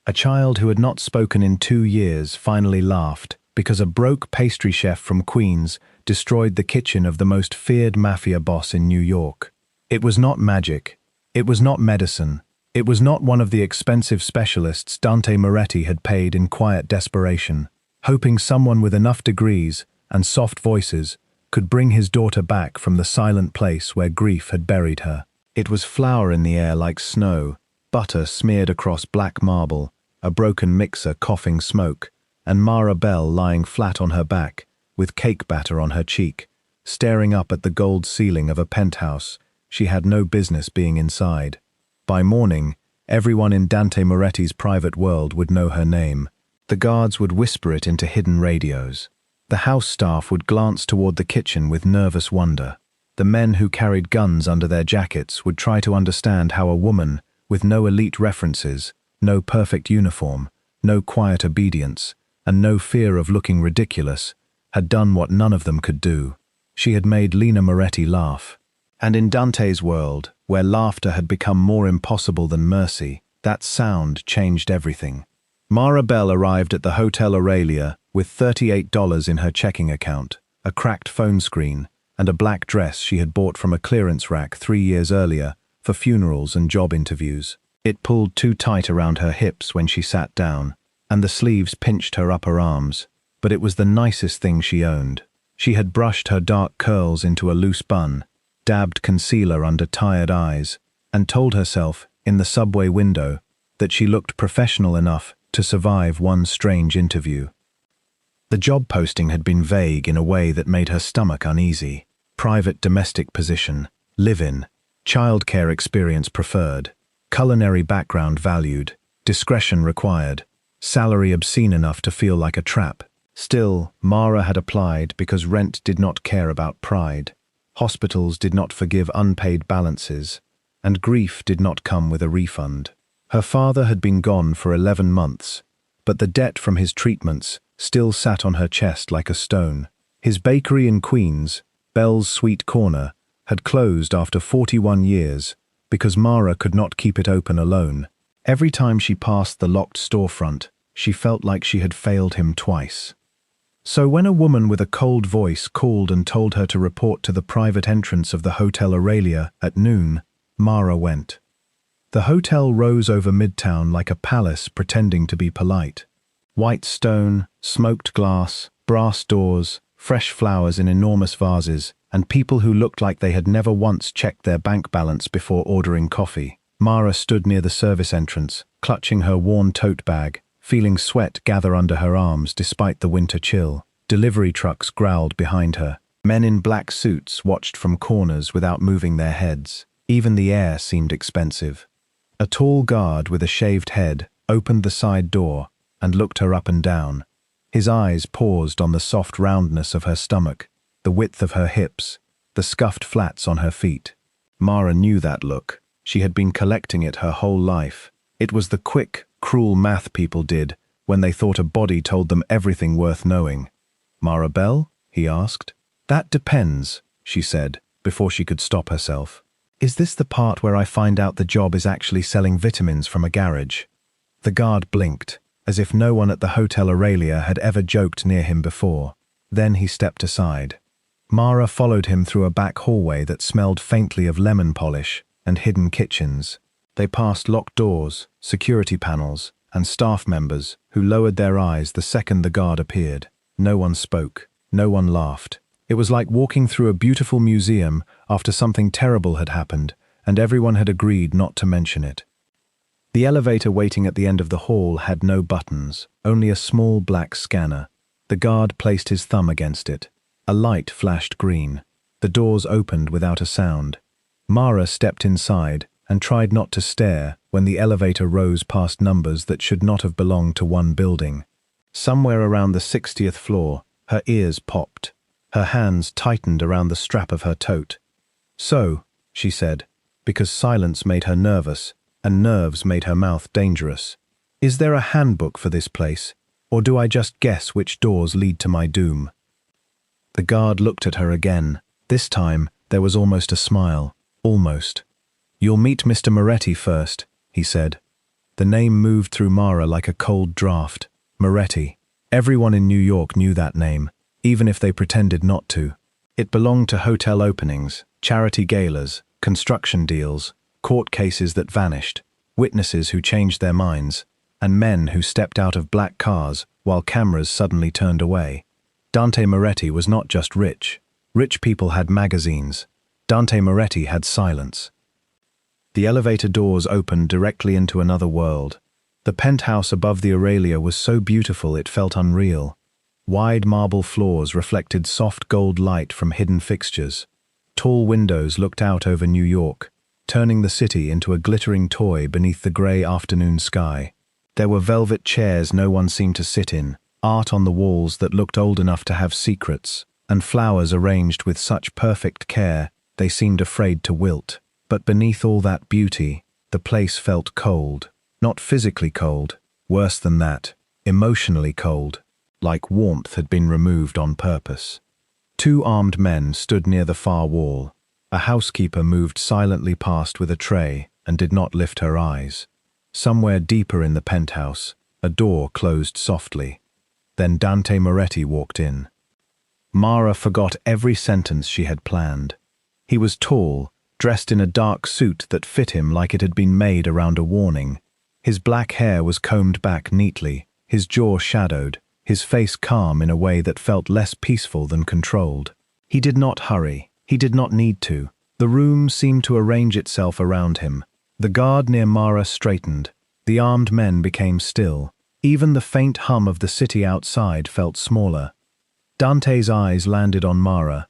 A child who had not spoken in 2 years finally laughed because a broke pastry chef from Queens destroyed the kitchen of the most feared mafia boss in New York. It was not magic. It was not medicine. It was not one of the expensive specialists Dante Moretti had paid in quiet desperation, hoping someone with enough degrees and soft voices could bring his daughter back from the silent place where grief had buried her. It was flour in the air like snow, butter smeared across black marble, a broken mixer coughing smoke, and Mara Bell lying flat on her back, with cake batter on her cheek, staring up at the gold ceiling of a penthouse she had no business being inside. By morning, everyone in Dante Moretti's private world would know her name. The guards would whisper it into hidden radios. The house staff would glance toward the kitchen with nervous wonder. The men who carried guns under their jackets would try to understand how a woman, with no elite references, no perfect uniform, no quiet obedience, and no fear of looking ridiculous, had done what none of them could do. She had made Lena Moretti laugh. And in Dante's world, where laughter had become more impossible than mercy, that sound changed everything. Mara Bell arrived at the Hotel Aurelia with $38 in her checking account, a cracked phone screen, and a black dress she had bought from a clearance rack 3 years earlier for funerals and job interviews. It pulled too tight around her hips when she sat down, and the sleeves pinched her upper arms, but it was the nicest thing she owned. She had brushed her dark curls into a loose bun, dabbed concealer under tired eyes, and told herself, in the subway window, that she looked professional enough to survive one strange interview. The job posting had been vague in a way that made her stomach uneasy. Private domestic position, live-in, childcare experience preferred, culinary background valued, discretion required, salary obscene enough to feel like a trap. Still, Mara had applied because rent did not care about pride. Hospitals did not forgive unpaid balances, and grief did not come with a refund. Her father had been gone for 11 months, but the debt from his treatments still sat on her chest like a stone. His bakery in Queens, Bell's Sweet Corner, had closed after 41 years because Mara could not keep it open alone. Every time she passed the locked storefront, she felt like she had failed him twice. So when a woman with a cold voice called and told her to report to the private entrance of the Hotel Aurelia at noon, Mara went. The hotel rose over Midtown like a palace pretending to be polite. White stone, smoked glass, brass doors, fresh flowers in enormous vases, and people who looked like they had never once checked their bank balance before ordering coffee. Mara stood near the service entrance, clutching her worn tote bag, feeling sweat gather under her arms despite the winter chill. Delivery trucks growled behind her. Men in black suits watched from corners without moving their heads. Even the air seemed expensive. A tall guard with a shaved head opened the side door and looked her up and down. His eyes paused on the soft roundness of her stomach, the width of her hips, the scuffed flats on her feet. Mara knew that look. She had been collecting it her whole life. It was the quick, cruel math people did when they thought a body told them everything worth knowing. "Mara Bell?" he asked. "That depends," she said, before she could stop herself. "Is this the part where I find out the job is actually selling vitamins from a garage?" The guard blinked, as if no one at the Hotel Aurelia had ever joked near him before. Then he stepped aside. Mara followed him through a back hallway that smelled faintly of lemon polish and hidden kitchens. They passed locked doors, security panels, and staff members who lowered their eyes the second the guard appeared. No one spoke. No one laughed. It was like walking through a beautiful museum after something terrible had happened, and everyone had agreed not to mention it. The elevator waiting at the end of the hall had no buttons, only a small black scanner. The guard placed his thumb against it. A light flashed green. The doors opened without a sound. Mara stepped inside and tried not to stare when the elevator rose past numbers that should not have belonged to one building. Somewhere around the 60th floor, her ears popped. Her hands tightened around the strap of her tote. "So," she said, because silence made her nervous, and nerves made her mouth dangerous. "Is there a handbook for this place, or do I just guess which doors lead to my doom?" The guard looked at her again. This time, there was almost a smile. Almost. "You'll meet Mr. Moretti first," he said. The name moved through Mara like a cold draft. Moretti. Everyone in New York knew that name, even if they pretended not to. It belonged to hotel openings, charity galas, construction deals, court cases that vanished, witnesses who changed their minds, and men who stepped out of black cars while cameras suddenly turned away. Dante Moretti was not just rich. Rich people had magazines. Dante Moretti had silence. The elevator doors opened directly into another world. The penthouse above the Aurelia was so beautiful it felt unreal. Wide marble floors reflected soft gold light from hidden fixtures. Tall windows looked out over New York, turning the city into a glittering toy beneath the grey afternoon sky. There were velvet chairs no one seemed to sit in, art on the walls that looked old enough to have secrets, and flowers arranged with such perfect care they seemed afraid to wilt. But beneath all that beauty, the place felt cold. Not physically cold, worse than that, emotionally cold, like warmth had been removed on purpose. Two armed men stood near the far wall. A housekeeper moved silently past with a tray and did not lift her eyes. Somewhere deeper in the penthouse, a door closed softly. Then Dante Moretti walked in. Mara forgot every sentence she had planned. He was tall, dressed in a dark suit that fit him like it had been made around a warning. His black hair was combed back neatly, his jaw shadowed, his face calm in a way that felt less peaceful than controlled. He did not hurry. He did not need to. The room seemed to arrange itself around him. The guard near Mara straightened. The armed men became still. Even the faint hum of the city outside felt smaller. Dante's eyes landed on Mara.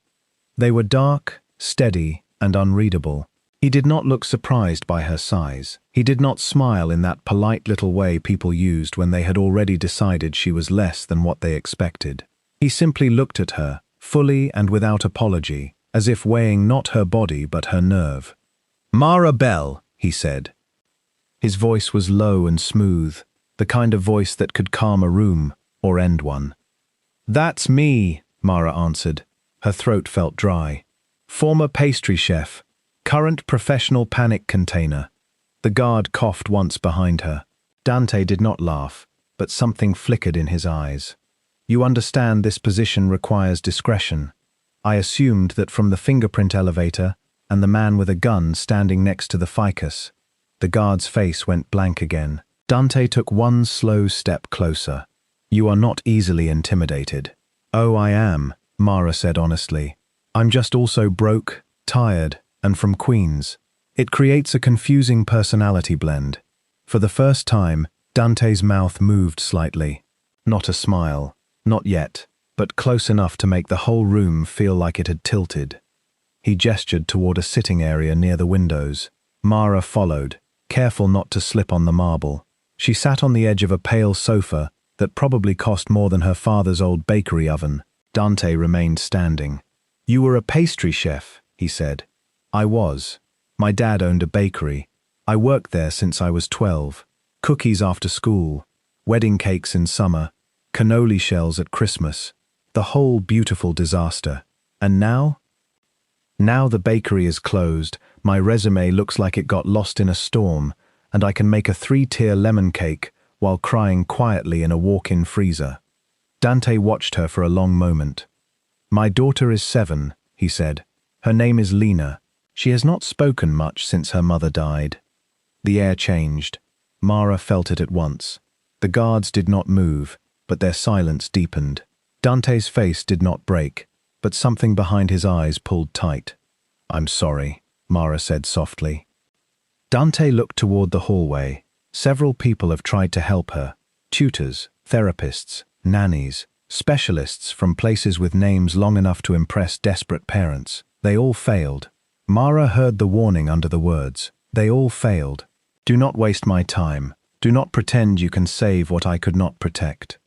They were dark, steady, and unreadable. He did not look surprised by her size. He did not smile in that polite little way people used when they had already decided she was less than what they expected. He simply looked at her, fully and without apology, as if weighing not her body but her nerve. "Mara Bell," he said. His voice was low and smooth, the kind of voice that could calm a room or end one. "That's me," Mara answered. Her throat felt dry. "Former pastry chef. Current professional panic container." The guard coughed once behind her. Dante did not laugh, but something flickered in his eyes. "You understand this position requires discretion. I assumed that from the fingerprint elevator and the man with a gun standing next to the ficus." The guard's face went blank again. Dante took one slow step closer. "You are not easily intimidated." "Oh, I am," Mara said honestly. "I'm just also broke, tired, and from Queens." It creates a confusing personality blend. For the first time, Dante's mouth moved slightly. Not a smile, not yet, but close enough to make the whole room feel like it had tilted. He gestured toward a sitting area near the windows. Mara followed, careful not to slip on the marble. She sat on the edge of a pale sofa that probably cost more than her father's old bakery oven. Dante remained standing. "You were a pastry chef," he said. "I was. My dad owned a bakery. I worked there since I was 12. Cookies after school, wedding cakes in summer, cannoli shells at Christmas. The whole beautiful disaster. And now? Now the bakery is closed, my resume looks like it got lost in a storm, and I can make a 3-tier lemon cake while crying quietly in a walk-in freezer." Dante watched her for a long moment. "My daughter is 7, he said. "Her name is Lena. She has not spoken much since her mother died." The air changed. Mara felt it at once. The guards did not move, but their silence deepened. Dante's face did not break, but something behind his eyes pulled tight. "I'm sorry," Mara said softly. Dante looked toward the hallway. Several people have tried to help her. Tutors, therapists, nannies, specialists from places with names long enough to impress desperate parents. They all failed. Mara heard the warning under the words. They all failed. "Do not waste my time. Do not pretend you can save what I could not protect."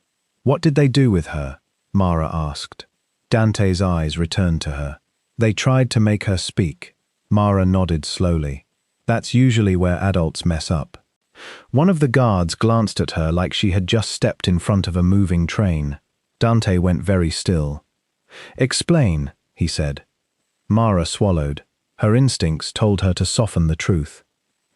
"What did they do with her?" Mara asked. Dante's eyes returned to her. "They tried to make her speak." Mara nodded slowly. "That's usually where adults mess up." One of the guards glanced at her like she had just stepped in front of a moving train. Dante went very still. "Explain," he said. Mara swallowed. Her instincts told her to soften the truth.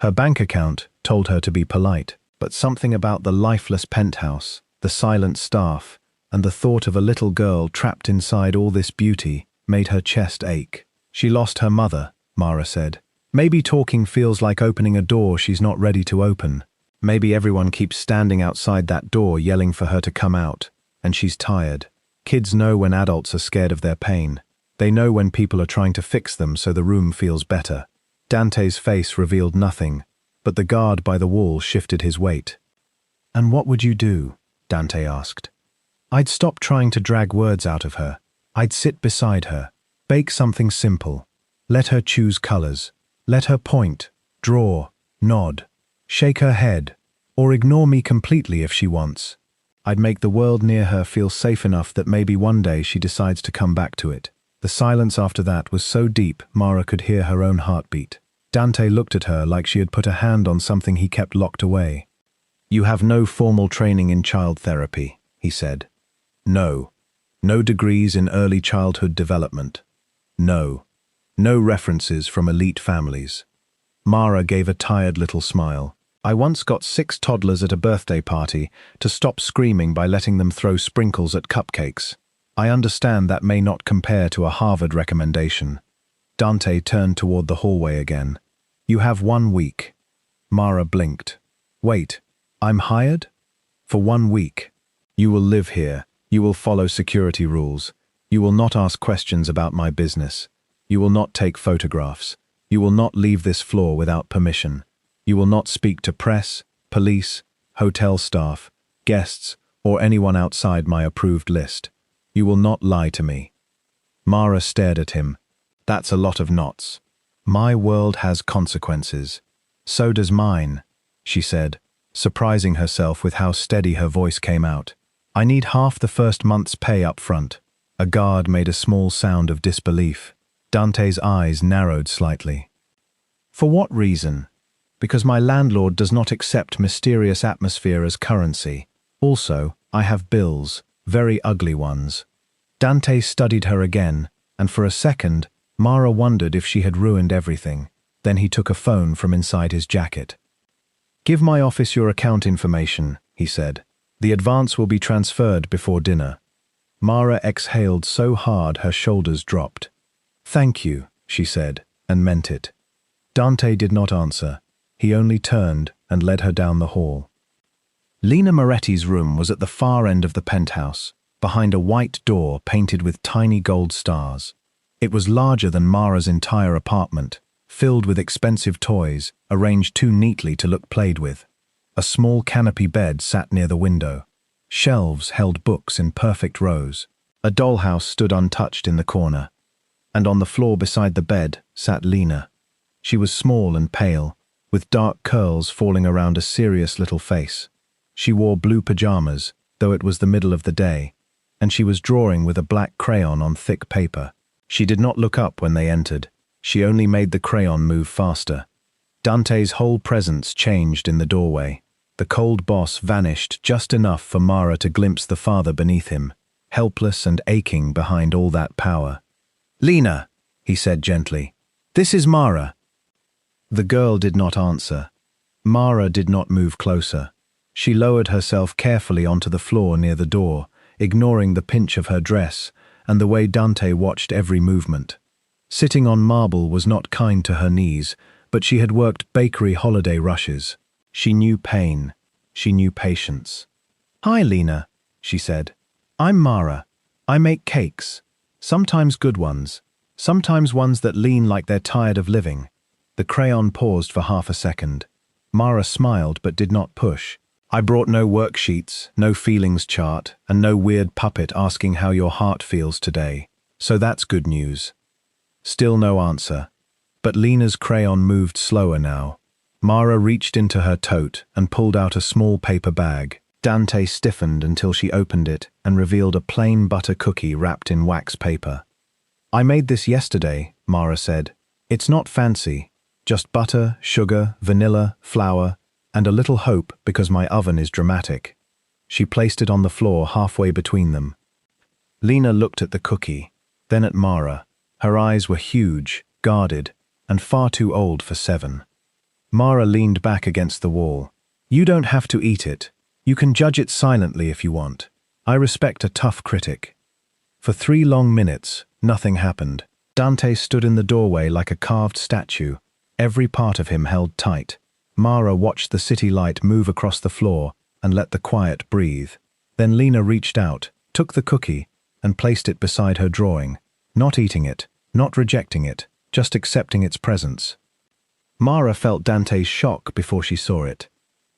Her bank account told her to be polite, but something about the lifeless penthouse, the silent staff, and the thought of a little girl trapped inside all this beauty made her chest ache. She lost her mother, Mara said. Maybe talking feels like opening a door she's not ready to open. Maybe everyone keeps standing outside that door yelling for her to come out, and she's tired. Kids know when adults are scared of their pain. They know when people are trying to fix them so the room feels better. Dante's face revealed nothing, but the guard by the wall shifted his weight. "And what would you do?" Dante asked. "I'd stop trying to drag words out of her. I'd sit beside her, bake something simple, let her choose colors, let her point, draw, nod, shake her head, or ignore me completely if she wants. I'd make the world near her feel safe enough that maybe one day she decides to come back to it." The silence after that was so deep Mara could hear her own heartbeat. Dante looked at her like she had put a hand on something he kept locked away. "You have no formal training in child therapy," he said. "No. No degrees in early childhood development. No. No references from elite families." Mara gave a tired little smile. "I once got 6 toddlers at a birthday party to stop screaming by letting them throw sprinkles at cupcakes. I understand that may not compare to a Harvard recommendation." Dante turned toward the hallway again. "You have 1 week." Mara blinked. "Wait, I'm hired? For 1 week. You will live here. You will follow security rules. You will not ask questions about my business. You will not take photographs. You will not leave this floor without permission. You will not speak to press, police, hotel staff, guests, or anyone outside my approved list. You will not lie to me." Mara stared at him. "That's a lot of knots. My world has consequences. So does mine," she said, surprising herself with how steady her voice came out. "I need half the first month's pay up front." A guard made a small sound of disbelief. Dante's eyes narrowed slightly. "For what reason?" "Because my landlord does not accept mysterious atmosphere as currency. Also, I have bills, very ugly ones." Dante studied her again, and for a second, Mara wondered if she had ruined everything. Then he took a phone from inside his jacket. "Give my office your account information," he said. "The advance will be transferred before dinner." Mara exhaled so hard her shoulders dropped. "Thank you," she said, and meant it. Dante did not answer. He only turned and led her down the hall. Lena Moretti's room was at the far end of the penthouse, behind a white door painted with tiny gold stars. It was larger than Mara's entire apartment, filled with expensive toys, arranged too neatly to look played with. A small canopy bed sat near the window. Shelves held books in perfect rows. A dollhouse stood untouched in the corner. And on the floor beside the bed sat Lena. She was small and pale, with dark curls falling around a serious little face. She wore blue pajamas, though it was the middle of the day, and she was drawing with a black crayon on thick paper. She did not look up when they entered. She only made the crayon move faster. Dante's whole presence changed in the doorway. The cold boss vanished just enough for Mara to glimpse the father beneath him, helpless and aching behind all that power. "Lena," he said gently, "this is Mara." The girl did not answer. Mara did not move closer. She lowered herself carefully onto the floor near the door, ignoring the pinch of her dress and the way Dante watched every movement. Sitting on marble was not kind to her knees, but she had worked bakery holiday rushes. She knew pain. She knew patience. "Hi, Lena," she said. "I'm Mara. I make cakes. Sometimes good ones. Sometimes ones that lean like they're tired of living." The crayon paused for half a second. Mara smiled but did not push. "I brought no worksheets, no feelings chart, and no weird puppet asking how your heart feels today. So that's good news." Still no answer. But Lena's crayon moved slower now. Mara reached into her tote and pulled out a small paper bag. Dante stiffened until she opened it and revealed a plain butter cookie wrapped in wax paper. "I made this yesterday," Mara said. "It's not fancy. Just butter, sugar, vanilla, flour, and a little hope because my oven is dramatic." She placed it on the floor halfway between them. Lena looked at the cookie, then at Mara. Her eyes were huge, guarded, and far too old for 7. Mara leaned back against the wall. You don't have to eat it. You can judge it silently if you want. I respect a tough critic. For 3 long minutes, nothing happened. Dante stood in the doorway like a carved statue, every part of him held tight. Mara watched the city light move across the floor and let the quiet breathe. Then Lena reached out, took the cookie, and placed it beside her drawing, not eating it, not rejecting it, just accepting its presence. Mara felt Dante's shock before she saw it.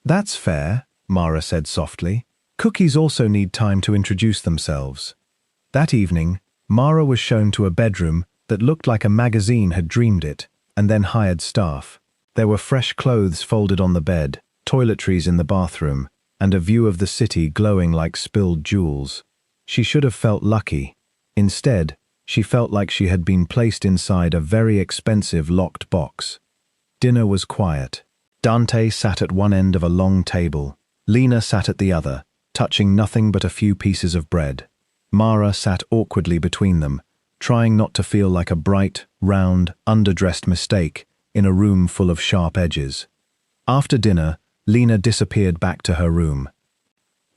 "That's fair," Mara said softly. "Cookies also need time to introduce themselves." That evening, Mara was shown to a bedroom that looked like a magazine had dreamed it, and then hired staff. There were fresh clothes folded on the bed, toiletries in the bathroom, and a view of the city glowing like spilled jewels. She should have felt lucky. Instead, she felt like she had been placed inside a very expensive locked box. Dinner was quiet. Dante sat at one end of a long table. Lena sat at the other, touching nothing but a few pieces of bread. Mara sat awkwardly between them, trying not to feel like a bright, round, underdressed mistake in a room full of sharp edges. After dinner, Lena disappeared back to her room.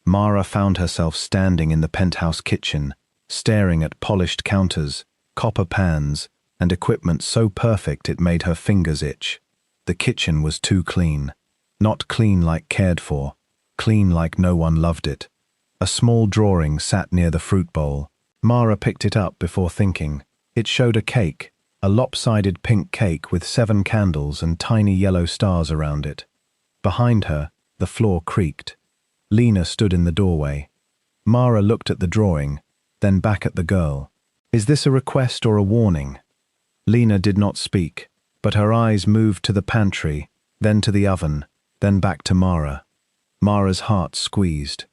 Mara found herself standing in the penthouse kitchen, staring at polished counters, copper pans, and equipment so perfect it made her fingers itch. The kitchen was too clean. Not clean like cared for, clean like no one loved it. A small drawing sat near the fruit bowl. Mara picked it up before thinking. It showed a cake, a lopsided pink cake with 7 candles and tiny yellow stars around it. Behind her, the floor creaked. Lena stood in the doorway. Mara looked at the drawing, then back at the girl. "Is this a request or a warning?" Lena did not speak, but her eyes moved to the pantry, then to the oven, then back to Mara. Mara's heart squeezed.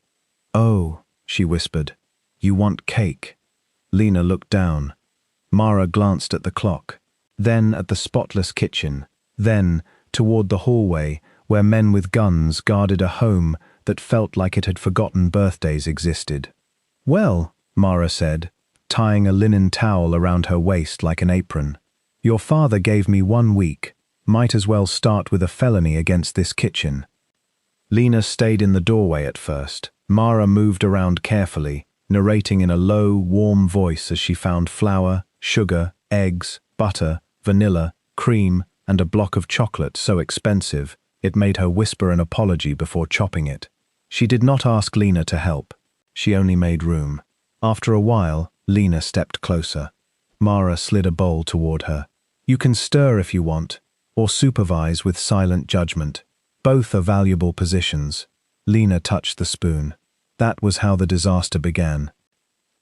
"Oh," she whispered, "you want cake." Lena looked down. Mara glanced at the clock, then at the spotless kitchen, then toward the hallway where men with guns guarded a home that felt like it had forgotten birthdays existed. "Well," Mara said, tying a linen towel around her waist like an apron, "your father gave me 1 week. Might as well start with a felony against this kitchen." Lena stayed in the doorway at first. Mara moved around carefully, narrating in a low, warm voice as she found flour, sugar, eggs, butter, vanilla, cream, and a block of chocolate so expensive it made her whisper an apology before chopping it. She did not ask Lena to help. She only made room. After a while, Lena stepped closer. Mara slid a bowl toward her. "You can stir if you want, or supervise with silent judgment. Both are valuable positions." Lena touched the spoon. That was how the disaster began.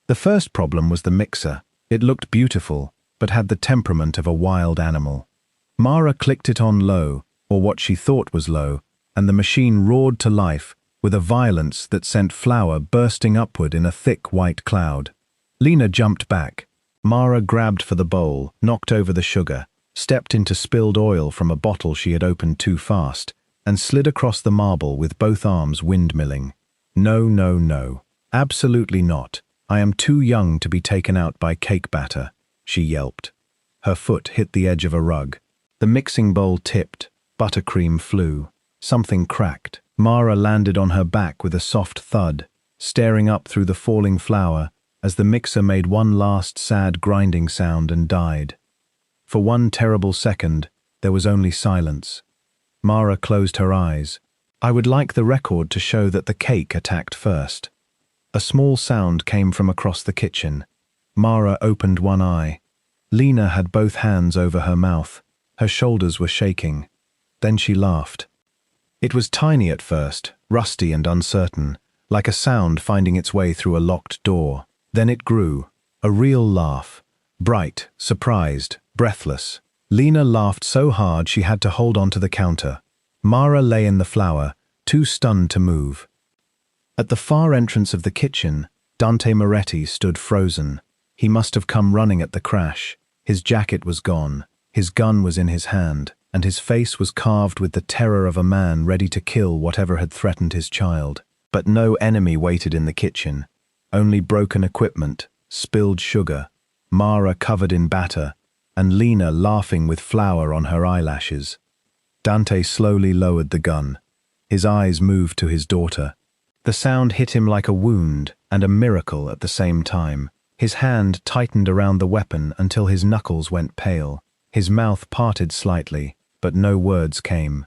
The first problem was the mixer. It looked beautiful, but had the temperament of a wild animal. Mara clicked it on low, or what she thought was low, and the machine roared to life with a violence that sent flour bursting upward in a thick white cloud. Lena jumped back. Mara grabbed for the bowl, knocked over the sugar, stepped into spilled oil from a bottle she had opened too fast, and slid across the marble with both arms windmilling. "No, no, no. Absolutely not. I am too young to be taken out by cake batter," she yelped. Her foot hit the edge of a rug. The mixing bowl tipped. Buttercream flew. Something cracked. Mara landed on her back with a soft thud, staring up through the falling flour as the mixer made one last sad grinding sound and died. For one terrible second, there was only silence. Mara closed her eyes. "I would like the record to show that the cake attacked first." A small sound came from across the kitchen. Mara opened one eye. Lena had both hands over her mouth. Her shoulders were shaking. Then she laughed. It was tiny at first, rusty and uncertain, like a sound finding its way through a locked door. Then it grew, a real laugh, bright, surprised, breathless. Lena laughed so hard she had to hold onto the counter. Mara lay in the flour, too stunned to move. At the far entrance of the kitchen, Dante Moretti stood frozen. He must have come running at the crash. His jacket was gone, his gun was in his hand, and his face was carved with the terror of a man ready to kill whatever had threatened his child. But no enemy waited in the kitchen. Only broken equipment, spilled sugar, Mara covered in batter, and Lena laughing with flour on her eyelashes. Dante slowly lowered the gun. His eyes moved to his daughter. The sound hit him like a wound and a miracle at the same time. His hand tightened around the weapon until his knuckles went pale. His mouth parted slightly, but no words came.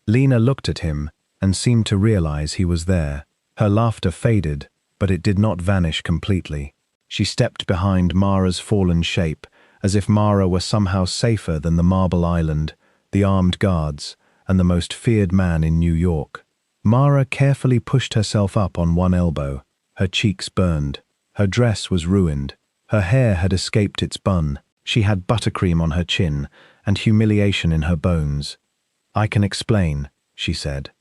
Lena looked at him and seemed to realize he was there. Her laughter faded, but it did not vanish completely. She stepped behind Mara's fallen shape, as if Mara were somehow safer than the Marble Island, the armed guards, and the most feared man in New York. Mara carefully pushed herself up on one elbow. Her cheeks burned. Her dress was ruined. Her hair had escaped its bun. She had buttercream on her chin and humiliation in her bones. "I can explain," she said.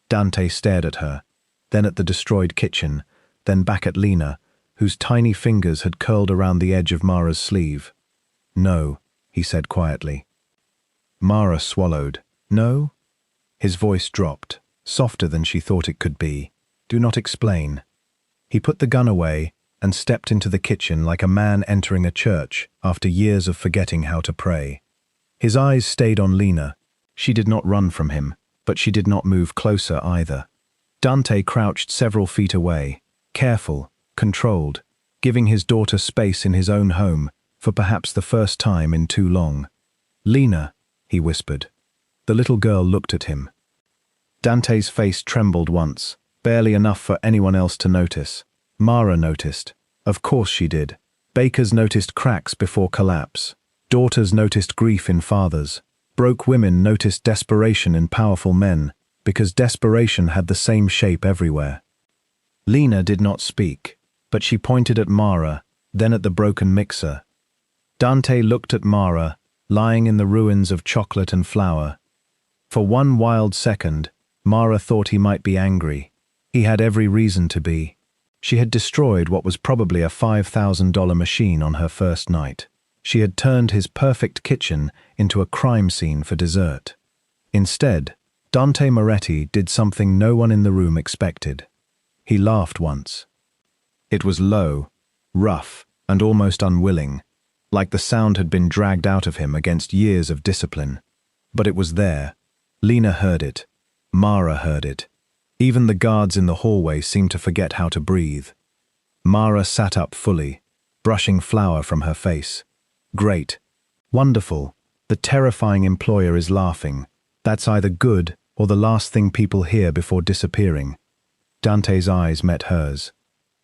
Dante stared at her, then at the destroyed kitchen, then back at Lena, whose tiny fingers had curled around the edge of Mara's sleeve. "No," he said quietly. Mara swallowed. "No?" His voice dropped, softer than she thought it could be. "Do not explain." He put the gun away and stepped into the kitchen like a man entering a church after years of forgetting how to pray. His eyes stayed on Lena. She did not run from him, but she did not move closer either. Dante crouched several feet away, careful, controlled, giving his daughter space in his own home for perhaps the first time in too long. "Lena," he whispered. The little girl looked at him. Dante's face trembled once, barely enough for anyone else to notice. Mara noticed. Of course she did. Bakers noticed cracks before collapse. Daughters noticed grief in fathers. Broke women noticed desperation in powerful men, because desperation had the same shape everywhere. Lena did not speak, but she pointed at Mara, then at the broken mixer. Dante looked at Mara, lying in the ruins of chocolate and flour. For one wild second, Mara thought he might be angry. He had every reason to be. She had destroyed what was probably a $5,000 machine on her first night. She had turned his perfect kitchen into a crime scene for dessert. Instead, Dante Moretti did something no one in the room expected. He laughed once. It was low, rough, and almost unwilling, like the sound had been dragged out of him against years of discipline. But it was there. Lena heard it. Mara heard it. Even the guards in the hallway seemed to forget how to breathe. Mara sat up fully, brushing flour from her face. "Great. Wonderful. The terrifying employer is laughing. That's either good or the last thing people hear before disappearing." Dante's eyes met hers.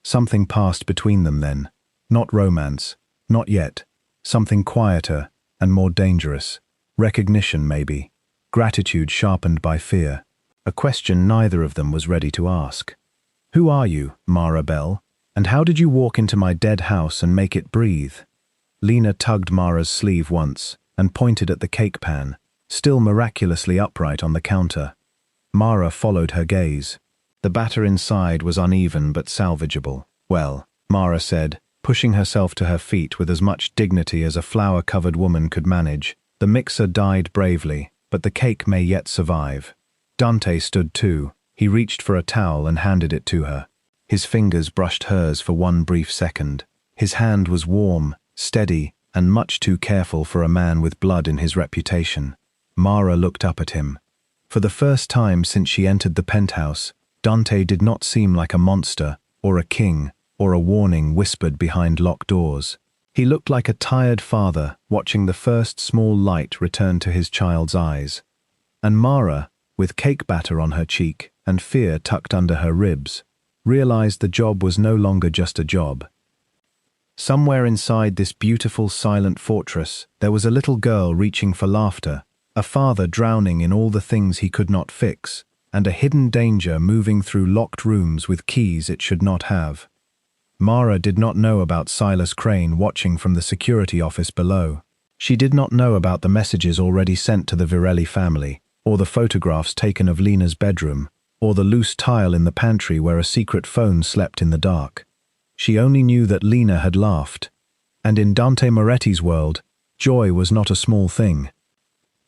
Something passed between them then. Not romance. Not yet. Something quieter and more dangerous. Recognition, maybe. Gratitude sharpened by fear. A question neither of them was ready to ask. "Who are you, Mara Bell? And how did you walk into my dead house and make it breathe?" Lena tugged Mara's sleeve once and pointed at the cake pan, still miraculously upright on the counter. Mara followed her gaze. The batter inside was uneven but salvageable. "Well," Mara said, pushing herself to her feet with as much dignity as a flour-covered woman could manage. "The mixer died bravely, but the cake may yet survive." Dante stood too. He reached for a towel and handed it to her. His fingers brushed hers for one brief second. His hand was warm, steady, and much too careful for a man with blood in his reputation. Mara looked up at him. For the first time since she entered the penthouse, Dante did not seem like a monster, or a king, or a warning whispered behind locked doors. He looked like a tired father watching the first small light return to his child's eyes. And Mara, with cake batter on her cheek and fear tucked under her ribs, realized the job was no longer just a job. Somewhere inside this beautiful silent fortress, there was a little girl reaching for laughter, a father drowning in all the things he could not fix, and a hidden danger moving through locked rooms with keys it should not have. Mara did not know about Silas Crane watching from the security office below. She did not know about the messages already sent to the Virelli family, or the photographs taken of Lena's bedroom, or the loose tile in the pantry where a secret phone slept in the dark. She only knew that Lena had laughed, and in Dante Moretti's world, joy was not a small thing.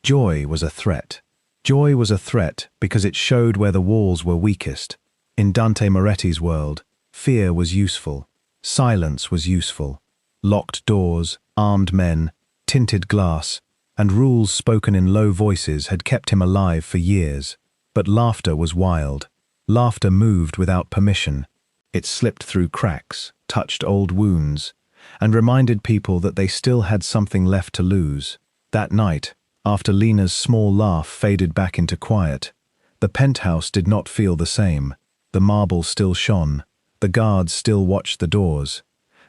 Joy was a threat. Joy was a threat because it showed where the walls were weakest. In Dante Moretti's world, fear was useful. Silence was useful. Locked doors, armed men, tinted glass, and rules spoken in low voices had kept him alive for years. But laughter was wild. Laughter moved without permission. It slipped through cracks, touched old wounds, and reminded people that they still had something left to lose. That night, after Lena's small laugh faded back into quiet, the penthouse did not feel the same. The marble still shone. The guards still watched the doors.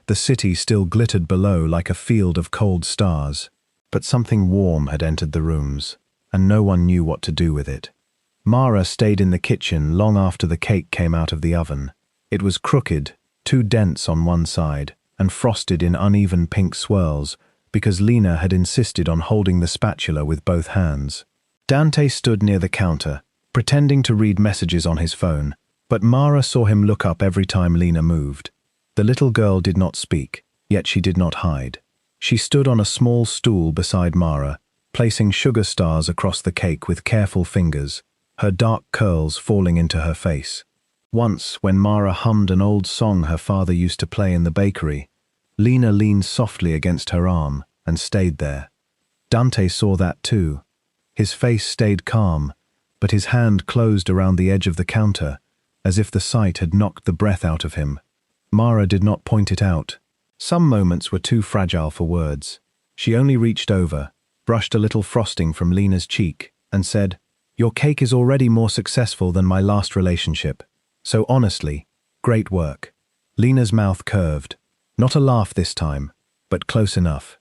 The city still glittered below like a field of cold stars. But something warm had entered the rooms, and no one knew what to do with it. Mara stayed in the kitchen long after the cake came out of the oven. It was crooked, too dense on one side, and frosted in uneven pink swirls, because Lena had insisted on holding the spatula with both hands. Dante stood near the counter, pretending to read messages on his phone, but Mara saw him look up every time Lena moved. The little girl did not speak, yet she did not hide. She stood on a small stool beside Mara, placing sugar stars across the cake with careful fingers, her dark curls falling into her face. Once, when Mara hummed an old song her father used to play in the bakery, Lena leaned softly against her arm and stayed there. Dante saw that too. His face stayed calm, but his hand closed around the edge of the counter, as if the sight had knocked the breath out of him. Mara did not point it out. Some moments were too fragile for words. She only reached over, brushed a little frosting from Lena's cheek, and said, "Your cake is already more successful than my last relationship. So honestly, great work." Lena's mouth curved. Not a laugh this time, but close enough.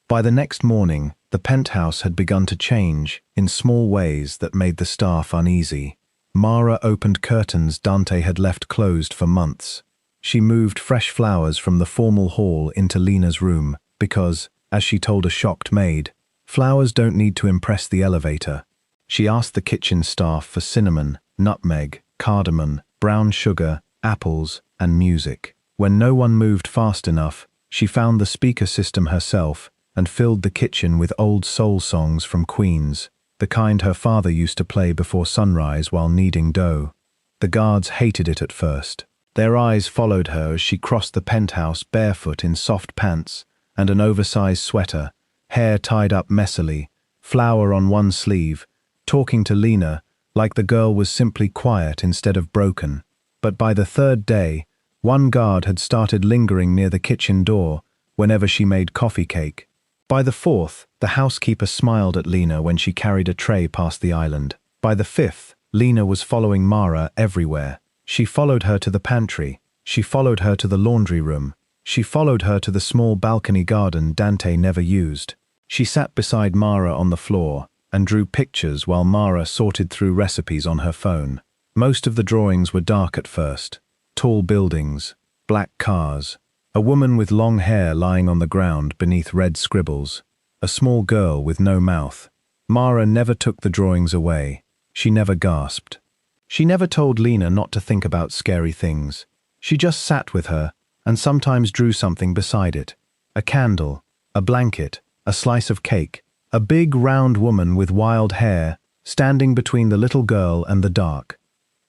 By the next morning, the penthouse had begun to change in small ways that made the staff uneasy. Mara opened curtains Dante had left closed for months. She moved fresh flowers from the formal hall into Lena's room because, as she told a shocked maid, flowers don't need to impress the elevator. She asked the kitchen staff for cinnamon, nutmeg, cardamom, brown sugar, apples, and music. When no one moved fast enough, she found the speaker system herself and filled the kitchen with old soul songs from Queens, the kind her father used to play before sunrise while kneading dough. The guards hated it at first. Their eyes followed her as she crossed the penthouse barefoot in soft pants and an oversized sweater, hair tied up messily, flower on one sleeve, talking to Lena like the girl was simply quiet instead of broken. But by the third day, one guard had started lingering near the kitchen door whenever she made coffee cake. By the fourth, the housekeeper smiled at Lena when she carried a tray past the island. By the fifth, Lena was following Mara everywhere. She followed her to the pantry. She followed her to the laundry room. She followed her to the small balcony garden Dante never used. She sat beside Mara on the floor and drew pictures while Mara sorted through recipes on her phone. Most of the drawings were dark at first. Tall buildings, black cars, a woman with long hair lying on the ground beneath red scribbles, a small girl with no mouth. Mara never took the drawings away. She never gasped. She never told Lena not to think about scary things. She just sat with her and sometimes drew something beside it. A candle, a blanket, a slice of cake, a big round woman with wild hair standing between the little girl and the dark.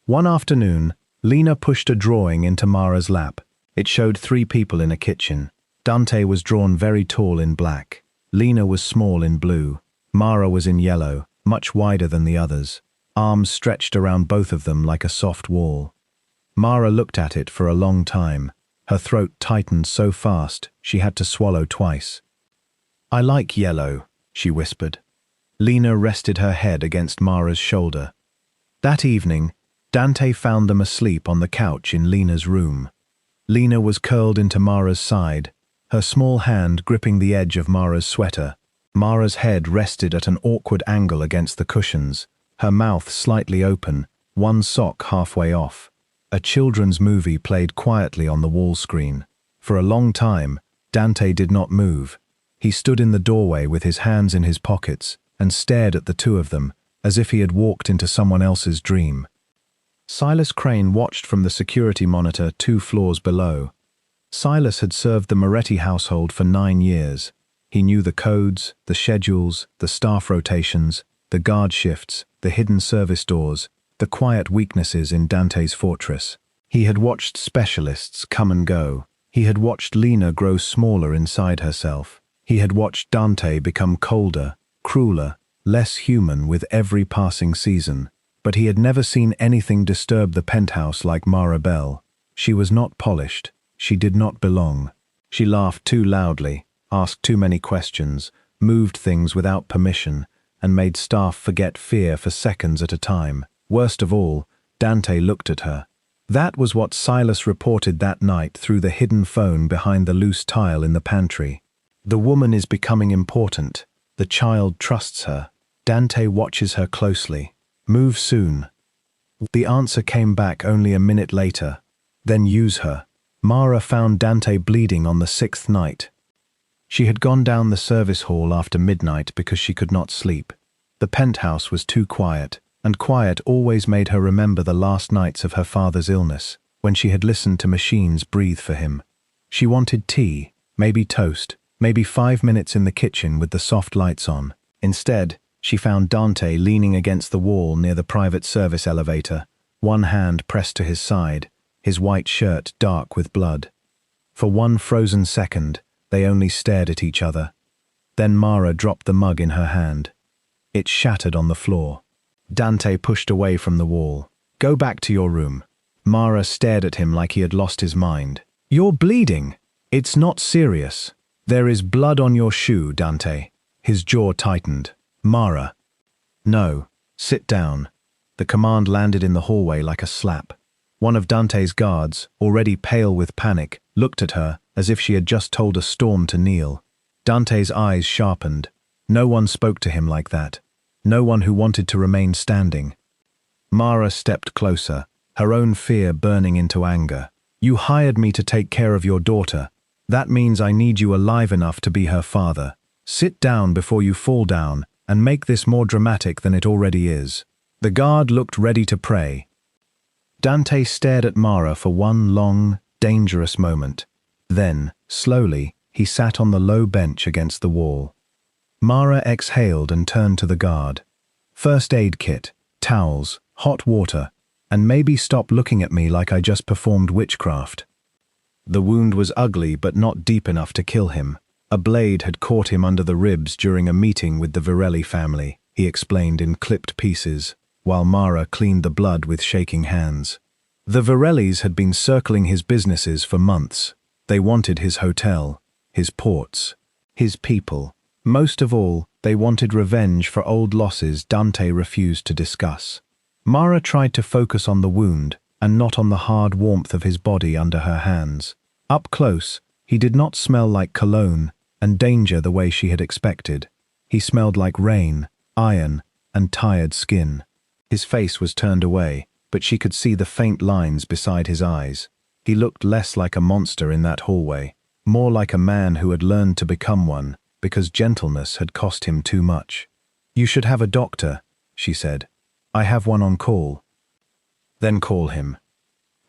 One afternoon, Lena pushed a drawing into Mara's lap. It showed 3 people in a kitchen. Dante was drawn very tall in black. Lena was small in blue. Mara was in yellow, much wider than the others. Arms stretched around both of them like a soft wall. Mara looked at it for a long time. Her throat tightened so fast she had to swallow twice. "I like yellow," she whispered. Lena rested her head against Mara's shoulder. That evening, Dante found them asleep on the couch in Lena's room. Lena was curled into Mara's side, her small hand gripping the edge of Mara's sweater. Mara's head rested at an awkward angle against the cushions, her mouth slightly open, one sock halfway off. A children's movie played quietly on the wall screen. For a long time, Dante did not move. He stood in the doorway with his hands in his pockets and stared at the two of them, as if he had walked into someone else's dream. Silas Crane watched from the security monitor 2 floors below. Silas had served the Moretti household for 9 years. He knew the codes, the schedules, the staff rotations, the guard shifts, the hidden service doors, the quiet weaknesses in Dante's fortress. He had watched specialists come and go. He had watched Lena grow smaller inside herself. He had watched Dante become colder, crueler, less human with every passing season. But he had never seen anything disturb the penthouse like Mara Bell. She was not polished. She did not belong. She laughed too loudly, asked too many questions, moved things without permission, and made staff forget fear for seconds at a time. Worst of all, Dante looked at her. That was what Silas reported that night through the hidden phone behind the loose tile in the pantry. The woman is becoming important. The child trusts her. Dante watches her closely. Move soon. The answer came back only a minute later. Then use her. Mara found Dante bleeding on the 6th night. She had gone down the service hall after midnight because she could not sleep. The penthouse was too quiet, and quiet always made her remember the last nights of her father's illness, when she had listened to machines breathe for him. She wanted tea, maybe toast, maybe 5 minutes in the kitchen with the soft lights on. Instead, she found Dante leaning against the wall near the private service elevator, one hand pressed to his side, his white shirt dark with blood. For one frozen second, they only stared at each other. Then Mara dropped the mug in her hand. It shattered on the floor. Dante pushed away from the wall. Go back to your room. Mara stared at him like he had lost his mind. You're bleeding. It's not serious. There is blood on your shoe, Dante. His jaw tightened. Mara. No. Sit down. The command landed in the hallway like a slap. One of Dante's guards, already pale with panic, looked at her as if she had just told a storm to kneel. Dante's eyes sharpened. No one spoke to him like that. No one who wanted to remain standing. Mara stepped closer, her own fear burning into anger. You hired me to take care of your daughter. That means I need you alive enough to be her father. Sit down before you fall down and make this more dramatic than it already is. The guard looked ready to pray. Dante stared at Mara for one long, dangerous moment. Then, slowly, he sat on the low bench against the wall. Mara exhaled and turned to the guard. First aid kit, towels, hot water, and maybe stop looking at me like I just performed witchcraft. The wound was ugly but not deep enough to kill him. A blade had caught him under the ribs during a meeting with the Virelli family, he explained in clipped pieces, while Mara cleaned the blood with shaking hands. The Virellis had been circling his businesses for months. They wanted his hotel, his ports, his people. Most of all, they wanted revenge for old losses Dante refused to discuss. Mara tried to focus on the wound and not on the hard warmth of his body under her hands. Up close, he did not smell like cologne and danger the way she had expected. He smelled like rain, iron, and tired skin. His face was turned away, but she could see the faint lines beside his eyes. He looked less like a monster in that hallway, more like a man who had learned to become one, because gentleness had cost him too much. You should have a doctor, she said. I have one on call. Then call him.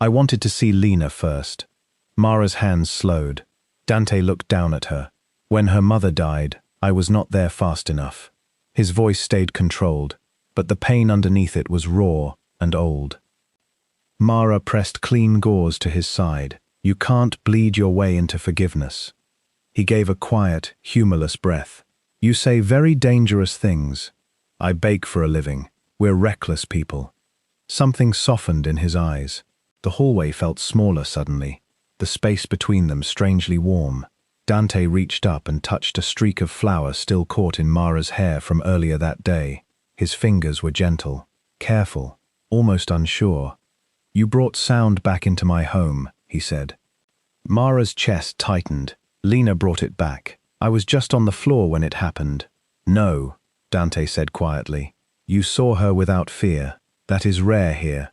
I wanted to see Lena first. Mara's hands slowed. Dante looked down at her. When her mother died, I was not there fast enough. His voice stayed controlled, but the pain underneath it was raw and old. Mara pressed clean gauze to his side. You can't bleed your way into forgiveness. He gave a quiet, humorless breath. You say very dangerous things. I bake for a living. We're reckless people. Something softened in his eyes. The hallway felt smaller suddenly, the space between them strangely warm. Dante reached up and touched a streak of flour still caught in Mara's hair from earlier that day. His fingers were gentle, careful, almost unsure. You brought sound back into my home, he said. Mara's chest tightened. Lena brought it back. I was just on the floor when it happened. No, Dante said quietly. You saw her without fear. That is rare here.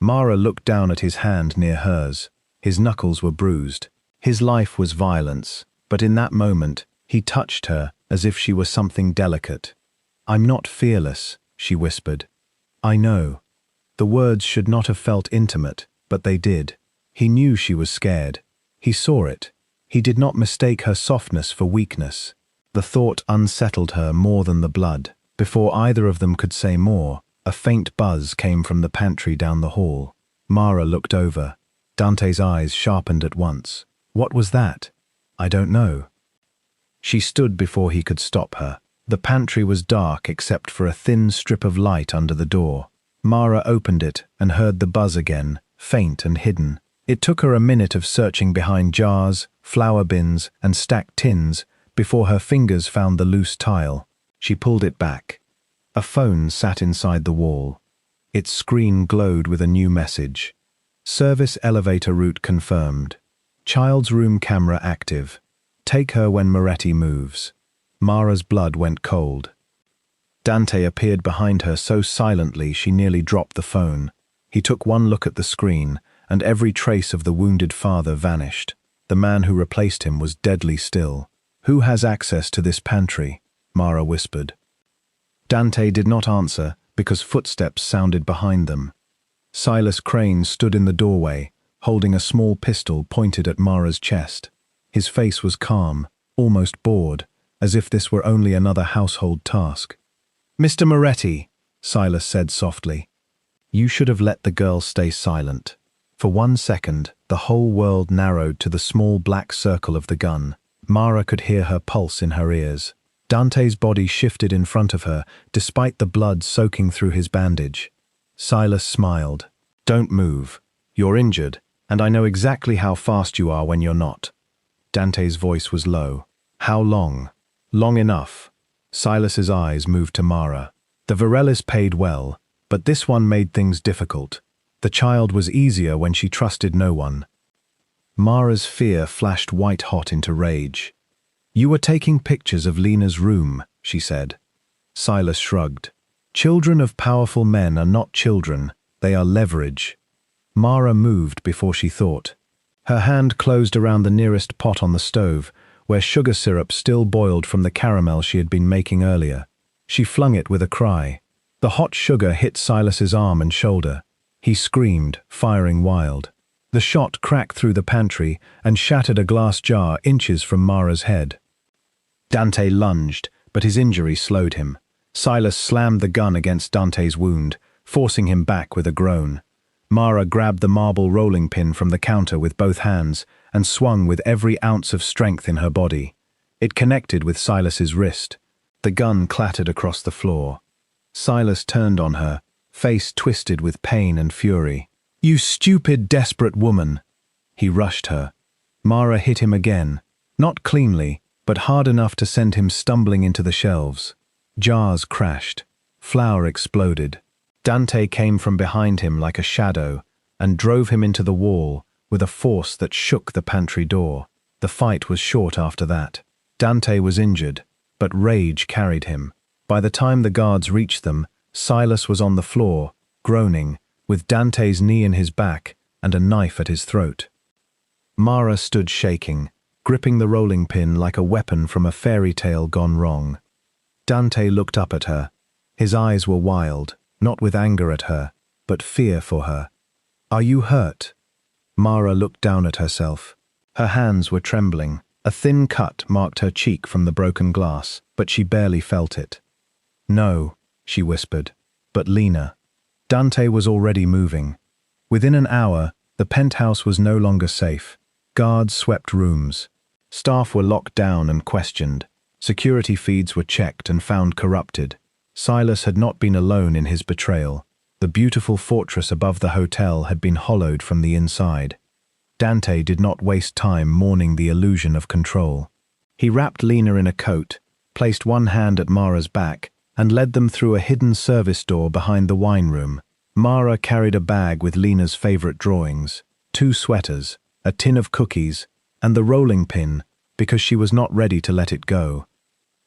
Mara looked down at his hand near hers. His knuckles were bruised. His life was violence, but in that moment, he touched her as if she were something delicate. I'm not fearless, she whispered. I know. The words should not have felt intimate, but they did. He knew she was scared. He saw it. He did not mistake her softness for weakness. The thought unsettled her more than the blood. Before either of them could say more, a faint buzz came from the pantry down the hall. Mara looked over. Dante's eyes sharpened at once. What was that? I don't know. She stood before he could stop her. The pantry was dark except for a thin strip of light under the door. Mara opened it and heard the buzz again, faint and hidden. It took her a minute of searching behind jars, flour bins, and stacked tins before her fingers found the loose tile. She pulled it back. A phone sat inside the wall. Its screen glowed with a new message. Service elevator route confirmed. Child's room camera active. Take her when Moretti moves. Mara's blood went cold. Dante appeared behind her so silently she nearly dropped the phone. He took one look at the screen, and every trace of the wounded father vanished. The man who replaced him was deadly still. "Who has access to this pantry?" Mara whispered. Dante did not answer because footsteps sounded behind them. Silas Crane stood in the doorway, holding a small pistol pointed at Mara's chest. His face was calm, almost bored, as if this were only another household task. "Mr. Moretti," Silas said softly, "you should have let the girl stay silent." For 1 second, the whole world narrowed to the small black circle of the gun. Mara could hear her pulse in her ears. Dante's body shifted in front of her, despite the blood soaking through his bandage. Silas smiled. "Don't move. You're injured, and I know exactly how fast you are when you're not." Dante's voice was low. "How long?" "Long enough." Silas's eyes moved to Mara. The Varellas paid well, but this one made things difficult. The child was easier when she trusted no one. Mara's fear flashed white-hot into rage. "You were taking pictures of Lena's room," she said. Silas shrugged. "Children of powerful men are not children, they are leverage." Mara moved before she thought. Her hand closed around the nearest pot on the stove, where sugar syrup still boiled from the caramel she had been making earlier. She flung it with a cry. The hot sugar hit Silas's arm and shoulder. He screamed, firing wild. The shot cracked through the pantry and shattered a glass jar inches from Mara's head. Dante lunged, but his injury slowed him. Silas slammed the gun against Dante's wound, forcing him back with a groan. Mara grabbed the marble rolling pin from the counter with both hands and swung with every ounce of strength in her body. It connected with Silas's wrist. The gun clattered across the floor. Silas turned on her, face twisted with pain and fury. "You stupid, desperate woman!" He rushed her. Mara hit him again, not cleanly, but hard enough to send him stumbling into the shelves. Jars crashed. Flour exploded. Dante came from behind him like a shadow and drove him into the wall with a force that shook the pantry door. The fight was short after that. Dante was injured, but rage carried him. By the time the guards reached them, Silas was on the floor, groaning, with Dante's knee in his back and a knife at his throat. Mara stood shaking, gripping the rolling pin like a weapon from a fairy tale gone wrong. Dante looked up at her. His eyes were wild, not with anger at her, but fear for her. "Are you hurt?" Mara looked down at herself. Her hands were trembling. A thin cut marked her cheek from the broken glass, but she barely felt it. "No," she whispered, "but Lena." Dante was already moving. Within an hour, the penthouse was no longer safe. Guards swept rooms. Staff were locked down and questioned. Security feeds were checked and found corrupted. Silas had not been alone in his betrayal. The beautiful fortress above the hotel had been hollowed from the inside. Dante did not waste time mourning the illusion of control. He wrapped Lena in a coat, placed one hand at Mara's back, and led them through a hidden service door behind the wine room. Mara carried a bag with Lena's favorite drawings, 2 sweaters, a tin of cookies, and the rolling pin, because she was not ready to let it go.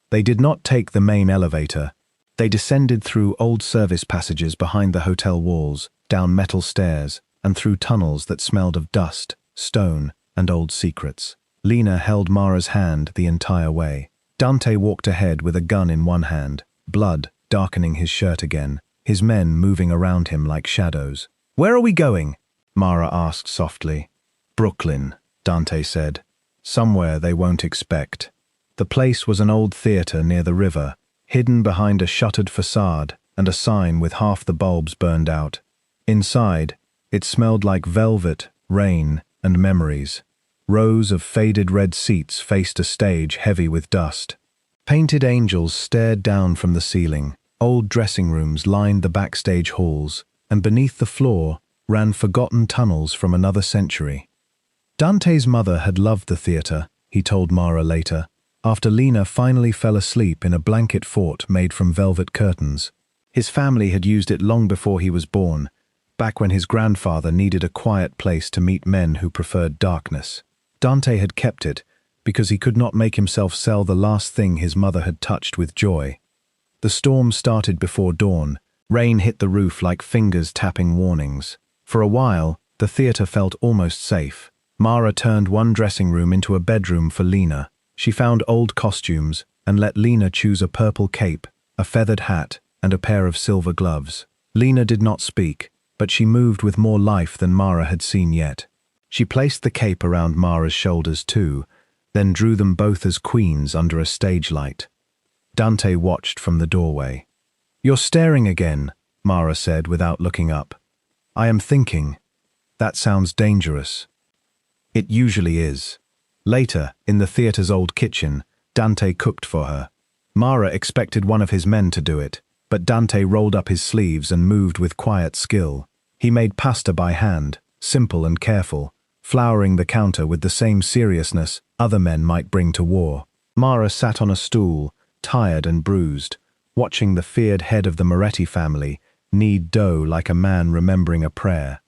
They did not take the main elevator. They descended through old service passages behind the hotel walls, down metal stairs, and through tunnels that smelled of dust, stone, and old secrets. Lena held Mara's hand the entire way. Dante walked ahead with a gun in one hand, blood darkening his shirt again, his men moving around him like shadows. "Where are we going?" Mara asked softly. "Brooklyn," Dante said. "Somewhere they won't expect." The place was an old theater near the river, hidden behind a shuttered facade and a sign with half the bulbs burned out. Inside, it smelled like velvet, rain, and memories. Rows of faded red seats faced a stage heavy with dust. Painted angels stared down from the ceiling, Old dressing rooms lined the backstage halls, and beneath the floor ran forgotten tunnels from another century. Dante's mother had loved the theater, he told Mara later, after Lena finally fell asleep in a blanket fort made from velvet curtains. His family had used it long before he was born, back when his grandfather needed a quiet place to meet men who preferred darkness. Dante had kept it because he could not make himself sell the last thing his mother had touched with joy. The storm started before dawn. Rain hit the roof like fingers tapping warnings. For a while, the theater felt almost safe. Mara turned one dressing room into a bedroom for Lena. She found old costumes and let Lena choose a purple cape, a feathered hat, and a pair of silver gloves. Lena did not speak, but she moved with more life than Mara had seen yet. She placed the cape around Mara's shoulders too, then drew them both as queens under a stage light. Dante watched from the doorway. "You're staring again," Mara said without looking up. "I am thinking. That sounds dangerous." It usually is. Later, in the theater's old kitchen, Dante cooked for her. Mara expected one of his men to do it, but Dante rolled up his sleeves and moved with quiet skill. He made pasta by hand, simple and careful, flouring the counter with the same seriousness other men might bring to war. Mara sat on a stool, tired and bruised, watching the feared head of the Moretti family knead dough like a man remembering a prayer.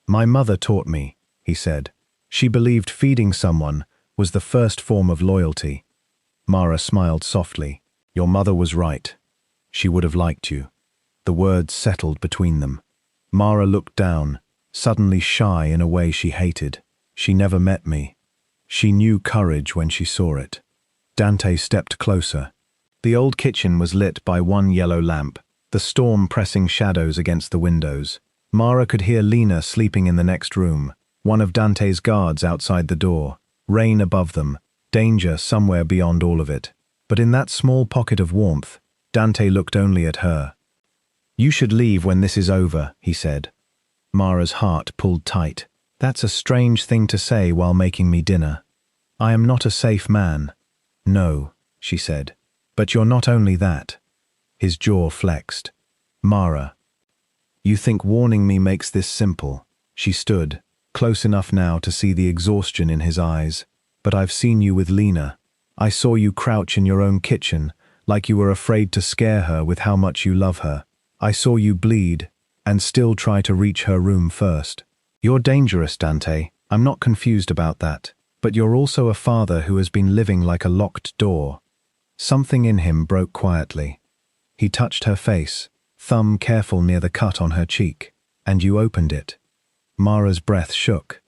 "My mother taught me," he said. "She believed feeding someone was the first form of loyalty." Mara smiled softly. "Your mother was right. She would have liked you." The words settled between them. Mara looked down, suddenly shy in a way she hated. "She never met me." She knew courage when she saw it. Dante stepped closer. The old kitchen was lit by one yellow lamp, the storm pressing shadows against the windows. Mara could hear Lena sleeping in the next room, one of Dante's guards outside the door. Rain above them, danger somewhere beyond all of it. But in that small pocket of warmth, Dante looked only at her. "You should leave when this is over," he said. Mara's heart pulled tight. "That's a strange thing to say while making me dinner. I am not a safe man." "No," she said. "But you're not only that." His jaw flexed. "Mara, you think warning me makes this simple." She stood, close enough now to see the exhaustion in his eyes. "But I've seen you with Lena. I saw you crouch in your own kitchen, like you were afraid to scare her with how much you love her. I saw you bleed, and still try to reach her room first. You're dangerous, Dante. I'm not confused about that. But you're also a father who has been living like a locked door." Something in him broke quietly. He touched her face, thumb careful near the cut on her cheek. "And you opened it." Mara's breath shook.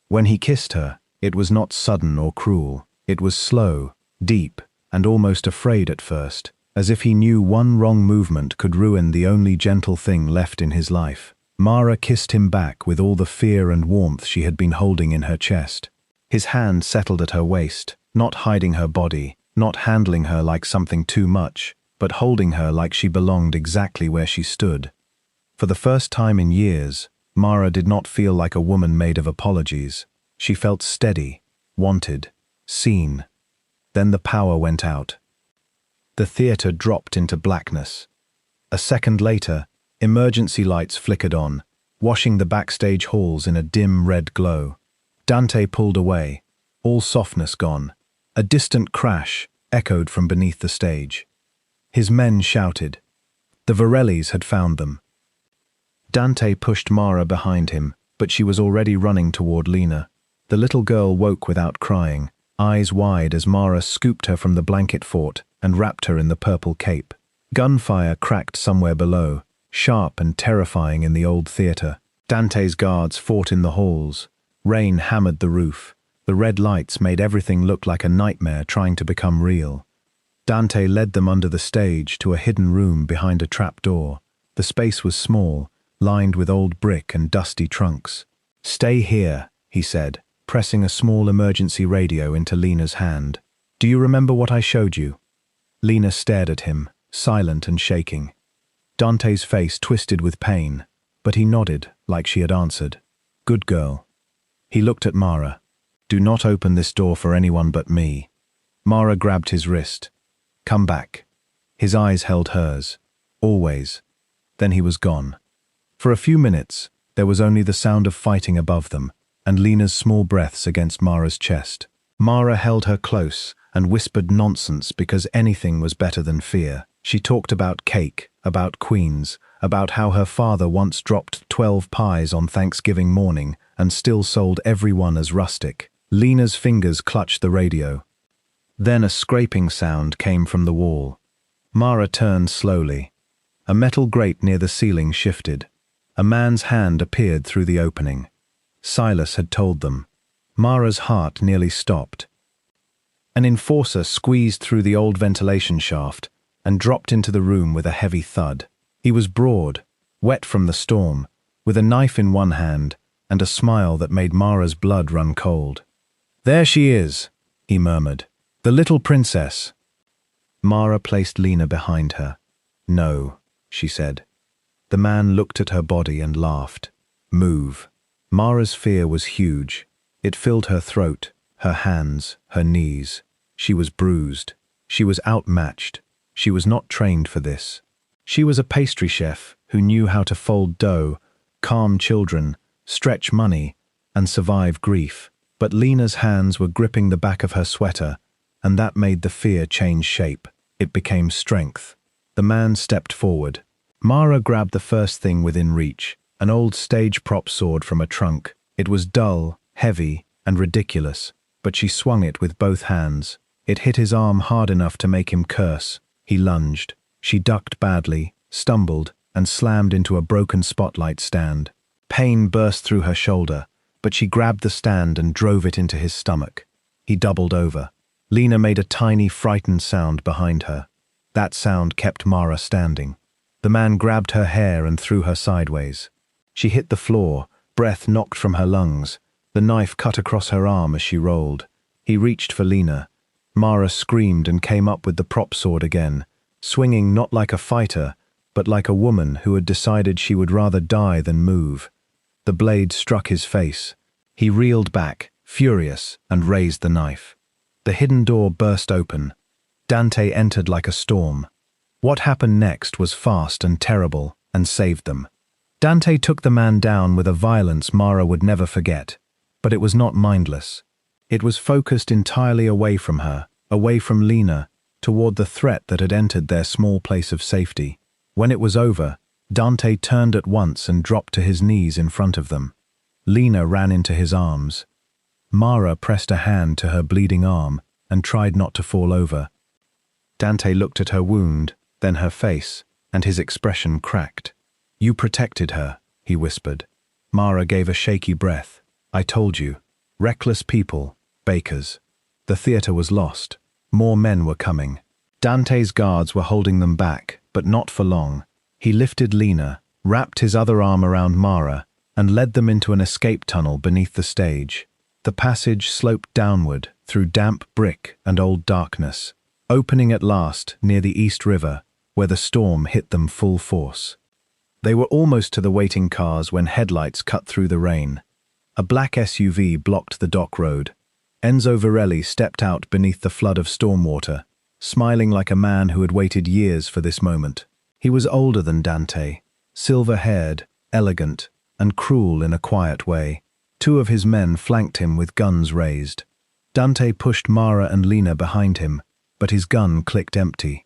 When he kissed her, it was not sudden or cruel. It was slow, deep, and almost afraid at first, as if he knew one wrong movement could ruin the only gentle thing left in his life. Mara kissed him back with all the fear and warmth she had been holding in her chest. His hand settled at her waist, not hiding her body, not handling her like something too much, but holding her like she belonged exactly where she stood. For the first time in years, Mara did not feel like a woman made of apologies. She felt steady, wanted, seen. Then the power went out. The theater dropped into blackness. A second later, emergency lights flickered on, washing the backstage halls in a dim red glow. Dante pulled away, all softness gone. A distant crash echoed from beneath the stage. His men shouted. The Varellis had found them. Dante pushed Mara behind him, but she was already running toward Lena. The little girl woke without crying, eyes wide as Mara scooped her from the blanket fort and wrapped her in the purple cape. Gunfire cracked somewhere below, sharp and terrifying in the old theater. Dante's guards fought in the halls. Rain hammered the roof. The red lights made everything look like a nightmare trying to become real. Dante led them under the stage to a hidden room behind a trap door. The space was small, lined with old brick and dusty trunks. "Stay here," he said, pressing a small emergency radio into Lena's hand. "Do you remember what I showed you?" Lena stared at him, silent and shaking. Dante's face twisted with pain, but he nodded like she had answered. "Good girl." He looked at Mara. "Do not open this door for anyone but me." Mara grabbed his wrist. "Come back." His eyes held hers. Always. Then he was gone. For a few minutes, there was only the sound of fighting above them, and Lena's small breaths against Mara's chest. Mara held her close and whispered nonsense because anything was better than fear. She talked about cake, about queens, about how her father once dropped 12 pies on Thanksgiving morning and still sold every one as rustic. Lena's fingers clutched the radio. Then a scraping sound came from the wall. Mara turned slowly. A metal grate near the ceiling shifted. A man's hand appeared through the opening. Silas had told them. Mara's heart nearly stopped. An enforcer squeezed through the old ventilation shaft and dropped into the room with a heavy thud. He was broad, wet from the storm, with a knife in one hand and a smile that made Mara's blood run cold. "There she is," he murmured. "The little princess." Mara placed Lena behind her. "No," she said. The man looked at her body and laughed. "Move." Mara's fear was huge. It filled her throat, her hands, her knees. She was bruised. She was outmatched. She was not trained for this. She was a pastry chef who knew how to fold dough, calm children, stretch money, and survive grief. But Lena's hands were gripping the back of her sweater, and that made the fear change shape. It became strength. The man stepped forward. Mara grabbed the first thing within reach, an old stage prop sword from a trunk. It was dull, heavy, and ridiculous, but she swung it with both hands. It hit his arm hard enough to make him curse. He lunged. She ducked badly, stumbled, and slammed into a broken spotlight stand. Pain burst through her shoulder, but she grabbed the stand and drove it into his stomach. He doubled over. Lena made a tiny, frightened sound behind her. That sound kept Mara standing. The man grabbed her hair and threw her sideways. She hit the floor, breath knocked from her lungs. The knife cut across her arm as she rolled. He reached for Lena. Mara screamed and came up with the prop sword again, swinging not like a fighter, but like a woman who had decided she would rather die than move. The blade struck his face. He reeled back, furious, and raised the knife. The hidden door burst open. Dante entered like a storm. What happened next was fast and terrible, and saved them. Dante took the man down with a violence Mara would never forget, but it was not mindless. It was focused entirely away from her, away from Lena, toward the threat that had entered their small place of safety. When it was over, Dante turned at once and dropped to his knees in front of them. Lena ran into his arms. Mara pressed a hand to her bleeding arm and tried not to fall over. Dante looked at her wound, then her face, and his expression cracked. "You protected her," he whispered. Mara gave a shaky breath. "I told you. Reckless people, bakers." The theater was lost. More men were coming. Dante's guards were holding them back, but not for long. He lifted Lena, wrapped his other arm around Mara, and led them into an escape tunnel beneath the stage. The passage sloped downward through damp brick and old darkness, opening at last near the East River, where the storm hit them full force. They were almost to the waiting cars when headlights cut through the rain. A black SUV blocked the dock road. Enzo Varelli stepped out beneath the flood of stormwater, smiling like a man who had waited years for this moment. He was older than Dante, silver-haired, elegant, and cruel in a quiet way. Two of his men flanked him with guns raised. Dante pushed Mara and Lena behind him, but his gun clicked empty.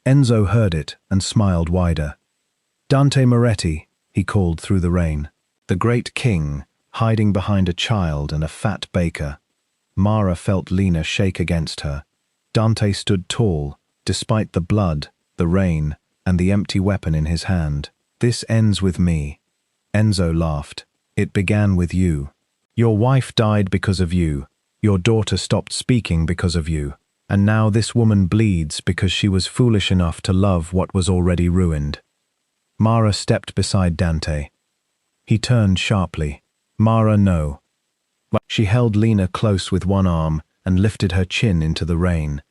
Enzo heard it and smiled wider. "Dante Moretti," he called through the rain. The great king, hiding behind a child and a fat baker. Mara felt Lena shake against her. Dante stood tall, despite the blood, the rain, and the empty weapon in his hand. "This ends with me." Enzo laughed. "It began with you. Your wife died because of you. Your daughter stopped speaking because of you. And now this woman bleeds because she was foolish enough to love what was already ruined." Mara stepped beside Dante. He turned sharply. "Mara, no." She held Lena close with one arm and lifted her chin into the rain.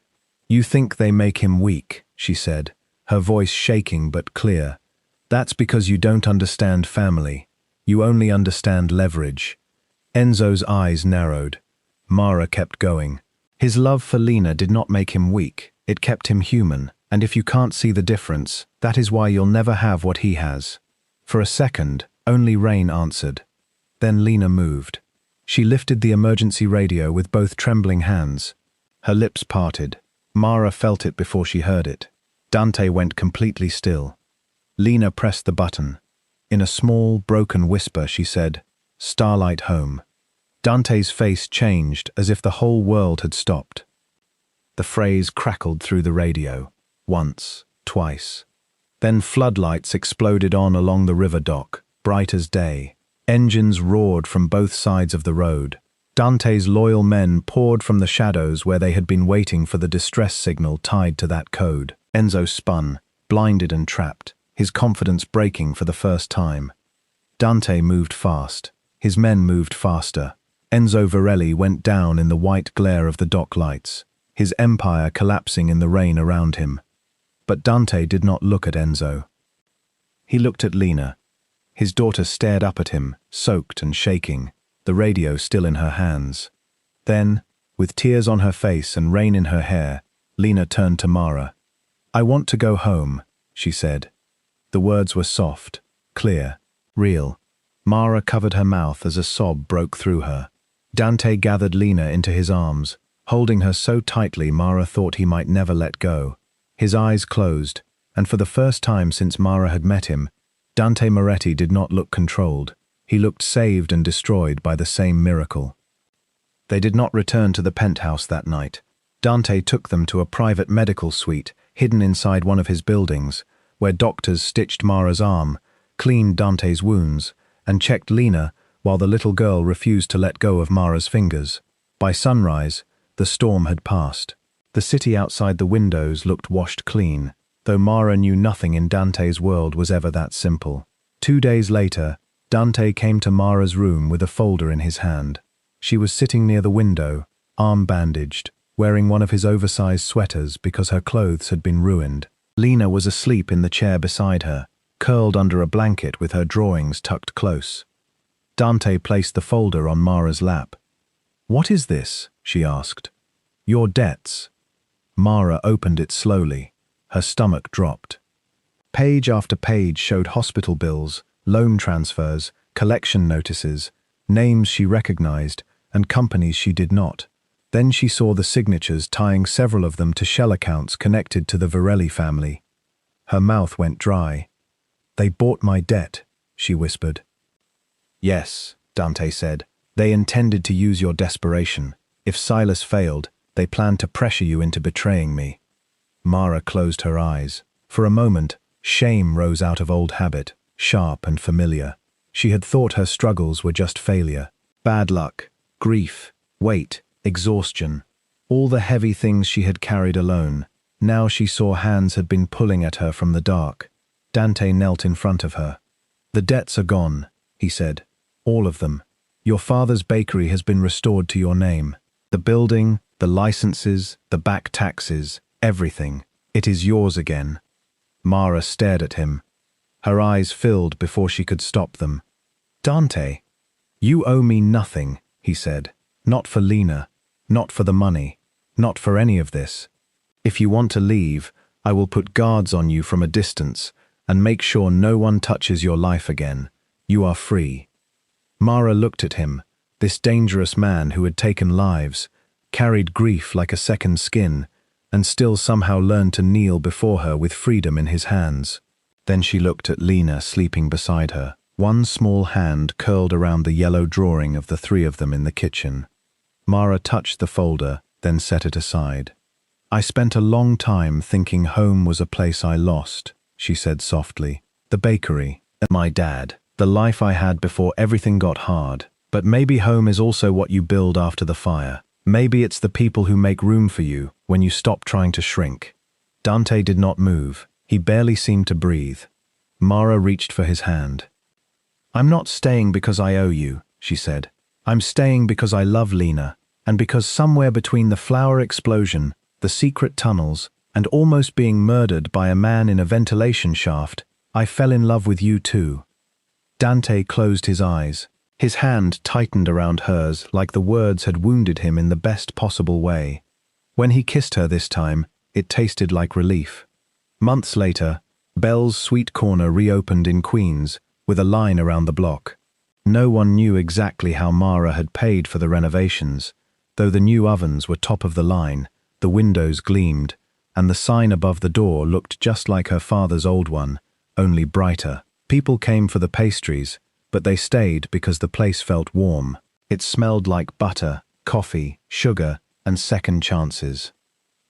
"You think they make him weak," she said, her voice shaking but clear. "That's because you don't understand family. You only understand leverage." Enzo's eyes narrowed. Mara kept going. His love for Lena did not make him weak, it kept him human, And if you can't see the difference, that is why you'll never have what he has." For a second, only Rain answered. Then Lena moved. She lifted the emergency radio with both trembling hands. Her lips parted. Mara felt it before she heard it. Dante went completely still. Lena pressed the button. In a small, broken whisper, she said, "Starlight Home." Dante's face changed as if the whole world had stopped. The phrase crackled through the radio. Once, twice. Then floodlights exploded on along the river dock, bright as day. Engines roared from both sides of the road. Dante's loyal men poured from the shadows where they had been waiting for the distress signal tied to that code. Enzo spun, blinded and trapped, his confidence breaking for the first time. Dante moved fast. His men moved faster. Enzo Varelli went down in the white glare of the dock lights, his empire collapsing in the rain around him. But Dante did not look at Enzo. He looked at Lena. His daughter stared up at him, soaked and shaking, the radio still in her hands. Then, with tears on her face and rain in her hair, Lena turned to Mara. "I want to go home," she said. The words were soft, clear, real. Mara covered her mouth as a sob broke through her. Dante gathered Lena into his arms, holding her so tightly Mara thought he might never let go. His eyes closed, and for the first time since Mara had met him, Dante Moretti did not look controlled. He looked saved and destroyed by the same miracle. They did not return to the penthouse that night. Dante took them to a private medical suite hidden inside one of his buildings, where doctors stitched Mara's arm, cleaned Dante's wounds, and checked Lena while the little girl refused to let go of Mara's fingers. By sunrise, the storm had passed. The city outside the windows looked washed clean, though Mara knew nothing in Dante's world was ever that simple. 2 days later, Dante came to Mara's room with a folder in his hand. She was sitting near the window, arm bandaged, wearing one of his oversized sweaters because her clothes had been ruined. Lena was asleep in the chair beside her, curled under a blanket with her drawings tucked close. Dante placed the folder on Mara's lap. "What is this?" she asked. "Your debts." Mara opened it slowly. Her stomach dropped. Page after page showed hospital bills, loan transfers, collection notices, names she recognized, and companies she did not. Then she saw the signatures tying several of them to shell accounts connected to the Varelli family. Her mouth went dry. "They bought my debt," she whispered. "Yes," Dante said. "They intended to use your desperation. If Silas failed, they planned to pressure you into betraying me." Mara closed her eyes. For a moment, shame rose out of old habit, sharp and familiar. She had thought her struggles were just failure. Bad luck, grief, weight, exhaustion. All the heavy things she had carried alone. Now she saw hands had been pulling at her from the dark. Dante knelt in front of her. "The debts are gone," he said. "All of them. Your father's bakery has been restored to your name. The building, the licenses, the back taxes, everything. It is yours again." Mara stared at him. Her eyes filled before she could stop them. "Dante, you owe me nothing," he said. "Not for Lena, not for the money, not for any of this. If you want to leave, I will put guards on you from a distance and make sure no one touches your life again. You are free." Mara looked at him, this dangerous man who had taken lives, carried grief like a second skin, and still somehow learned to kneel before her with freedom in his hands. Then she looked at Lena sleeping beside her, one small hand curled around the yellow drawing of the three of them in the kitchen. Mara touched the folder, then set it aside. "I spent a long time thinking home was a place I lost," she said softly. "The bakery, and my dad, the life I had before everything got hard. But maybe home is also what you build after the fire. Maybe it's the people who make room for you when you stop trying to shrink." Dante did not move. He barely seemed to breathe. Mara reached for his hand. "I'm not staying because I owe you," she said. "I'm staying because I love Lena, and because somewhere between the flower explosion, the secret tunnels, and almost being murdered by a man in a ventilation shaft, I fell in love with you too." Dante closed his eyes. His hand tightened around hers like the words had wounded him in the best possible way. When he kissed her this time, it tasted like relief. Months later, Belle's Sweet Corner reopened in Queens, with a line around the block. No one knew exactly how Mara had paid for the renovations, though the new ovens were top of the line, the windows gleamed, and the sign above the door looked just like her father's old one, only brighter. People came for the pastries, but they stayed because the place felt warm. It smelled like butter, coffee, sugar, and second chances.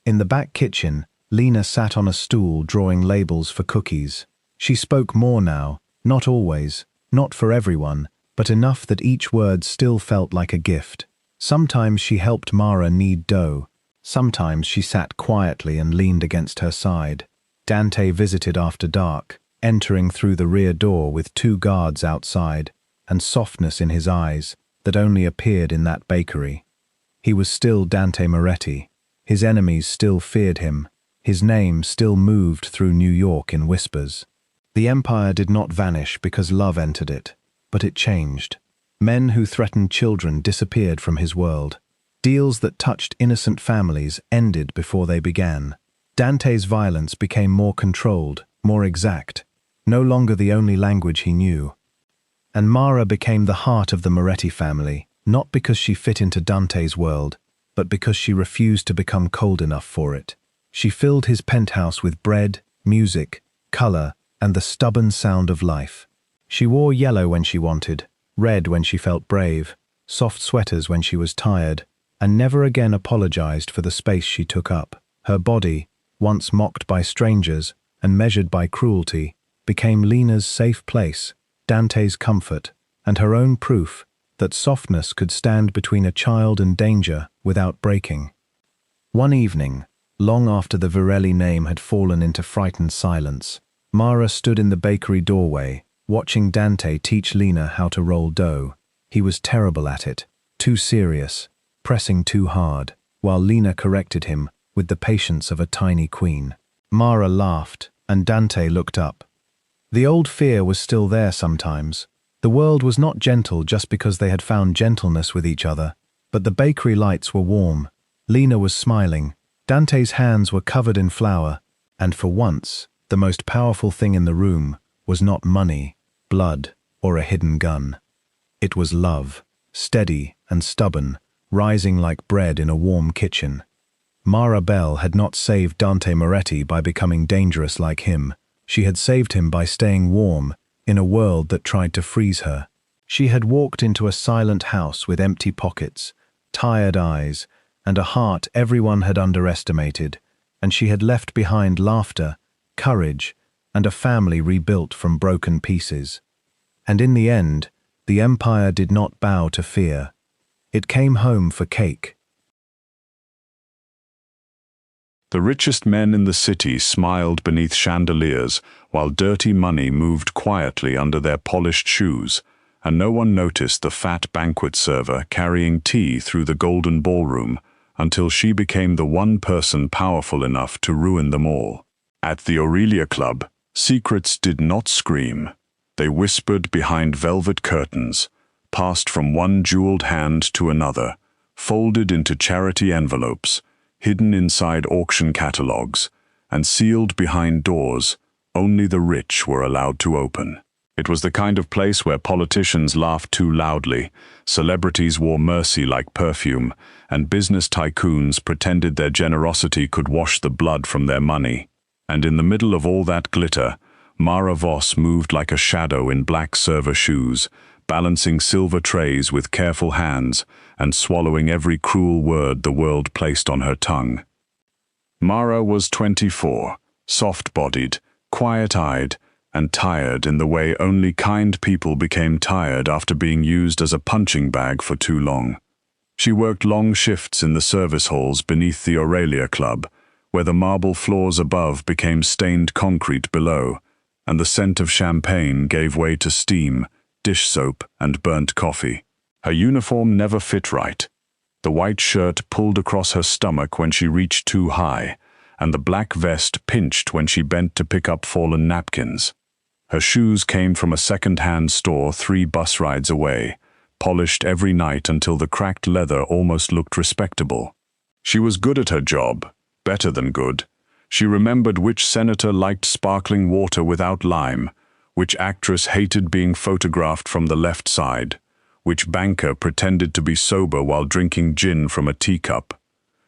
In the back kitchen, Lena sat on a stool drawing labels for cookies. She spoke more now, not always, not for everyone, but enough that each word still felt like a gift. Sometimes she helped Mara knead dough. Sometimes she sat quietly and leaned against her side. Dante visited after dark, entering through the rear door with 2 guards outside, and softness in his eyes that only appeared in that bakery. He was still Dante Moretti. His enemies still feared him. His name still moved through New York in whispers. The empire did not vanish because love entered it, but it changed. Men who threatened children disappeared from his world. Deals that touched innocent families ended before they began. Dante's violence became more controlled, more exact, no longer the only language he knew. And Mara became the heart of the Moretti family, not because she fit into Dante's world, but because she refused to become cold enough for it. She filled his penthouse with bread, music, color, and the stubborn sound of life. She wore yellow when she wanted, red when she felt brave, soft sweaters when she was tired, and never again apologized for the space she took up. Her body, once mocked by strangers and measured by cruelty, became Lena's safe place, Dante's comfort, and her own proof that softness could stand between a child and danger without breaking. One evening, long after the Virelli name had fallen into frightened silence, Mara stood in the bakery doorway, watching Dante teach Lena how to roll dough. He was terrible at it, too serious, pressing too hard, while Lena corrected him with the patience of a tiny queen. Mara laughed, and Dante looked up. The old fear was still there sometimes. The world was not gentle just because they had found gentleness with each other, but the bakery lights were warm. Lena was smiling. Dante's hands were covered in flour, and for once, the most powerful thing in the room was not money, blood, or a hidden gun. It was love, steady and stubborn, rising like bread in a warm kitchen. Mara Bell had not saved Dante Moretti by becoming dangerous like him. She had saved him by staying warm in a world that tried to freeze her. She had walked into a silent house with empty pockets, tired eyes, and a heart everyone had underestimated, and she had left behind laughter, courage, and a family rebuilt from broken pieces. And in the end, the empire did not bow to fear. It came home for cake. The richest men in the city smiled beneath chandeliers, while dirty money moved quietly under their polished shoes, and no one noticed the fat banquet server carrying tea through the golden ballroom until she became the one person powerful enough to ruin them all. At the Aurelia Club, secrets did not scream. They whispered behind velvet curtains, passed from one jeweled hand to another, folded into charity envelopes, hidden inside auction catalogs, and sealed behind doors only the rich were allowed to open. It was the kind of place where politicians laughed too loudly, celebrities wore mercy like perfume, and business tycoons pretended their generosity could wash the blood from their money. And in the middle of all that glitter, Mara Voss moved like a shadow in black server shoes, balancing silver trays with careful hands and swallowing every cruel word the world placed on her tongue. Mara was 24, soft-bodied, quiet-eyed, and tired in the way only kind people became tired after being used as a punching bag for too long. She worked long shifts in the service halls beneath the Aurelia Club, where the marble floors above became stained concrete below, and the scent of champagne gave way to steam, dish soap, and burnt coffee. Her uniform never fit right. The white shirt pulled across her stomach when she reached too high, and the black vest pinched when she bent to pick up fallen napkins. Her shoes came from a second-hand store 3 bus rides away, polished every night until the cracked leather almost looked respectable. She was good at her job, better than good. She remembered which senator liked sparkling water without lime, which actress hated being photographed from the left side, which banker pretended to be sober while drinking gin from a teacup.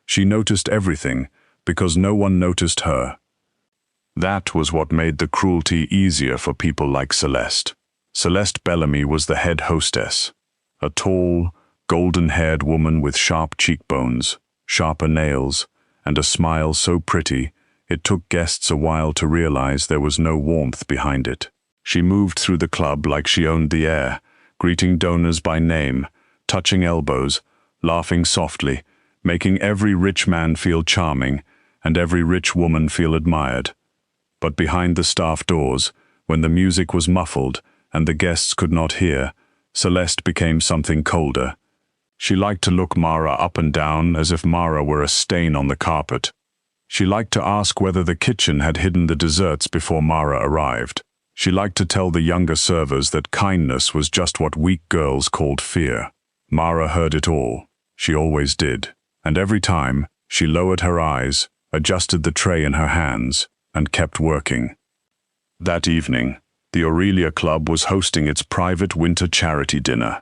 She noticed everything because no one noticed her. That was what made the cruelty easier for people like Celeste. Celeste Bellamy was the head hostess, a tall, golden-haired woman with sharp cheekbones, sharper nails, and a smile so pretty it took guests a while to realize there was no warmth behind it. She moved through the club like she owned the air, greeting donors by name, touching elbows, laughing softly, making every rich man feel charming and every rich woman feel admired. But behind the staff doors, when the music was muffled and the guests could not hear, Celeste became something colder. She liked to look Mara up and down as if Mara were a stain on the carpet. She liked to ask whether the kitchen had hidden the desserts before Mara arrived. She liked to tell the younger servers that kindness was just what weak girls called fear. Mara heard it all. She always did. And every time, she lowered her eyes, adjusted the tray in her hands, and kept working. That evening, the Aurelia Club was hosting its private winter charity dinner,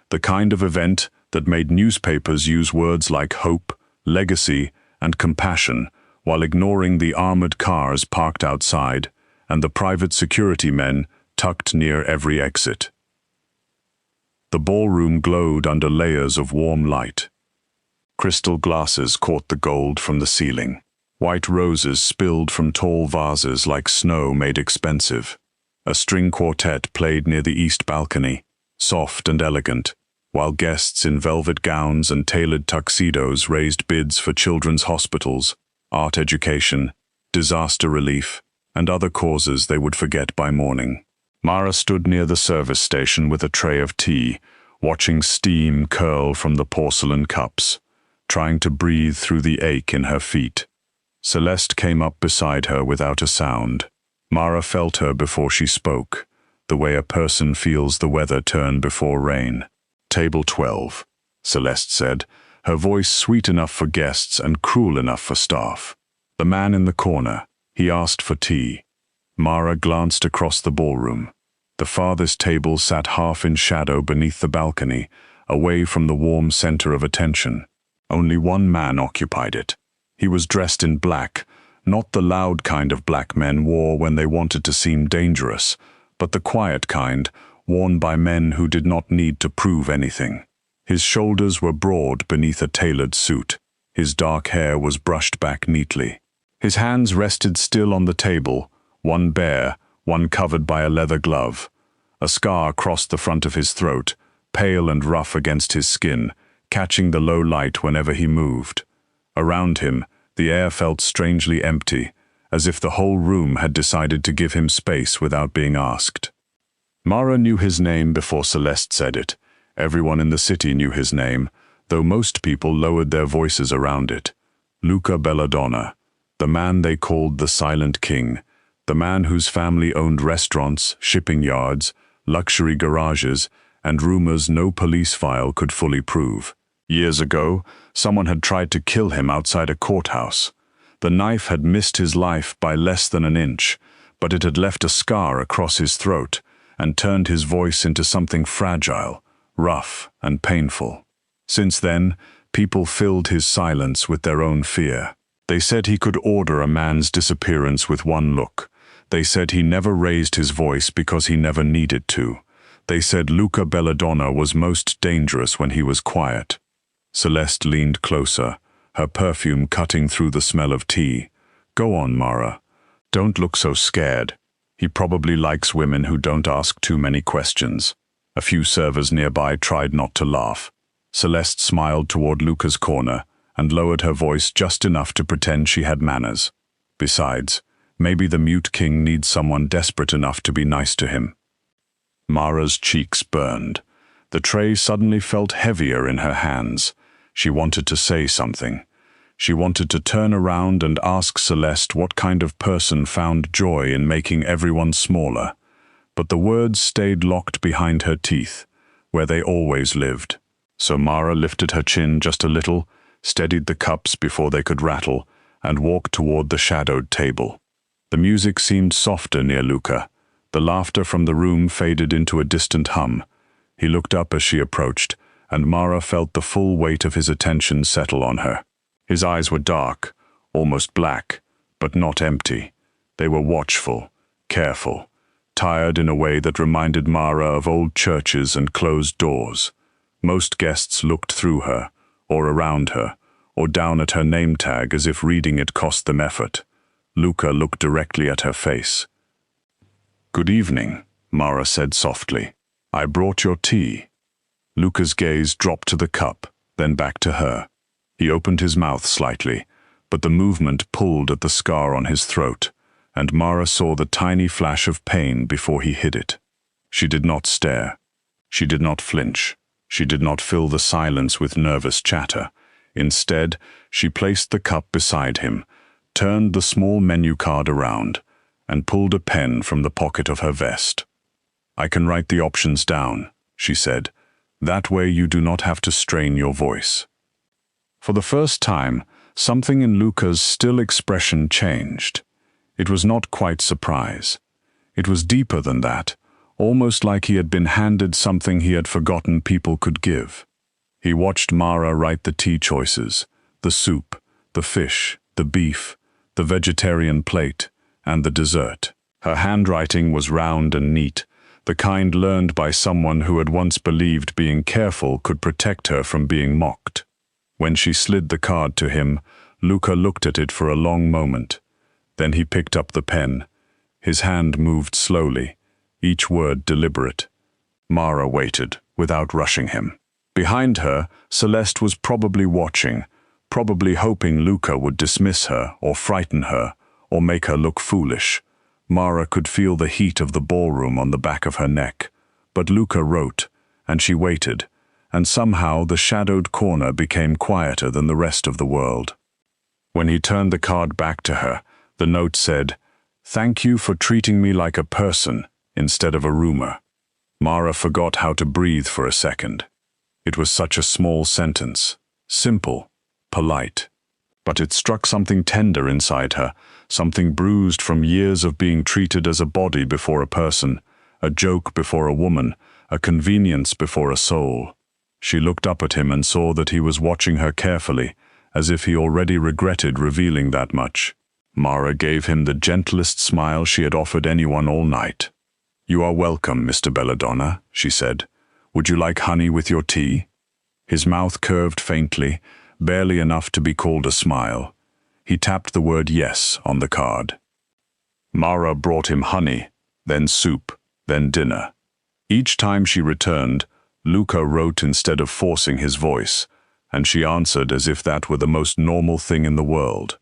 the kind of event that made newspapers use words like hope, legacy, and compassion, while ignoring the armored cars parked outside and the private security men tucked near every exit. The ballroom glowed under layers of warm light. Crystal glasses caught the gold from the ceiling. White roses spilled from tall vases like snow made expensive. A string quartet played near the east balcony, soft and elegant, while guests in velvet gowns and tailored tuxedos raised bids for children's hospitals, art education, disaster relief, and other causes they would forget by morning. Mara stood near the service station with a tray of tea, watching steam curl from the porcelain cups, trying to breathe through the ache in her feet. Celeste came up beside her without a sound. Mara felt her before she spoke, the way a person feels the weather turn before rain. "Table 12, Celeste said, her voice sweet enough for guests and cruel enough for staff. The man in the corner, he asked for tea. Mara glanced across the ballroom. The farthest table sat half in shadow beneath the balcony, away from the warm center of attention. Only one man occupied it. He was dressed in black, not the loud kind of black men wore when they wanted to seem dangerous, but the quiet kind, worn by men who did not need to prove anything. His shoulders were broad beneath a tailored suit. His dark hair was brushed back neatly. His hands rested still on the table, one bare, one covered by a leather glove. A scar crossed the front of his throat, pale and rough against his skin, catching the low light whenever he moved. Around him, the air felt strangely empty, as if the whole room had decided to give him space without being asked. Mara knew his name before Celeste said it. Everyone in the city knew his name, though most people lowered their voices around it. Luca Belladonna, the man they called the Silent King, the man whose family owned restaurants, shipping yards, luxury garages, and rumors no police file could fully prove. Years ago, someone had tried to kill him outside a courthouse. The knife had missed his life by less than an inch, but it had left a scar across his throat and turned his voice into something fragile, rough and painful. Since then, people filled his silence with their own fear. They said he could order a man's disappearance with one look. They said he never raised his voice because he never needed to. They said Luca Belladonna was most dangerous when he was quiet. Celeste leaned closer, her perfume cutting through the smell of tea. "Go on, Mara. Don't look so scared. He probably likes women who don't ask too many questions." A few servers nearby tried not to laugh. Celeste smiled toward Luca's corner and lowered her voice just enough to pretend she had manners. Besides, maybe the mute king needs someone desperate enough to be nice to him. Mara's cheeks burned. The tray suddenly felt heavier in her hands. She wanted to say something. She wanted to turn around and ask Celeste what kind of person found joy in making everyone smaller. But the words stayed locked behind her teeth, where they always lived. So Mara lifted her chin just a little, steadied the cups before they could rattle, and walked toward the shadowed table. The music seemed softer near Luca. The laughter from the room faded into a distant hum. He looked up as she approached, and Mara felt the full weight of his attention settle on her. His eyes were dark, almost black, but not empty. They were watchful, careful, tired in a way that reminded Mara of old churches and closed doors. Most guests looked through her, or around her, or down at her name tag as if reading it cost them effort. Luca looked directly at her face. "Good evening," Mara said softly. "I brought your tea." Luca's gaze dropped to the cup, then back to her. He opened his mouth slightly, but the movement pulled at the scar on his throat, and Mara saw the tiny flash of pain before he hid it. She did not stare. She did not flinch. She did not fill the silence with nervous chatter. Instead, she placed the cup beside him, turned the small menu card around, and pulled a pen from the pocket of her vest. "I can write the options down," she said. "That way you do not have to strain your voice." For the first time, something in Luca's still expression changed. It was not quite surprise. It was deeper than that, almost like he had been handed something he had forgotten people could give. He watched Mara write the tea choices, the soup, the fish, the beef, the vegetarian plate, and the dessert. Her handwriting was round and neat, the kind learned by someone who had once believed being careful could protect her from being mocked. When she slid the card to him, Luca looked at it for a long moment. Then he picked up the pen. His hand moved slowly, each word deliberate. Mara waited, without rushing him. Behind her, Celeste was probably watching, probably hoping Luca would dismiss her, or frighten her, or make her look foolish. Mara could feel the heat of the ballroom on the back of her neck. But Luca wrote, and she waited, and somehow the shadowed corner became quieter than the rest of the world. When he turned the card back to her, the note said, "Thank you for treating me like a person instead of a rumor." Mara forgot how to breathe for a second. It was such a small sentence, simple, polite. But it struck something tender inside her, something bruised from years of being treated as a body before a person, a joke before a woman, a convenience before a soul. She looked up at him and saw that he was watching her carefully, as if he already regretted revealing that much. Mara gave him the gentlest smile she had offered anyone all night. "You are welcome, Mr. Belladonna," she said. "Would you like honey with your tea?" His mouth curved faintly, barely enough to be called a smile. He tapped the word yes on the card. Mara brought him honey, then soup, then dinner. Each time she returned, Luca wrote instead of forcing his voice, and she answered as if that were the most normal thing in the world.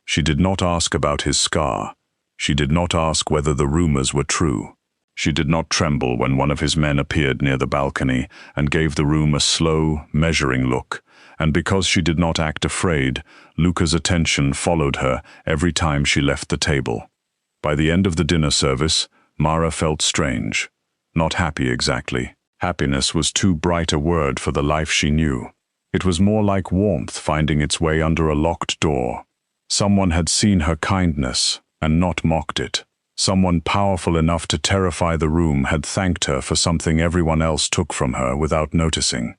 She did not ask about his scar. She did not ask whether the rumors were true. She did not tremble when one of his men appeared near the balcony and gave the room a slow, measuring look, and because she did not act afraid, Luca's attention followed her every time she left the table. By the end of the dinner service, Mara felt strange. Not happy exactly. Happiness was too bright a word for the life she knew. It was more like warmth finding its way under a locked door. Someone had seen her kindness and not mocked it. Someone powerful enough to terrify the room had thanked her for something everyone else took from her without noticing.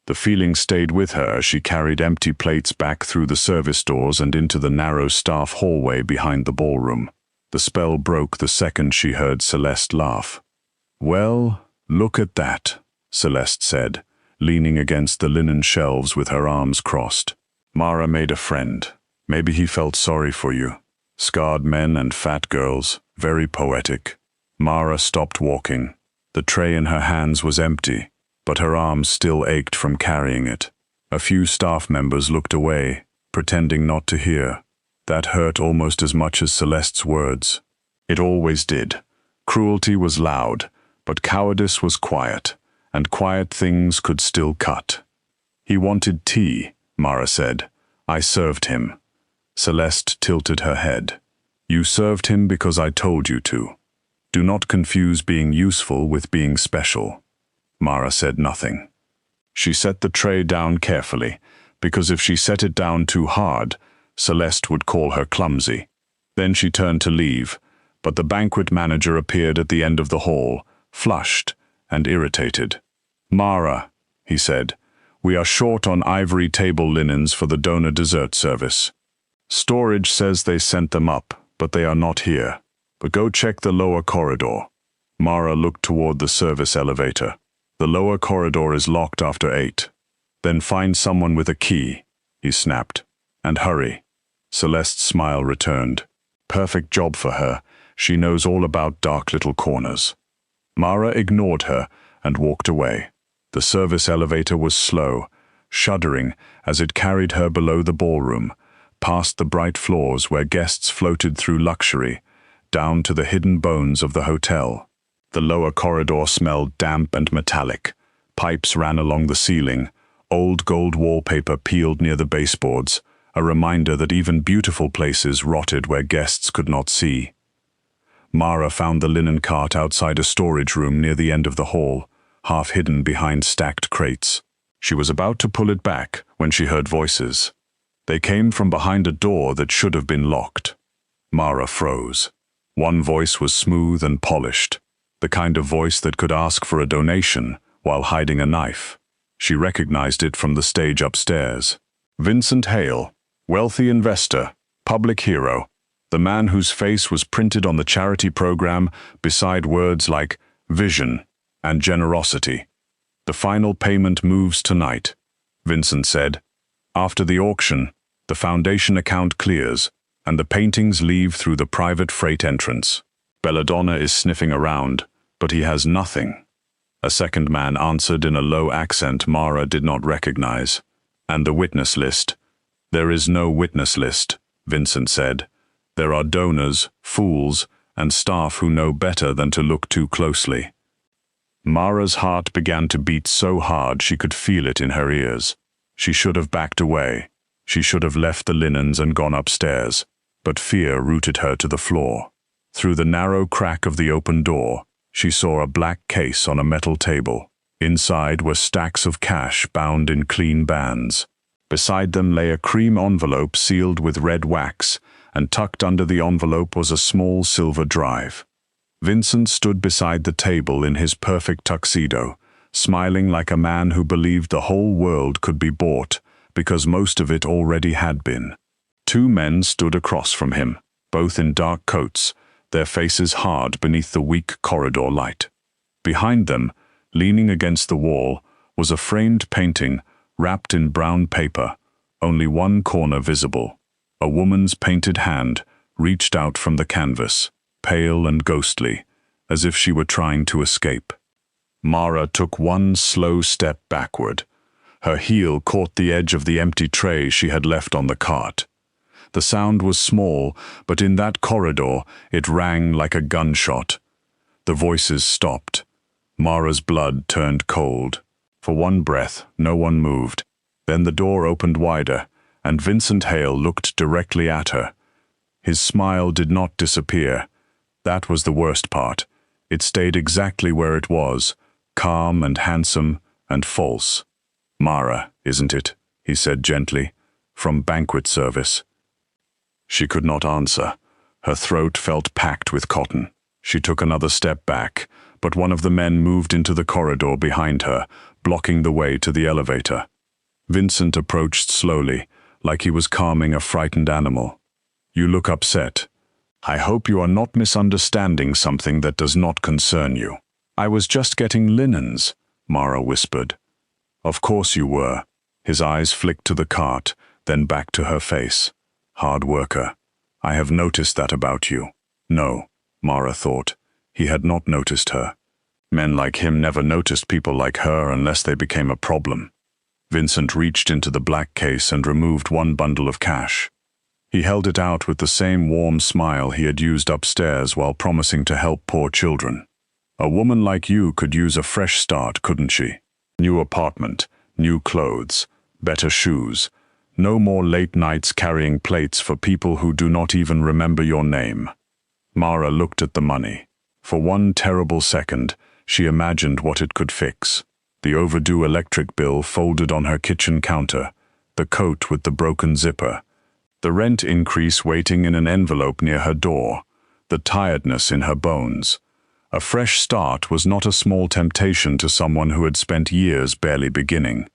The feeling stayed with her as she carried empty plates back through the service doors and into the narrow staff hallway behind the ballroom. The spell broke the second she heard Celeste laugh. "Well, look at that," Celeste said, leaning against the linen shelves with her arms crossed. "Mara made a friend. Maybe he felt sorry for you. Scarred men and fat girls, very poetic." Mara stopped walking. The tray in her hands was empty, but her arms still ached from carrying it. A few staff members looked away, pretending not to hear. That hurt almost as much as Celeste's words. It always did. Cruelty was loud, but cowardice was quiet, and quiet things could still cut. "He wanted tea," Mara said. "I served him." Celeste tilted her head. "You served him because I told you to. Do not confuse being useful with being special." Mara said nothing. She set the tray down carefully, because if she set it down too hard, Celeste would call her clumsy. Then she turned to leave, but the banquet manager appeared at the end of the hall, flushed and irritated. "Mara," he said, "we are short on ivory table linens for the donor dessert service. Storage says they sent them up, but they are not here. But go check the lower corridor." Mara looked toward the service elevator. "The lower corridor is locked after 8. Then find someone with a key," he snapped. "And hurry." Celeste's smile returned. Perfect job for her. She knows all about dark little corners. Mara ignored her and walked away. The service elevator was slow, shuddering as it carried her below the ballroom, past the bright floors where guests floated through luxury, down to the hidden bones of the hotel. The lower corridor smelled damp and metallic. Pipes ran along the ceiling. Old gold wallpaper peeled near the baseboards, a reminder that even beautiful places rotted where guests could not see. Mara found the linen cart outside a storage room near the end of the hall, half hidden behind stacked crates. She was about to pull it back when she heard voices. They came from behind a door that should have been locked. Mara froze. One voice was smooth and polished, the kind of voice that could ask for a donation while hiding a knife. She recognized it from the stage upstairs. Vincent Hale, wealthy investor, public hero, the man whose face was printed on the charity program beside words like vision and generosity. "The final payment moves tonight," Vincent said. "After the auction, the foundation account clears, and the paintings leave through the private freight entrance. Belladonna is sniffing around, but he has nothing." A second man answered in a low accent Mara did not recognize. "And the witness list?" "There is no witness list," Vincent said. "There are donors, fools, and staff who know better than to look too closely." Mara's heart began to beat so hard she could feel it in her ears. She should have backed away. She should have left the linens and gone upstairs. But fear rooted her to the floor. Through the narrow crack of the open door, she saw a black case on a metal table. Inside were stacks of cash bound in clean bands. Beside them lay a cream envelope sealed with red wax, and tucked under the envelope was a small silver drive. Vincent stood beside the table in his perfect tuxedo, smiling like a man who believed the whole world could be bought, because most of it already had been. Two men stood across from him, both in dark coats, their faces hard beneath the weak corridor light. Behind them, leaning against the wall, was a framed painting wrapped in brown paper, only one corner visible. A woman's painted hand reached out from the canvas, pale and ghostly, as if she were trying to escape. Mara took one slow step backward. Her heel caught the edge of the empty tray she had left on the cart. The sound was small, but in that corridor it rang like a gunshot. The voices stopped. Mara's blood turned cold. For one breath, no one moved. Then the door opened wider, and Vincent Hale looked directly at her. His smile did not disappear. That was the worst part. It stayed exactly where it was, calm and handsome and false. "Mara, isn't it?" he said gently, "from banquet service." She could not answer. Her throat felt packed with cotton. She took another step back, but one of the men moved into the corridor behind her, blocking the way to the elevator. Vincent approached slowly, like he was calming a frightened animal. "You look upset. I hope you are not misunderstanding something that does not concern you." "I was just getting linens," Mara whispered. "Of course you were." His eyes flicked to the cart, then back to her face. "Hard worker. I have noticed that about you." No, Mara thought. He had not noticed her. Men like him never noticed people like her unless they became a problem. Vincent reached into the black case and removed one bundle of cash. He held it out with the same warm smile he had used upstairs while promising to help poor children. "A woman like you could use a fresh start, couldn't she? New apartment, new clothes, better shoes. No more late nights carrying plates for people who do not even remember your name." Mara looked at the money. For one terrible second, she imagined what it could fix. The overdue electric bill folded on her kitchen counter, the coat with the broken zipper. The rent increase waiting in an envelope near her door, the tiredness in her bones. A fresh start was not a small temptation to someone who had spent years barely beginning.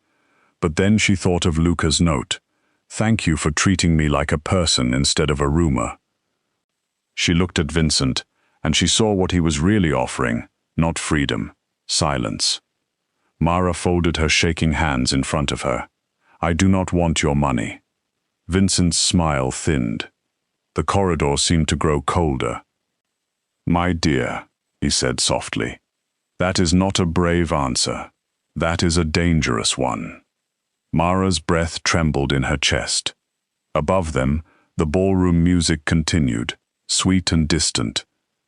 But then she thought of Luca's note. "Thank you for treating me like a person instead of a rumor." She looked at Vincent, and she saw what he was really offering, not freedom, silence. Mara folded her shaking hands in front of her. "I do not want your money." Vincent's smile thinned. The corridor seemed to grow colder. "My dear," he said softly, "that is not a brave answer. That is a dangerous one." Mara's breath trembled in her chest. Above them, the ballroom music continued, sweet and distant,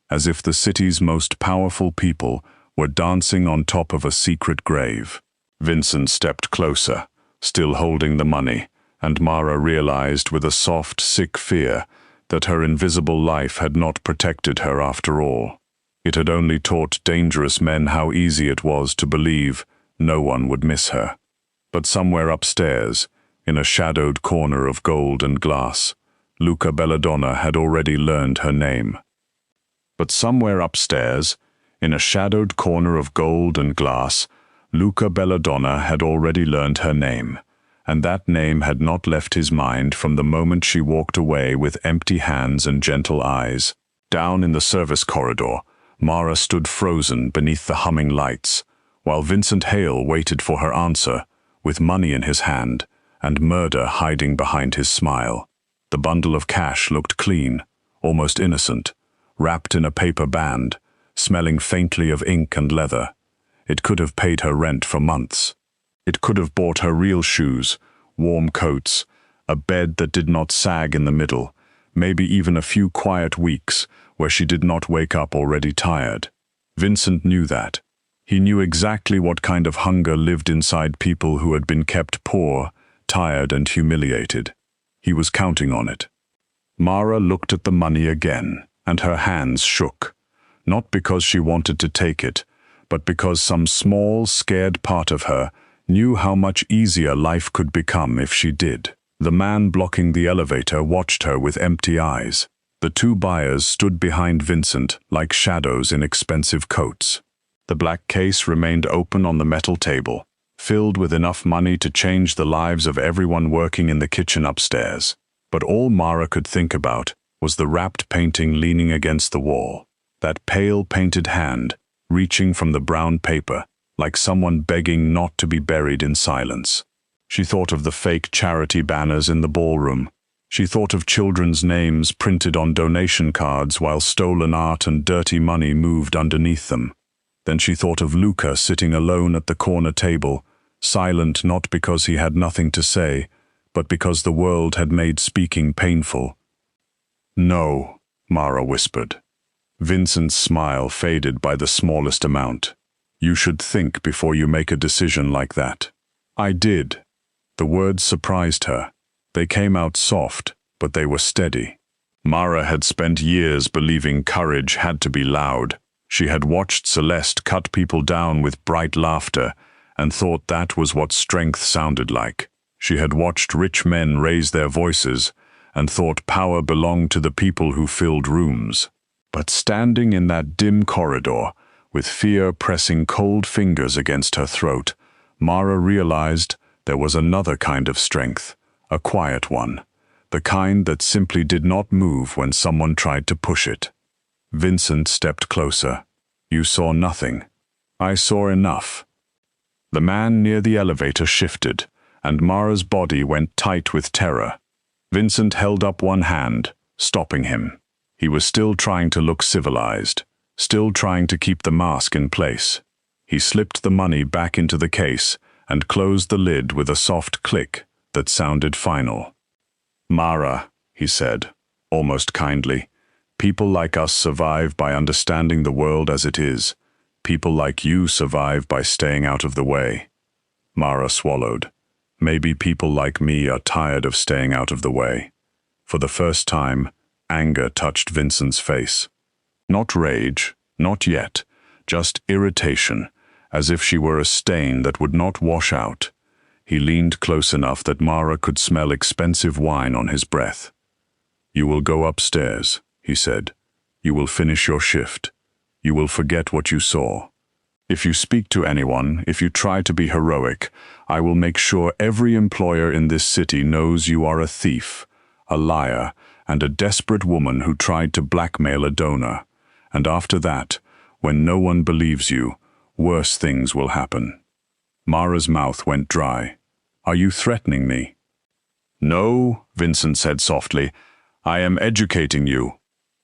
as if the city's most powerful people were dancing on top of a secret grave. Vincent stepped closer, still holding the money, and Mara realized with a soft, sick fear that her invisible life had not protected her after all. It had only taught dangerous men how easy it was to believe no one would miss her. But somewhere upstairs, in a shadowed corner of gold and glass, Luca Belladonna had already learned her name. But somewhere upstairs, in a shadowed corner of gold and glass, Luca Belladonna had already learned her name, and that name had not left his mind from the moment she walked away with empty hands and gentle eyes. Down in the service corridor, Mara stood frozen beneath the humming lights, while Vincent Hale waited for her answer, with money in his hand and murder hiding behind his smile. The bundle of cash looked clean, almost innocent, wrapped in a paper band, smelling faintly of ink and leather. It could have paid her rent for months. It could have bought her real shoes, warm coats, a bed that did not sag in the middle, maybe even a few quiet weeks where she did not wake up already tired. Vincent knew that. He knew exactly what kind of hunger lived inside people who had been kept poor, tired and humiliated. He was counting on it. Mara looked at the money again, and her hands shook, not because she wanted to take it, but because some small, scared part of her knew how much easier life could become if she did. The man blocking the elevator watched her with empty eyes. The two buyers stood behind Vincent like shadows in expensive coats. The black case remained open on the metal table, filled with enough money to change the lives of everyone working in the kitchen upstairs. But all Mara could think about was the wrapped painting leaning against the wall, that pale painted hand reaching from the brown paper, like someone begging not to be buried in silence. She thought of the fake charity banners in the ballroom. She thought of children's names printed on donation cards while stolen art and dirty money moved underneath them. Then she thought of Luca sitting alone at the corner table, silent not because he had nothing to say, but because the world had made speaking painful. "No," Mara whispered. Vincent's smile faded by the smallest amount. "You should think before you make a decision like that." "I did." The words surprised her. They came out soft, but they were steady. Mara had spent years believing courage had to be loud. She had watched Celeste cut people down with bright laughter and thought that was what strength sounded like. She had watched rich men raise their voices and thought power belonged to the people who filled rooms. But standing in that dim corridor, with fear pressing cold fingers against her throat, Mara realized there was another kind of strength, a quiet one, the kind that simply did not move when someone tried to push it. Vincent stepped closer. "You saw nothing." "I saw enough." The man near the elevator shifted, and Mara's body went tight with terror. Vincent held up one hand, stopping him. He was still trying to look civilized, still trying to keep the mask in place. He slipped the money back into the case and closed the lid with a soft click that sounded final. "Mara," he said, almost kindly, "people like us survive by understanding the world as it is. People like you survive by staying out of the way." Mara swallowed. Maybe people like me are tired of staying out of the way. For the first time, anger touched Vincent's face. Not rage, not yet, just irritation, as if she were a stain that would not wash out. He leaned close enough that Mara could smell expensive wine on his breath. "You will go upstairs," he said. "You will finish your shift. You will forget what you saw. If you speak to anyone, if you try to be heroic, I will make sure every employer in this city knows you are a thief, a liar, and a desperate woman who tried to blackmail a donor. And after that, when no one believes you, worse things will happen." Mara's mouth went dry. "Are you threatening me?" "No," Vincent said softly. "I am educating you."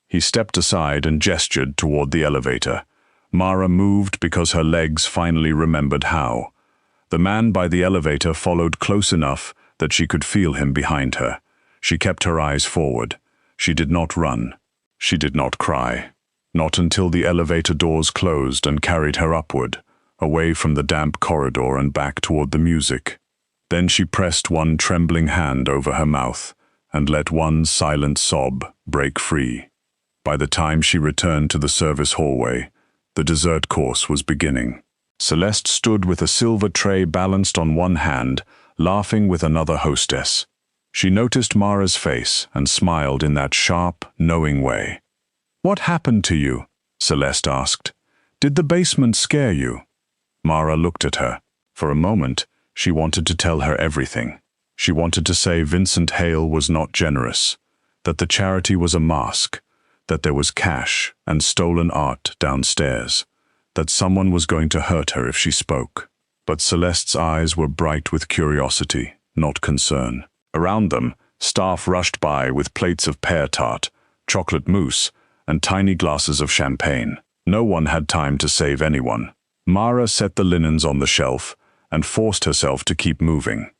He stepped aside and gestured toward the elevator. Mara moved because her legs finally remembered how. The man by the elevator followed close enough that she could feel him behind her. She kept her eyes forward. She did not run. She did not cry. Not until the elevator doors closed and carried her upward, away from the damp corridor and back toward the music. Then she pressed one trembling hand over her mouth and let one silent sob break free. By the time she returned to the service hallway, the dessert course was beginning. Celeste stood with a silver tray balanced on one hand, laughing with another hostess. She noticed Mara's face and smiled in that sharp, knowing way. "What happened to you?" Celeste asked. "Did the basement scare you?" Mara looked at her. For a moment, she wanted to tell her everything. She wanted to say Vincent Hale was not generous, that the charity was a mask, that there was cash and stolen art downstairs, that someone was going to hurt her if she spoke. But Celeste's eyes were bright with curiosity, not concern. Around them, staff rushed by with plates of pear tart, chocolate mousse, and tiny glasses of champagne. No one had time to save anyone. Mara set the linens on the shelf and forced herself to keep moving.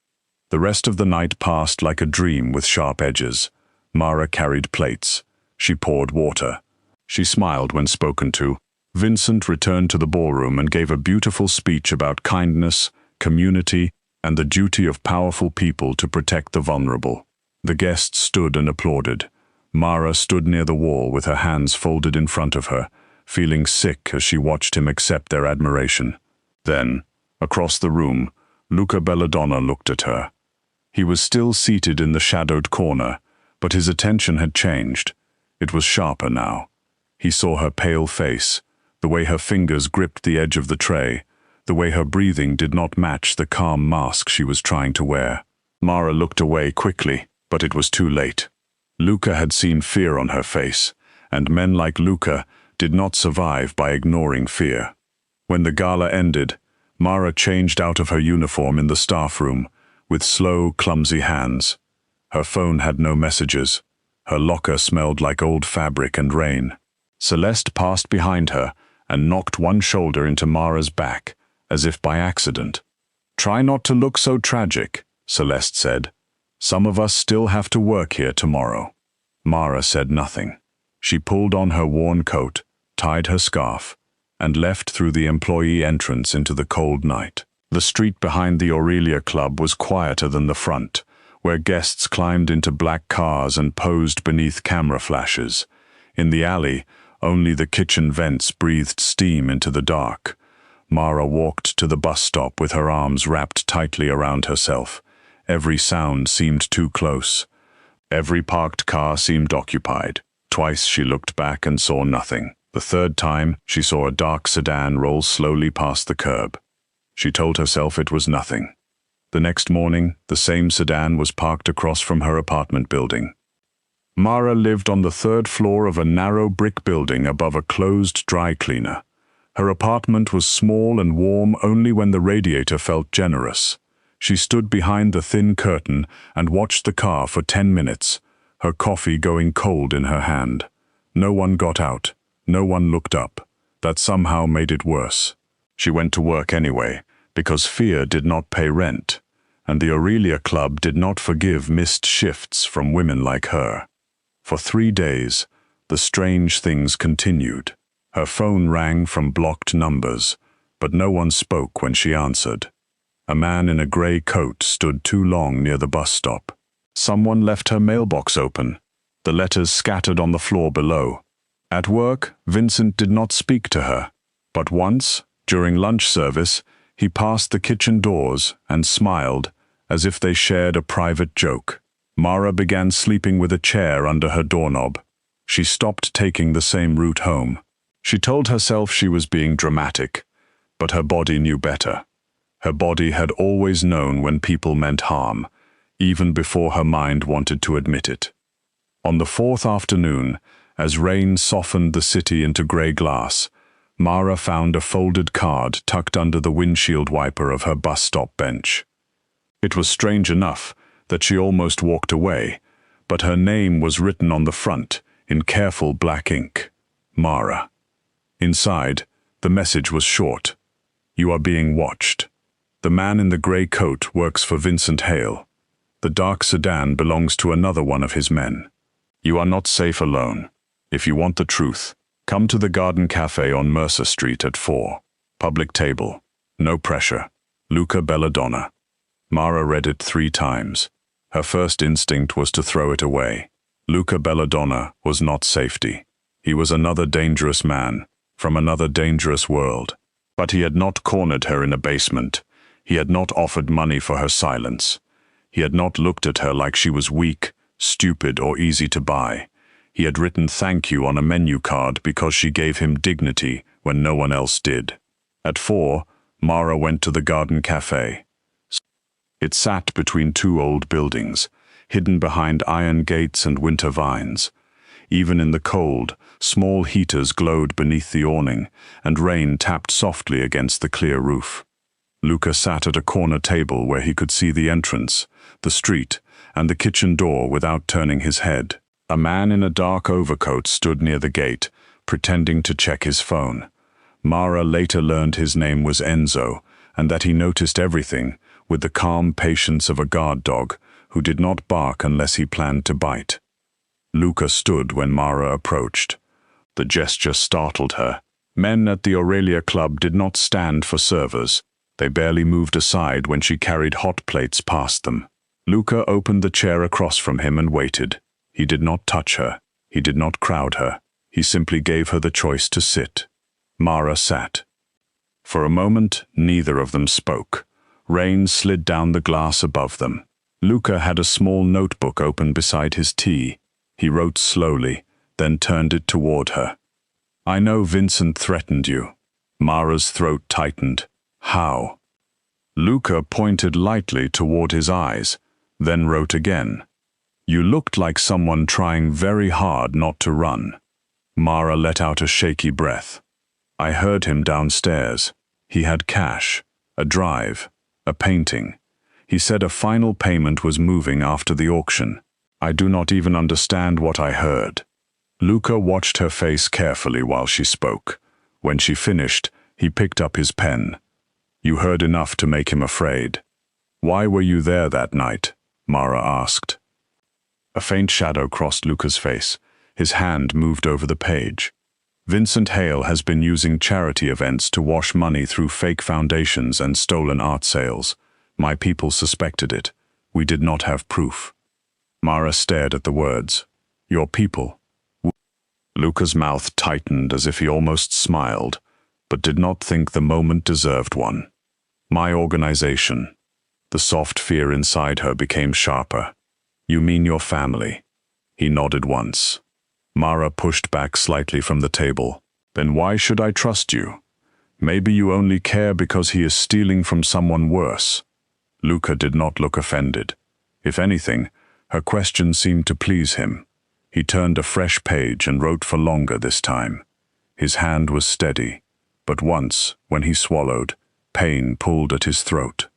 The rest of the night passed like a dream with sharp edges. Mara carried plates. She poured water. She smiled when spoken to. Vincent returned to the ballroom and gave a beautiful speech about kindness, community, and the duty of powerful people to protect the vulnerable. The guests stood and applauded. Mara stood near the wall with her hands folded in front of her, feeling sick as she watched him accept their admiration. Then, across the room, Luca Belladonna looked at her. He was still seated in the shadowed corner, but his attention had changed. It was sharper now. He saw her pale face, the way her fingers gripped the edge of the tray, the way her breathing did not match the calm mask she was trying to wear. Mara looked away quickly, but it was too late. Luca had seen fear on her face, and men like Luca did not survive by ignoring fear. When the gala ended, Mara changed out of her uniform in the staff room, with slow, clumsy hands. Her phone had no messages. Her locker smelled like old fabric and rain. Celeste passed behind her and knocked one shoulder into Mara's back, as if by accident. "Try not to look so tragic," Celeste said. "Some of us still have to work here tomorrow." Mara said nothing. She pulled on her worn coat, tied her scarf, and left through the employee entrance into the cold night. The street behind the Aurelia Club was quieter than the front, where guests climbed into black cars and posed beneath camera flashes. In the alley, only the kitchen vents breathed steam into the dark. Mara walked to the bus stop with her arms wrapped tightly around herself. Every sound seemed too close. Every parked car seemed occupied. Twice she looked back and saw nothing. The third time, she saw a dark sedan roll slowly past the curb. She told herself it was nothing. The next morning, the same sedan was parked across from her apartment building. Mara lived on the third floor of a narrow brick building above a closed dry cleaner. Her apartment was small and warm only when the radiator felt generous. She stood behind the thin curtain and watched the car for 10 minutes, her coffee going cold in her hand. No one got out. No one looked up. That somehow made it worse. She went to work anyway, because fear did not pay rent, and the Aurelia Club did not forgive missed shifts from women like her. For 3 days, the strange things continued. Her phone rang from blocked numbers, but no one spoke when she answered. A man in a grey coat stood too long near the bus stop. Someone left her mailbox open, the letters scattered on the floor below. At work, Vincent did not speak to her, but once, during lunch service, He passed the kitchen doors and smiled, as if they shared a private joke. Mara began sleeping with a chair under her doorknob. She stopped taking the same route home. She told herself she was being dramatic, but her body knew better. Her body had always known when people meant harm, even before her mind wanted to admit it. On the fourth afternoon, as rain softened the city into grey glass, Mara found a folded card tucked under the windshield wiper of her bus stop bench. It was strange enough that she almost walked away, but her name was written on the front in careful black ink. Mara. Inside, the message was short. You are being watched. The man in the grey coat works for Vincent Hale. The dark sedan belongs to another one of his men. You are not safe alone. If you want the truth, come to the Garden Cafe on Mercer Street at 4. Public table. No pressure. Luca Belladonna. Mara read it 3 times. Her first instinct was to throw it away. Luca Belladonna was not safety. He was another dangerous man, from another dangerous world. But he had not cornered her in a basement. He had not offered money for her silence. He had not looked at her like she was weak, stupid, or easy to buy. He had written thank you on a menu card because she gave him dignity when no one else did. At 4, Mara went to the Garden Cafe. It sat between 2 old buildings, hidden behind iron gates and winter vines. Even in the cold, small heaters glowed beneath the awning, and rain tapped softly against the clear roof. Luca sat at a corner table where he could see the entrance, the street, and the kitchen door without turning his head. A man in a dark overcoat stood near the gate, pretending to check his phone. Mara later learned his name was Enzo, and that he noticed everything, with the calm patience of a guard dog, who did not bark unless he planned to bite. Luca stood when Mara approached. The gesture startled her. Men at the Aurelia Club did not stand for servers. They barely moved aside when she carried hot plates past them. Luca opened the chair across from him and waited. He did not touch her. He did not crowd her. He simply gave her the choice to sit. Mara sat. For a moment, neither of them spoke. Rain slid down the glass above them. Luca had a small notebook open beside his tea. He wrote slowly, then turned it toward her. I know Vincent threatened you. Mara's throat tightened. How? Luca pointed lightly toward his eyes, then wrote again. You looked like someone trying very hard not to run. Mara let out a shaky breath. I heard him downstairs. He had cash, a drive, a painting. He said a final payment was moving after the auction. I do not even understand what I heard. Luca watched her face carefully while she spoke. When she finished, he picked up his pen. You heard enough to make him afraid. Why were you there that night? Mara asked. A faint shadow crossed Luca's face. His hand moved over the page. Vincent Hale has been using charity events to wash money through fake foundations and stolen art sales. My people suspected it. We did not have proof. Mara stared at the words. Your people. Luca's mouth tightened as if he almost smiled, but did not think the moment deserved one. My organization. The soft fear inside her became sharper. You mean your family? He nodded once. Mara pushed back slightly from the table. Then why should I trust you? Maybe you only care because he is stealing from someone worse. Luca did not look offended. If anything, her question seemed to please him. He turned a fresh page and wrote for longer this time. His hand was steady, but once, when he swallowed, pain pulled at his throat.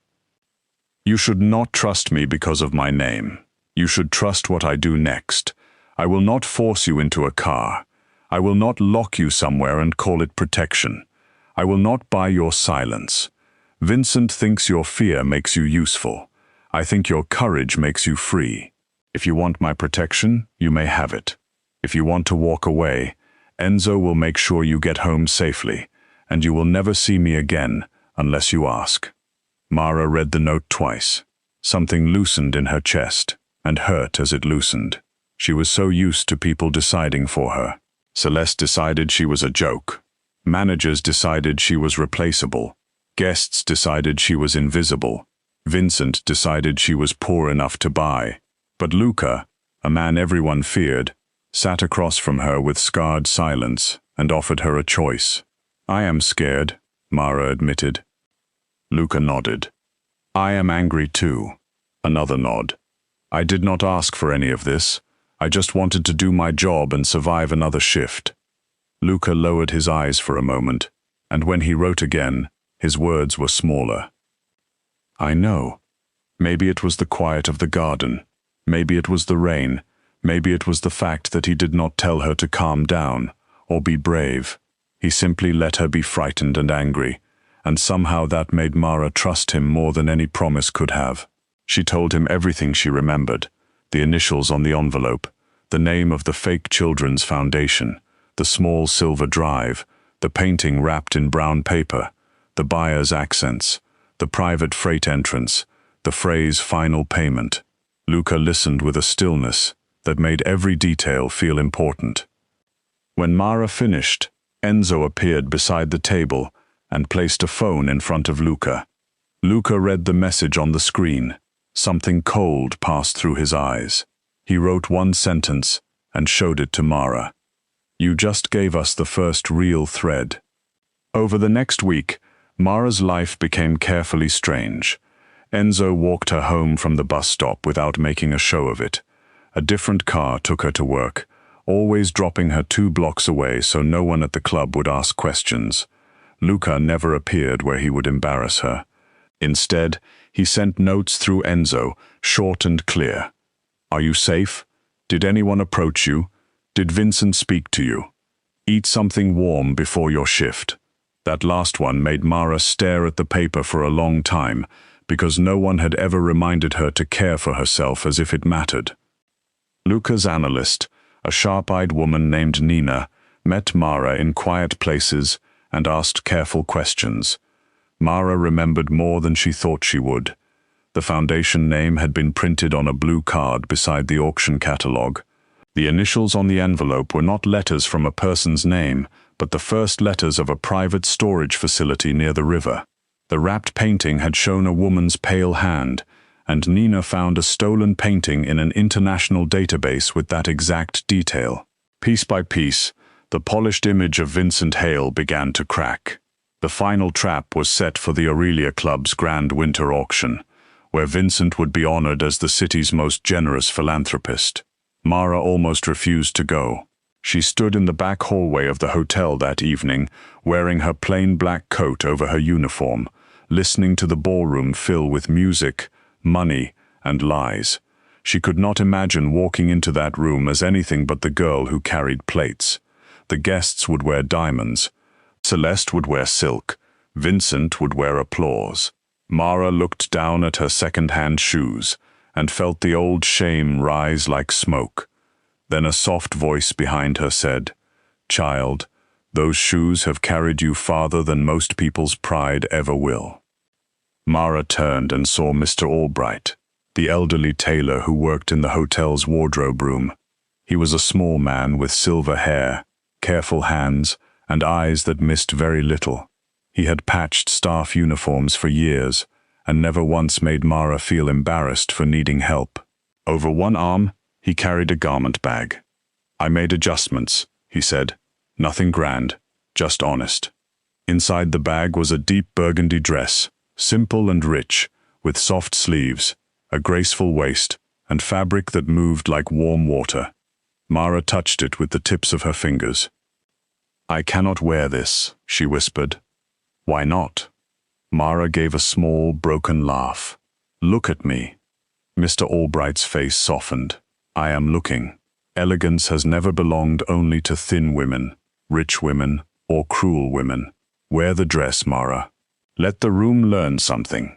You should not trust me because of my name. You should trust what I do next. I will not force you into a car. I will not lock you somewhere and call it protection. I will not buy your silence. Vincent thinks your fear makes you useful. I think your courage makes you free. If you want my protection, you may have it. If you want to walk away, Enzo will make sure you get home safely, and you will never see me again unless you ask. Mara read the note twice. Something loosened in her chest, and hurt as it loosened. She was so used to people deciding for her. Celeste decided she was a joke. Managers decided she was replaceable. Guests decided she was invisible. Vincent decided she was poor enough to buy. But Luca, a man everyone feared, sat across from her with scarred silence and offered her a choice. "I am scared," Mara admitted. Luca nodded. "I am angry too." Another nod. "I did not ask for any of this. I just wanted to do my job and survive another shift." Luca lowered his eyes for a moment, and when he wrote again, his words were smaller. "I know. Maybe it was the quiet of the garden. Maybe it was the rain. Maybe it was the fact that he did not tell her to calm down or be brave. He simply let her be frightened and angry, and somehow that made Mara trust him more than any promise could have. She told him everything she remembered, the initials on the envelope, the name of the fake children's foundation, the small silver drive, the painting wrapped in brown paper, the buyer's accents, the private freight entrance, the phrase "final payment." Luca listened with a stillness that made every detail feel important. When Mara finished, Enzo appeared beside the table and placed a phone in front of Luca. Luca read the message on the screen. Something cold passed through his eyes. He wrote one sentence and showed it to Mara. "You just gave us the first real thread." Over the next week, Mara's life became carefully strange. Enzo walked her home from the bus stop without making a show of it. A different car took her to work, always dropping her 2 blocks away so no one at the club would ask questions. Luca never appeared where he would embarrass her. Instead, he sent notes through Enzo, short and clear. "Are you safe? Did anyone approach you? Did Vincent speak to you? Eat something warm before your shift." That last one made Mara stare at the paper for a long time, because no one had ever reminded her to care for herself as if it mattered. Luca's analyst, a sharp-eyed woman named Nina, met Mara in quiet places and asked careful questions. Mara remembered more than she thought she would. The foundation name had been printed on a blue card beside the auction catalogue. The initials on the envelope were not letters from a person's name, but the first letters of a private storage facility near the river. The wrapped painting had shown a woman's pale hand, and Nina found a stolen painting in an international database with that exact detail. Piece by piece, the polished image of Vincent Hale began to crack. The final trap was set for the Aurelia Club's grand winter auction, where Vincent would be honored as the city's most generous philanthropist. Mara almost refused to go. She stood in the back hallway of the hotel that evening, wearing her plain black coat over her uniform, listening to the ballroom fill with music, money, and lies. She could not imagine walking into that room as anything but the girl who carried plates. The guests would wear diamonds. Celeste would wear silk. Vincent would wear applause. Mara looked down at her second-hand shoes and felt the old shame rise like smoke. Then a soft voice behind her said, "Child, those shoes have carried you farther than most people's pride ever will." Mara turned and saw Mr. Albright, the elderly tailor who worked in the hotel's wardrobe room. He was a small man with silver hair, careful hands, and eyes that missed very little. He had patched staff uniforms for years, and never once made Mara feel embarrassed for needing help. Over one arm, he carried a garment bag. "I made adjustments," he said. "Nothing grand, just honest." Inside the bag was a deep burgundy dress, simple and rich, with soft sleeves, a graceful waist, and fabric that moved like warm water. Mara touched it with the tips of her fingers. "I cannot wear this," she whispered. "Why not?" Mara gave a small, broken laugh. "Look at me." Mr. Albright's face softened. "I am looking. Elegance has never belonged only to thin women, rich women, or cruel women. Wear the dress, Mara. Let the room learn something."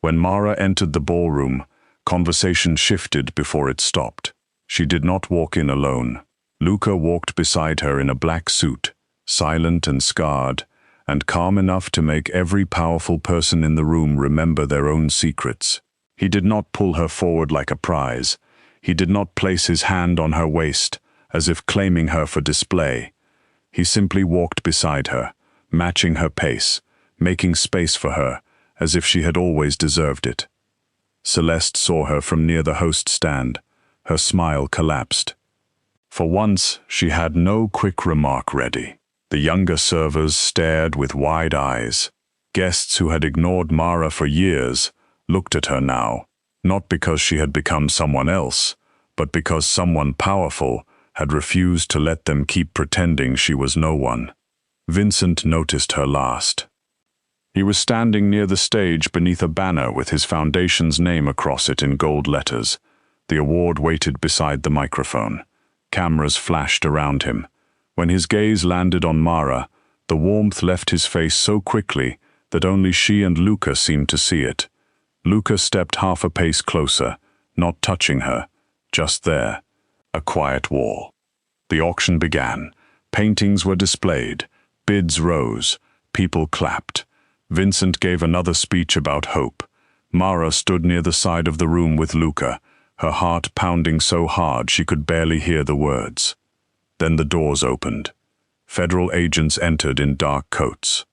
When Mara entered the ballroom, conversation shifted before it stopped. She did not walk in alone. Luca walked beside her in a black suit, silent and scarred, and calm enough to make every powerful person in the room remember their own secrets. He did not pull her forward like a prize. He did not place his hand on her waist, as if claiming her for display. He simply walked beside her, matching her pace, making space for her, as if she had always deserved it. Celeste saw her from near the host stand. Her smile collapsed. For once, she had no quick remark ready. The younger servers stared with wide eyes. Guests who had ignored Mara for years looked at her now, not because she had become someone else, but because someone powerful had refused to let them keep pretending she was no one. Vincent noticed her last. He was standing near the stage beneath a banner with his foundation's name across it in gold letters. The award waited beside the microphone. Cameras flashed around him. When his gaze landed on Mara, the warmth left his face so quickly that only she and Luca seemed to see it. Luca stepped half a pace closer, not touching her, just there, a quiet wall. The auction began. Paintings were displayed. Bids rose. People clapped. Vincent gave another speech about hope. Mara stood near the side of the room with Luca, her heart pounding so hard she could barely hear the words. Then the doors opened. Federal agents entered in dark coats.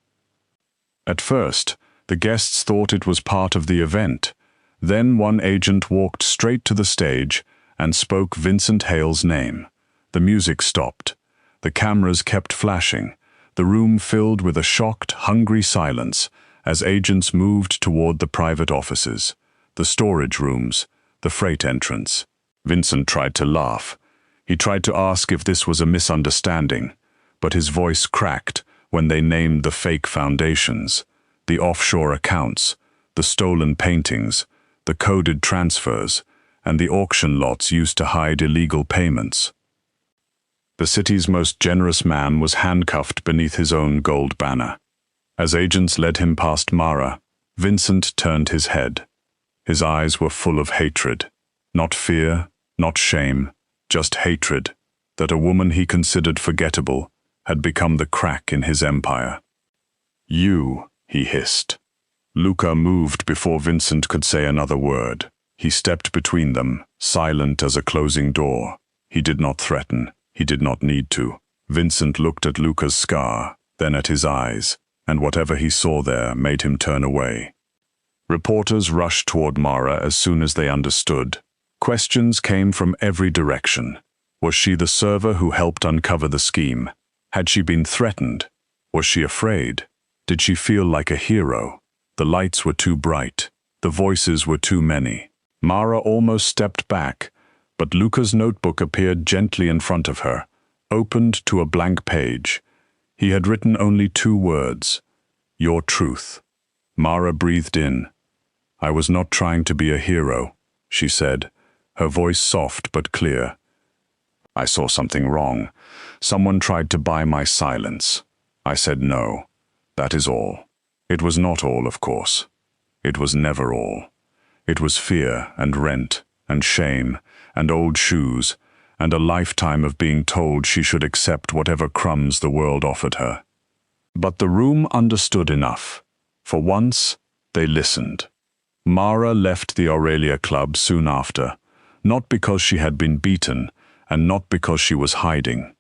At first, the guests thought it was part of the event. Then one agent walked straight to the stage and spoke Vincent Hale's name. The music stopped. The cameras kept flashing. The room filled with a shocked, hungry silence as agents moved toward the private offices, the storage rooms, the freight entrance. Vincent tried to laugh. He tried to ask if this was a misunderstanding, but his voice cracked when they named the fake foundations, the offshore accounts, the stolen paintings, the coded transfers, and the auction lots used to hide illegal payments. The city's most generous man was handcuffed beneath his own gold banner. As agents led him past Mara, Vincent turned his head. His eyes were full of hatred. Not fear, not shame, just hatred that a woman he considered forgettable had become the crack in his empire. "You," he hissed. Luca moved before Vincent could say another word. He stepped between them, silent as a closing door. He did not threaten. He did not need to. Vincent looked at Luca's scar, then at his eyes, and whatever he saw there made him turn away. Reporters rushed toward Mara as soon as they understood. Questions came from every direction. Was she the server who helped uncover the scheme? Had she been threatened? Was she afraid? Did she feel like a hero? The lights were too bright. The voices were too many. Mara almost stepped back, but Luca's notebook appeared gently in front of her, opened to a blank page. He had written only 2 words: "Your truth." Mara breathed in. "I was not trying to be a hero," she said, her voice soft but clear. "I saw something wrong. Someone tried to buy my silence. I said no. That is all. It was not all, of course. It was never all. It was fear and rent and shame and old shoes and a lifetime of being told she should accept whatever crumbs the world offered her." But the room understood enough. For once, they listened. Mara left the Aurelia Club soon after, not because she had been beaten, and not because she was hiding.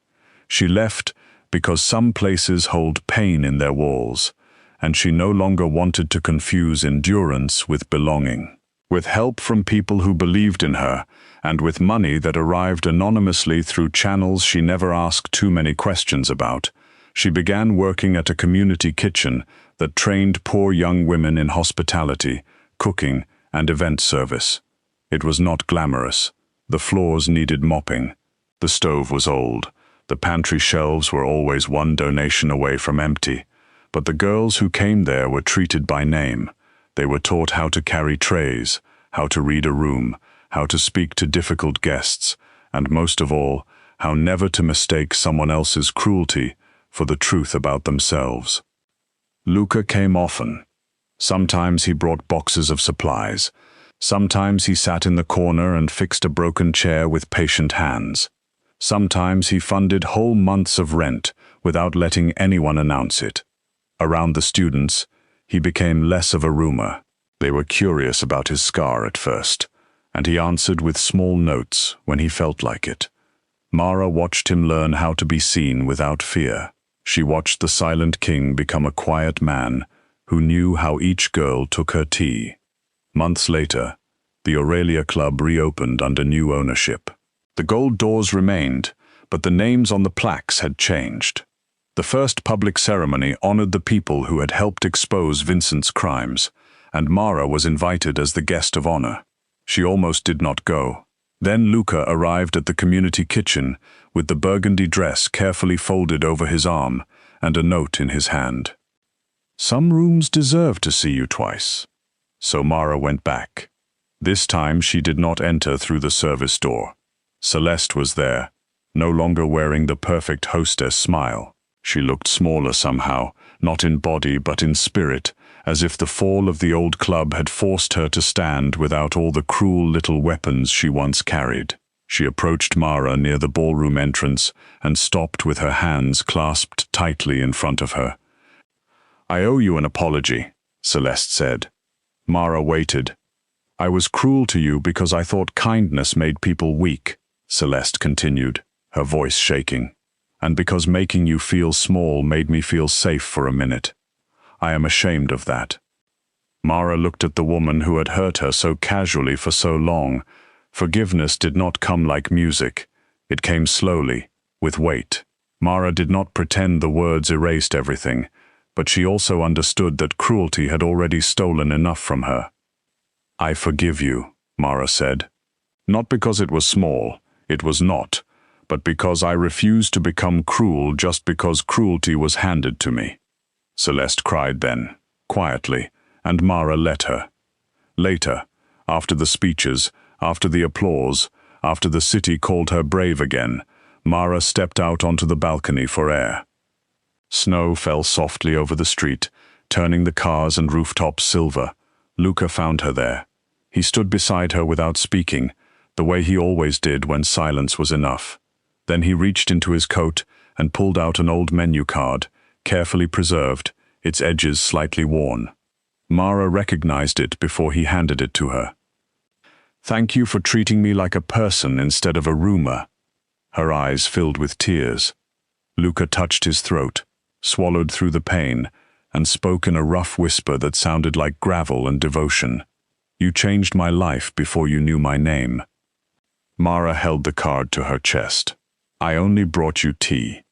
She left because some places hold pain in their walls, and she no longer wanted to confuse endurance with belonging. With help from people who believed in her, and with money that arrived anonymously through channels she never asked too many questions about, she began working at a community kitchen that trained poor young women in hospitality, cooking, and event service. It was not glamorous. The floors needed mopping. The stove was old. The pantry shelves were always one donation away from empty. But the girls who came there were treated by name. They were taught how to carry trays, how to read a room, how to speak to difficult guests, and most of all, how never to mistake someone else's cruelty for the truth about themselves. Luca came often. Sometimes he brought boxes of supplies. Sometimes he sat in the corner and fixed a broken chair with patient hands. Sometimes he funded whole months of rent without letting anyone announce it. Around the students, he became less of a rumor. They were curious about his scar at first, and he answered with small notes when he felt like it. Mara watched him learn how to be seen without fear. She watched the silent king become a quiet man, who knew how each girl took her tea. Months later, the Aurelia Club reopened under new ownership. The gold doors remained, but the names on the plaques had changed. The first public ceremony honored the people who had helped expose Vincent's crimes, and Mara was invited as the guest of honor. She almost did not go. Then Luca arrived at the community kitchen with the burgundy dress carefully folded over his arm and a note in his hand. "Some rooms deserve to see you twice." So Mara went back. This time she did not enter through the service door. Celeste was there, no longer wearing the perfect hostess smile. She looked smaller somehow, not in body but in spirit, as if the fall of the old club had forced her to stand without all the cruel little weapons she once carried. She approached Mara near the ballroom entrance and stopped with her hands clasped tightly in front of her. "I owe you an apology," Celeste said. Mara waited. "I was cruel to you because I thought kindness made people weak," Celeste continued, her voice shaking. "And because making you feel small made me feel safe for a minute. I am ashamed of that." Mara looked at the woman who had hurt her so casually for so long. Forgiveness did not come like music. It came slowly, with weight. Mara did not pretend the words erased everything, but she also understood that cruelty had already stolen enough from her. "I forgive you," Mara said. "Not because it was small, it was not, but because I refused to become cruel just because cruelty was handed to me." Celeste cried then, quietly, and Mara let her. Later, after the speeches, after the applause, after the city called her brave again, Mara stepped out onto the balcony for air. Snow fell softly over the street, turning the cars and rooftops silver. Luca found her there. He stood beside her without speaking, the way he always did when silence was enough. Then he reached into his coat and pulled out an old menu card, carefully preserved, its edges slightly worn. Mara recognized it before he handed it to her. "Thank you for treating me like a person instead of a rumor." Her eyes filled with tears. Luca touched his throat, swallowed through the pain, and spoke in a rough whisper that sounded like gravel and devotion. "You changed my life before you knew my name." Mara held the card to her chest. "I only brought you tea."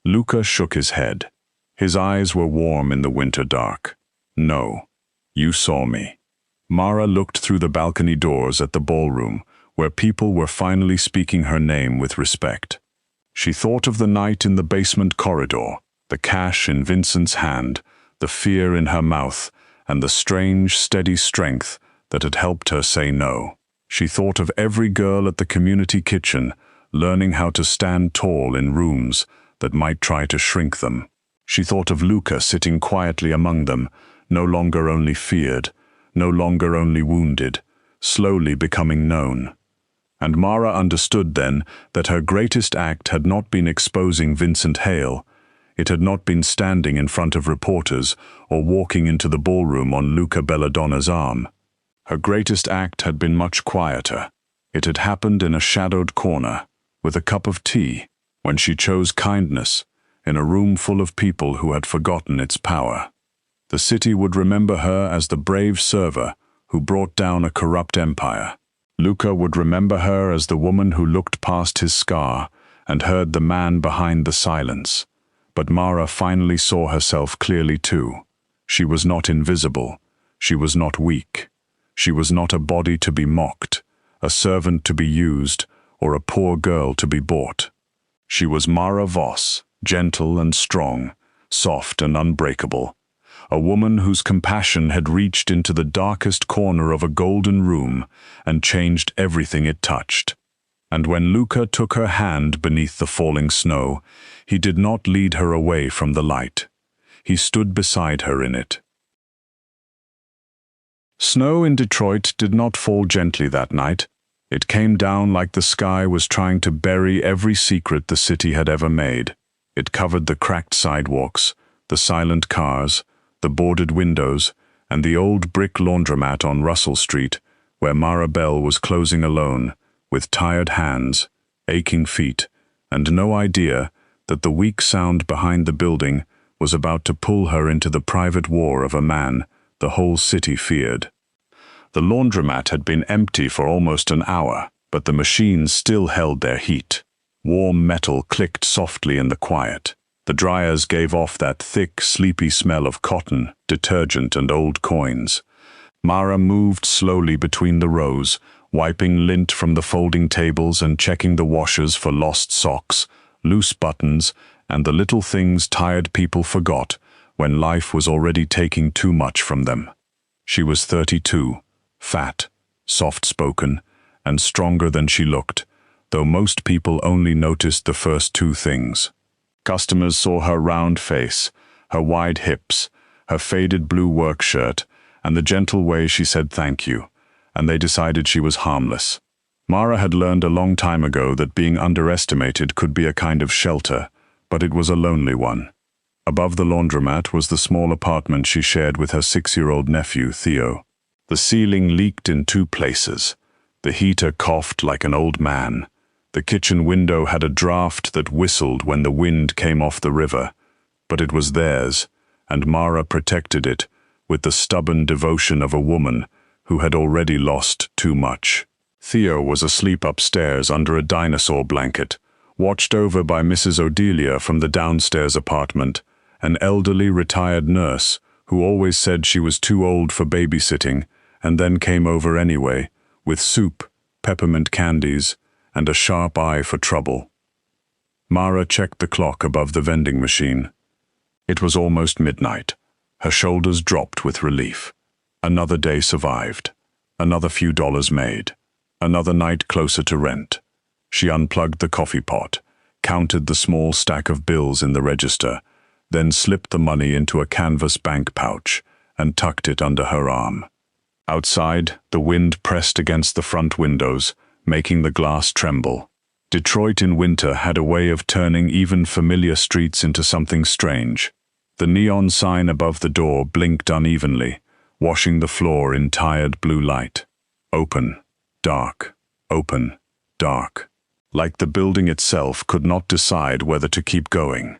Luca shook his head. His eyes were warm in the winter dark. "No, you saw me." Mara looked through the balcony doors at the ballroom, where people were finally speaking her name with respect. She thought of the night in the basement corridor, the cash in Vincent's hand, the fear in her mouth, and the strange, steady strength that had helped her say no. She thought of every girl at the community kitchen, learning how to stand tall in rooms that might try to shrink them. She thought of Luca sitting quietly among them, no longer only feared, no longer only wounded, slowly becoming known. And Mara understood then that her greatest act had not been exposing Vincent Hale. It had not been standing in front of reporters or walking into the ballroom on Luca Belladonna's arm. Her greatest act had been much quieter. It had happened in a shadowed corner, with a cup of tea, when she chose kindness, in a room full of people who had forgotten its power. The city would remember her as the brave server who brought down a corrupt empire. Luca would remember her as the woman who looked past his scar and heard the man behind the silence. But Mara finally saw herself clearly too. She was not invisible. She was not weak. She was not a body to be mocked, a servant to be used, or a poor girl to be bought. She was Mara Voss, gentle and strong, soft and unbreakable. A woman whose compassion had reached into the darkest corner of a golden room and changed everything it touched. And when Luca took her hand beneath the falling snow, he did not lead her away from the light. He stood beside her in it. Snow in Detroit did not fall gently that night. It came down like the sky was trying to bury every secret the city had ever made. It covered the cracked sidewalks, the silent cars, the boarded windows, and the old brick laundromat on Russell Street, where Mara Bell was closing alone, with tired hands, aching feet, and no idea that the weak sound behind the building was about to pull her into the private war of a man the whole city feared. The laundromat had been empty for almost an hour, but the machines still held their heat. Warm metal clicked softly in the quiet. The dryers gave off that thick, sleepy smell of cotton, detergent, and old coins. Mara moved slowly between the rows, wiping lint from the folding tables and checking the washers for lost socks, loose buttons, and the little things tired people forgot when life was already taking too much from them. She was 32, fat, soft-spoken, and stronger than she looked, though most people only noticed the first two things. Customers saw her round face, her wide hips, her faded blue work shirt, and the gentle way she said thank you, and they decided she was harmless. Mara had learned a long time ago that being underestimated could be a kind of shelter, but it was a lonely one. Above the laundromat was the small apartment she shared with her 6-year-old nephew, Theo. The ceiling leaked in 2 places. The heater coughed like an old man. The kitchen window had a draft that whistled when the wind came off the river, but it was theirs, and Mara protected it with the stubborn devotion of a woman who had already lost too much. Theo was asleep upstairs under a dinosaur blanket, watched over by Mrs. Odelia from the downstairs apartment, an elderly retired nurse who always said she was too old for babysitting and then came over anyway, with soup, peppermint candies, and a sharp eye for trouble. Mara checked the clock above the vending machine. It was almost midnight. Her shoulders dropped with relief. Another day survived. Another few dollars made. Another night closer to rent. She unplugged the coffee pot, counted the small stack of bills in the register, then slipped the money into a canvas bank pouch and tucked it under her arm. Outside, the wind pressed against the front windows, making the glass tremble. Detroit in winter had a way of turning even familiar streets into something strange. The neon sign above the door blinked unevenly, washing the floor in tired blue light. Open, dark, open, dark. Like the building itself could not decide whether to keep going.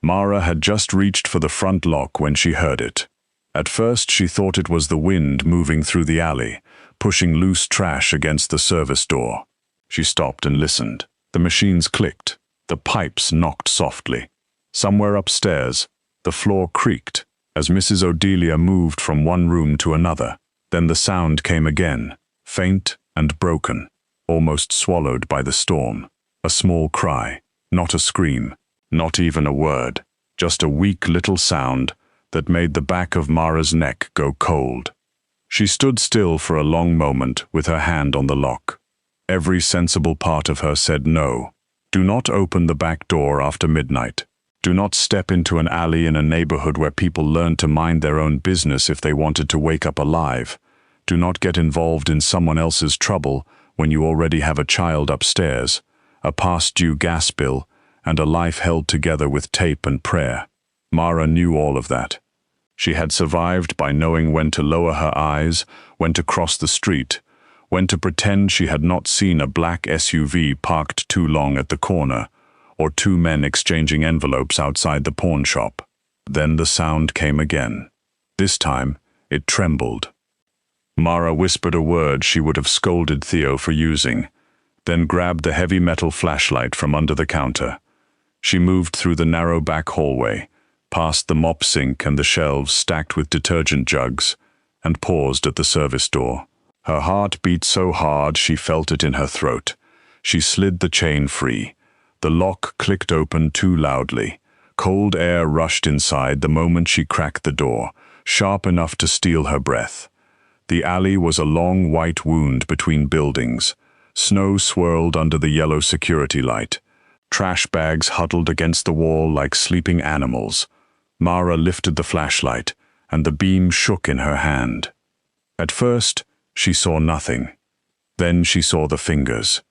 Mara had just reached for the front lock when she heard it. At first she thought it was the wind moving through the alley, pushing loose trash against the service door. She stopped and listened. The machines clicked. The pipes knocked softly. Somewhere upstairs, the floor creaked as Mrs. Odelia moved from one room to another. Then the sound came again, faint and broken, almost swallowed by the storm. A small cry, not a scream, not even a word, just a weak little sound that made the back of Mara's neck go cold. She stood still for a long moment with her hand on the lock. Every sensible part of her said no. Do not open the back door after midnight. Do not step into an alley in a neighborhood where people learn to mind their own business if they wanted to wake up alive. Do not get involved in someone else's trouble when you already have a child upstairs, a past-due gas bill, and a life held together with tape and prayer. Mara knew all of that. She had survived by knowing when to lower her eyes, when to cross the street, when to pretend she had not seen a black SUV parked too long at the corner, or 2 men exchanging envelopes outside the pawn shop. Then the sound came again. This time, it trembled. Mara whispered a word she would have scolded Theo for using, then grabbed the heavy metal flashlight from under the counter. She moved through the narrow back hallway, past the mop sink and the shelves stacked with detergent jugs, and paused at the service door. Her heart beat so hard she felt it in her throat. She slid the chain free. The lock clicked open too loudly. Cold air rushed inside the moment she cracked the door, sharp enough to steal her breath. The alley was a long white wound between buildings. Snow swirled under the yellow security light. Trash bags huddled against the wall like sleeping animals. Mara lifted the flashlight, and the beam shook in her hand. At first, she saw nothing. Then she saw the fingers.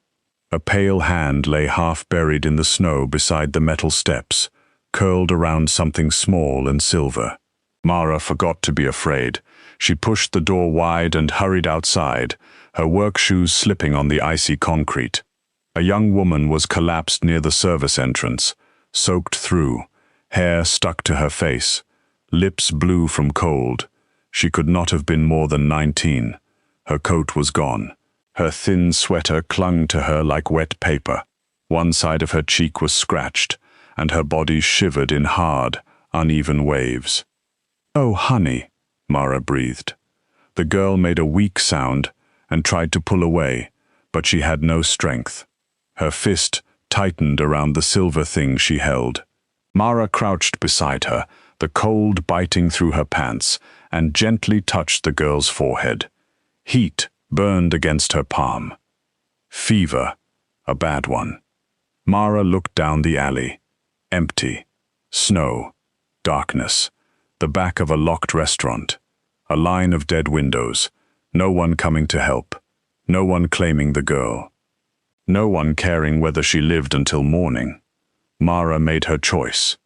A pale hand lay half buried in the snow beside the metal steps, curled around something small and silver. Mara forgot to be afraid. She pushed the door wide and hurried outside, her work shoes slipping on the icy concrete. A young woman was collapsed near the service entrance, soaked through, Hair stuck to her face, lips blue from cold. She could not have been more than 19. Her coat was gone. Her thin sweater clung to her like wet paper. One side of her cheek was scratched, and her body shivered in hard, uneven waves. "Oh, honey," Mara breathed. The girl made a weak sound and tried to pull away, but she had no strength. Her fist tightened around the silver thing she held. Mara crouched beside her, the cold biting through her pants, and gently touched the girl's forehead. Heat burned against her palm. Fever, a bad one. Mara looked down the alley. Empty. Snow. Darkness. The back of a locked restaurant. A line of dead windows. No one coming to help. No one claiming the girl. No one caring whether she lived until morning. Mara made her choice.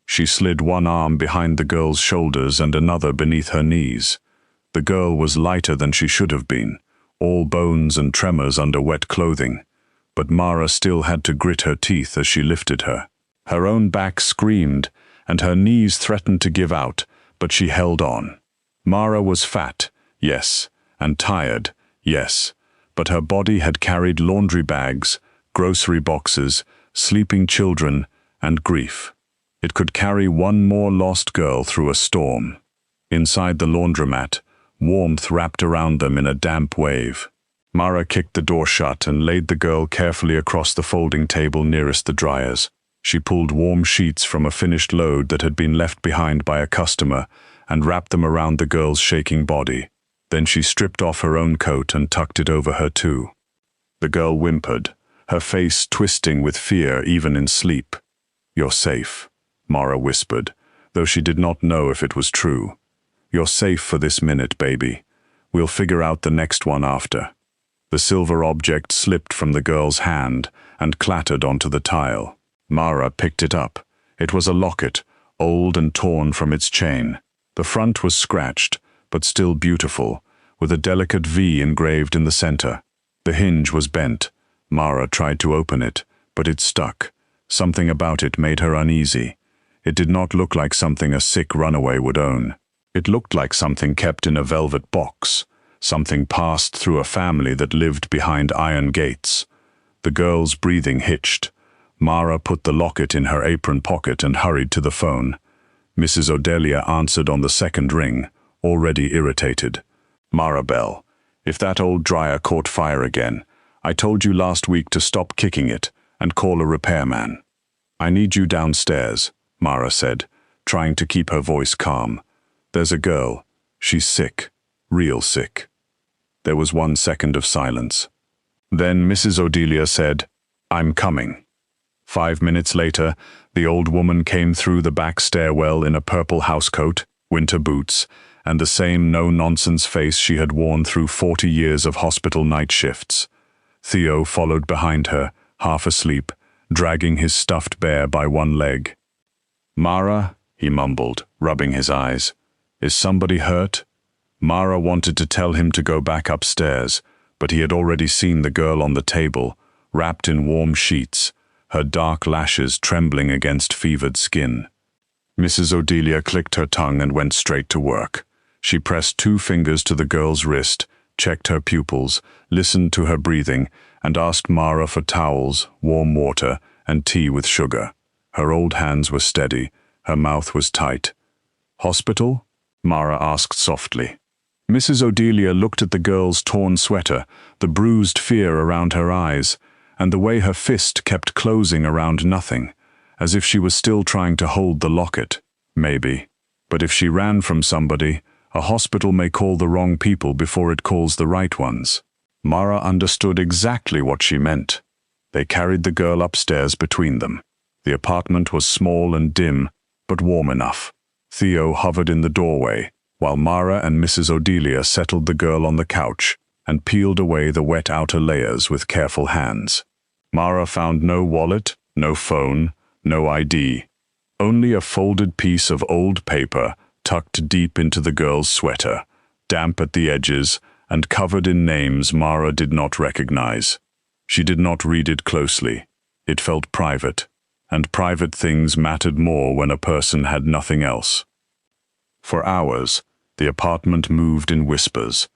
She slid one arm behind the girl's shoulders and another beneath her knees. The girl was lighter than she should have been, all bones and tremors under wet clothing, but Mara still had to grit her teeth as she lifted her. Her own back screamed, and her knees threatened to give out, but she held on. Mara was fat, yes, and tired, yes, but her body had carried laundry bags, grocery boxes, sleeping children, and grief. It could carry one more lost girl through a storm. Inside the laundromat, warmth wrapped around them in a damp wave. Mara kicked the door shut and laid the girl carefully across the folding table nearest the dryers. She pulled warm sheets from a finished load that had been left behind by a customer and wrapped them around the girl's shaking body. Then she stripped off her own coat and tucked it over her too. The girl whimpered, her face twisting with fear even in sleep. "You're safe," Mara whispered, though she did not know if it was true. "You're safe for this minute, baby. We'll figure out the next one after." The silver object slipped from the girl's hand and clattered onto the tile. Mara picked it up. It was a locket, old and torn from its chain. The front was scratched, but still beautiful, with a delicate V engraved in the center. The hinge was bent. Mara tried to open it, but it stuck. Something about it made her uneasy. It did not look like something a sick runaway would own. It looked like something kept in a velvet box, something passed through a family that lived behind iron gates. The girl's breathing hitched. Mara put the locket in her apron pocket and hurried to the phone. Mrs. Odelia answered on the second ring, already irritated. "Marabelle, if that old dryer caught fire again, I told you last week to stop kicking it and call a repairman." "I need you downstairs," Mara said, trying to keep her voice calm. "There's a girl. She's sick. Real sick." There was 1 second of silence. Then Mrs. Odelia said, "I'm coming." 5 minutes later, the old woman came through the back stairwell in a purple housecoat, winter boots, and the same no-nonsense face she had worn through 40 years of hospital night shifts. Theo followed behind her, half asleep, dragging his stuffed bear by one leg. "Mara," he mumbled, rubbing his eyes. "Is somebody hurt?" Mara wanted to tell him to go back upstairs, but he had already seen the girl on the table, wrapped in warm sheets, her dark lashes trembling against fevered skin. Mrs. Odelia clicked her tongue and went straight to work. She pressed 2 fingers to the girl's wrist, checked her pupils, listened to her breathing, and asked Mara for towels, warm water, and tea with sugar. Her old hands were steady, her mouth was tight. "Hospital?" Mara asked softly. Mrs. Odelia looked at the girl's torn sweater, the bruised fear around her eyes, and the way her fist kept closing around nothing, as if she was still trying to hold the locket. Maybe. But if she ran from somebody, a hospital may call the wrong people before it calls the right ones. Mara understood exactly what she meant. They carried the girl upstairs between them. The apartment was small and dim, but warm enough. Theo hovered in the doorway, while Mara and Mrs. Odelia settled the girl on the couch and peeled away the wet outer layers with careful hands. Mara found no wallet, no phone, no ID. Only a folded piece of old paper tucked deep into the girl's sweater, damp at the edges and covered in names Mara did not recognize. She did not read it closely. It felt private. and private things mattered more when a person had nothing else. For hours, the apartment moved in whispers.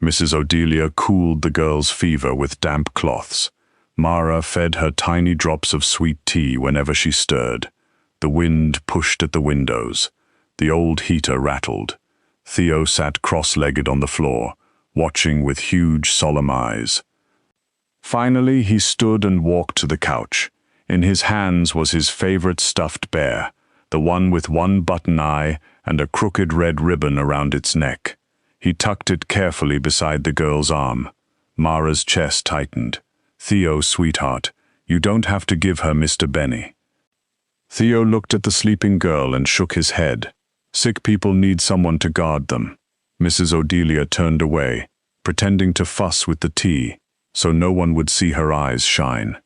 Mrs. Odelia cooled the girl's fever with damp cloths. Mara fed her tiny drops of sweet tea whenever she stirred. The wind pushed at the windows. The old heater rattled. Theo sat cross-legged on the floor, watching with huge, solemn eyes. Finally, he stood and walked to the couch. In his hands was his favorite stuffed bear, the one with one button eye and a crooked red ribbon around its neck. He tucked it carefully beside the girl's arm. Mara's chest tightened. "Theo, sweetheart, you don't have to give her Mr. Benny." Theo looked at the sleeping girl and shook his head. Sick people need someone to guard them. Mrs. Odelia turned away, pretending to fuss with the tea, so no one would see her eyes shine.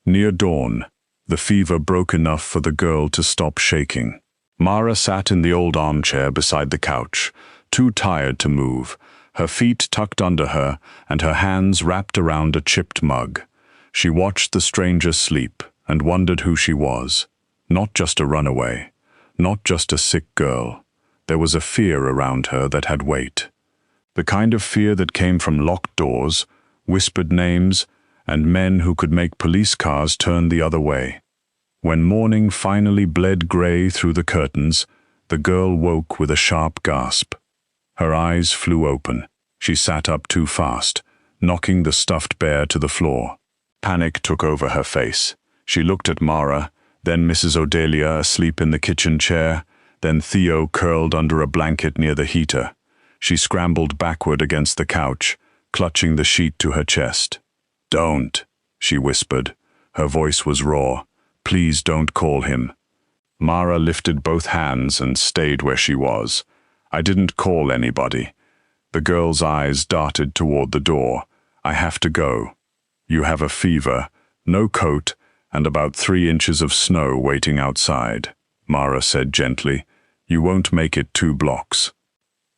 Near dawn, the fever broke enough for the girl to stop shaking. Mara sat in the old armchair beside the couch, too tired to move, her feet tucked under her and her hands wrapped around a chipped mug. She watched the stranger sleep and wondered who she was. Not just a runaway, not just a sick girl. There was a fear around her that had weight. The kind of fear that came from locked doors, whispered names, and men who could make police cars turn the other way. When morning finally bled gray through the curtains, the girl woke with a sharp gasp. Her eyes flew open. She sat up too fast, knocking the stuffed bear to the floor. Panic took over her face. She looked at Mara, then Mrs. Odelia asleep in the kitchen chair, then Theo curled under a blanket near the heater. She scrambled backward against the couch, clutching the sheet to her chest. "Don't," she whispered. Her voice was raw. "Please don't call him." Mara lifted both hands and stayed where she was. "I didn't call anybody." The girl's eyes darted toward the door. "I have to go. You have a fever, no coat, and about 3 inches of snow waiting outside," Mara said gently. "You won't make it 2 blocks."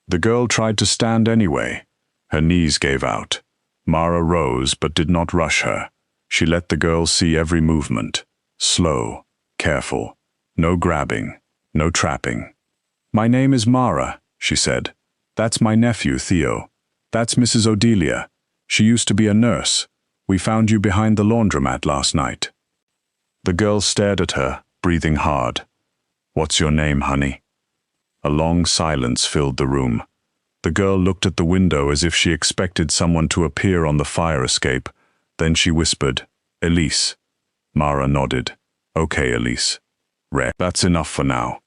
The girl tried to stand anyway. Her knees gave out. Mara rose but did not rush her. She let the girl see every movement. Slow, careful. No grabbing, no trapping. "My name is Mara," she said. "That's my nephew, Theo. That's Mrs. Odelia. She used to be a nurse. We found you behind the laundromat last night." The girl stared at her, breathing hard. "What's your name, honey?" A long silence filled the room. The girl looked at the window as if she expected someone to appear on the fire escape. Then she whispered, "Elise." Mara nodded. "Okay, Elise. That's enough for now.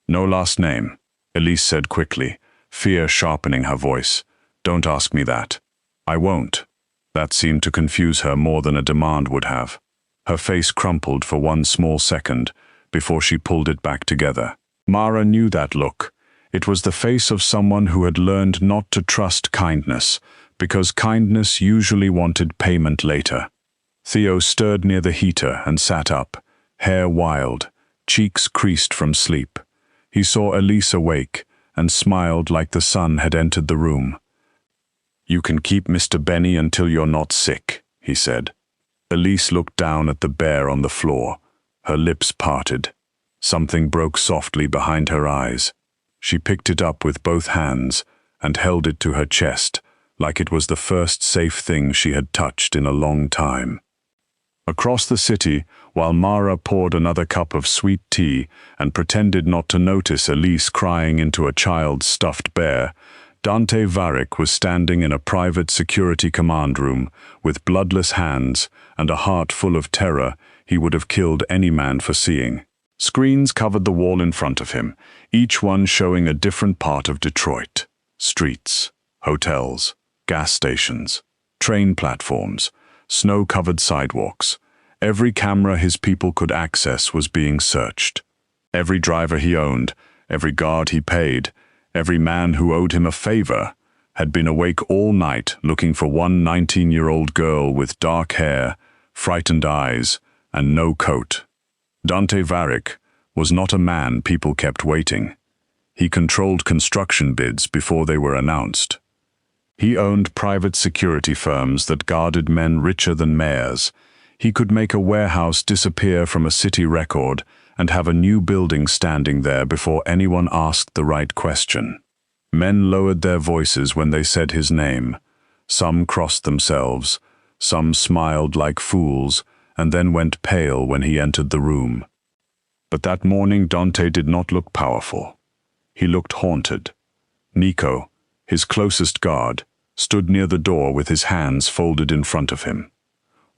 No last name," Elise said quickly, fear sharpening her voice. "Don't ask me that." "I won't." That seemed to confuse her more than a demand would have. Her face crumpled for one small second before she pulled it back together. Mara knew that look. It was the face of someone who had learned not to trust kindness, because kindness usually wanted payment later. Theo stirred near the heater and sat up, hair wild, cheeks creased from sleep. He saw Elise awake and smiled like the sun had entered the room. "You can keep Mr. Benny until you're not sick," he said. Elise looked down at the bear on the floor. Her lips parted. Something broke softly behind her eyes. She picked it up with both hands and held it to her chest, like it was the first safe thing she had touched in a long time. Across the city, while Mara poured another cup of sweet tea and pretended not to notice Elise crying into a child's stuffed bear, Dante Varick was standing in a private security command room with bloodless hands and a heart full of terror he would have killed any man for seeing. Screens covered the wall in front of him, each one showing a different part of Detroit. Streets, hotels, gas stations, train platforms, snow-covered sidewalks. Every camera his people could access was being searched. Every driver he owned, every guard he paid, every man who owed him a favor, had been awake all night looking for one 19-year-old girl with dark hair, frightened eyes, and no coat. Dante Varick was not a man people kept waiting. He controlled construction bids before they were announced. He owned private security firms that guarded men richer than mayors. He could make a warehouse disappear from a city record and have a new building standing there before anyone asked the right question. Men lowered their voices when they said his name. Some crossed themselves, some smiled like fools, and then went pale when he entered the room. But that morning Dante did not look powerful. He looked haunted. Nico, his closest guard, stood near the door with his hands folded in front of him.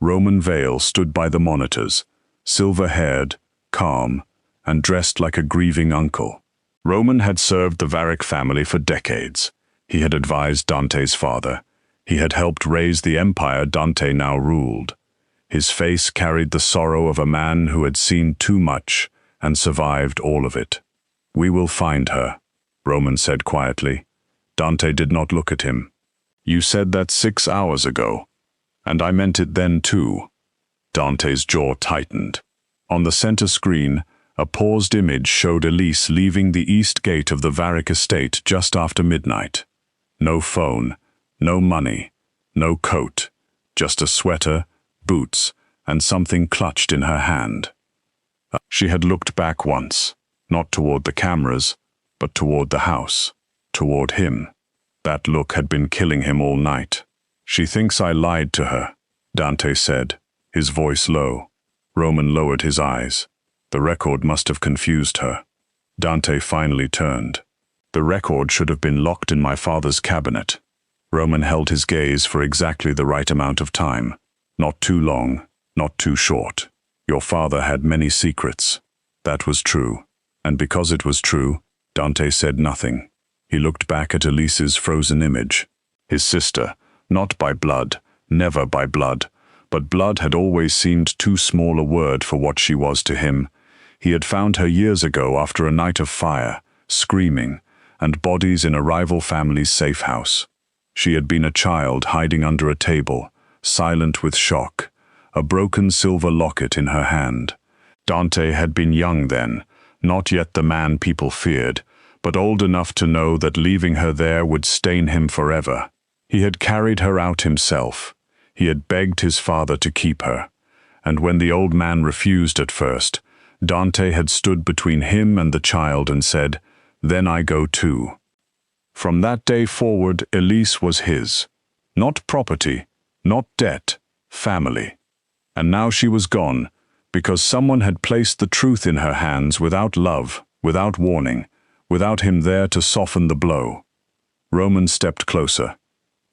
Roman Vale stood by the monitors, silver-haired, calm, and dressed like a grieving uncle. Roman had served the Varick family for decades. He had advised Dante's father. He had helped raise the empire Dante now ruled. His face carried the sorrow of a man who had seen too much and survived all of it. "We will find her," Roman said quietly. Dante did not look at him. "You said that 6 hours ago, and I meant it then too." Dante's jaw tightened. On the center screen, a paused image showed Elise leaving the east gate of the Varick estate just after midnight. No phone, no money, no coat, just a sweater, boots, and something clutched in her hand. She had looked back once, not toward the cameras, but toward the house, toward him. That look had been killing him all night. "She thinks I lied to her," Dante said, his voice low. Roman lowered his eyes. The record must have confused her. Dante finally turned. "The record should have been locked in my father's cabinet." Roman held his gaze for exactly the right amount of time. Not too long, not too short. "Your father had many secrets." That was true. And because it was true, Dante said nothing. He looked back at Elise's frozen image. His sister, not by blood, never by blood, but blood had always seemed too small a word for what she was to him. He had found her years ago after a night of fire, screaming, and bodies in a rival family's safe house. She had been a child hiding under a table, silent with shock, a broken silver locket in her hand. Dante had been young then, not yet the man people feared, but old enough to know that leaving her there would stain him forever. He had carried her out himself. He had begged his father to keep her. And when the old man refused at first, Dante had stood between him and the child and said, "Then I go too." From that day forward, Elise was his. Not property, not debt, family. And now she was gone, because someone had placed the truth in her hands without love, without warning, without him there to soften the blow. Roman stepped closer.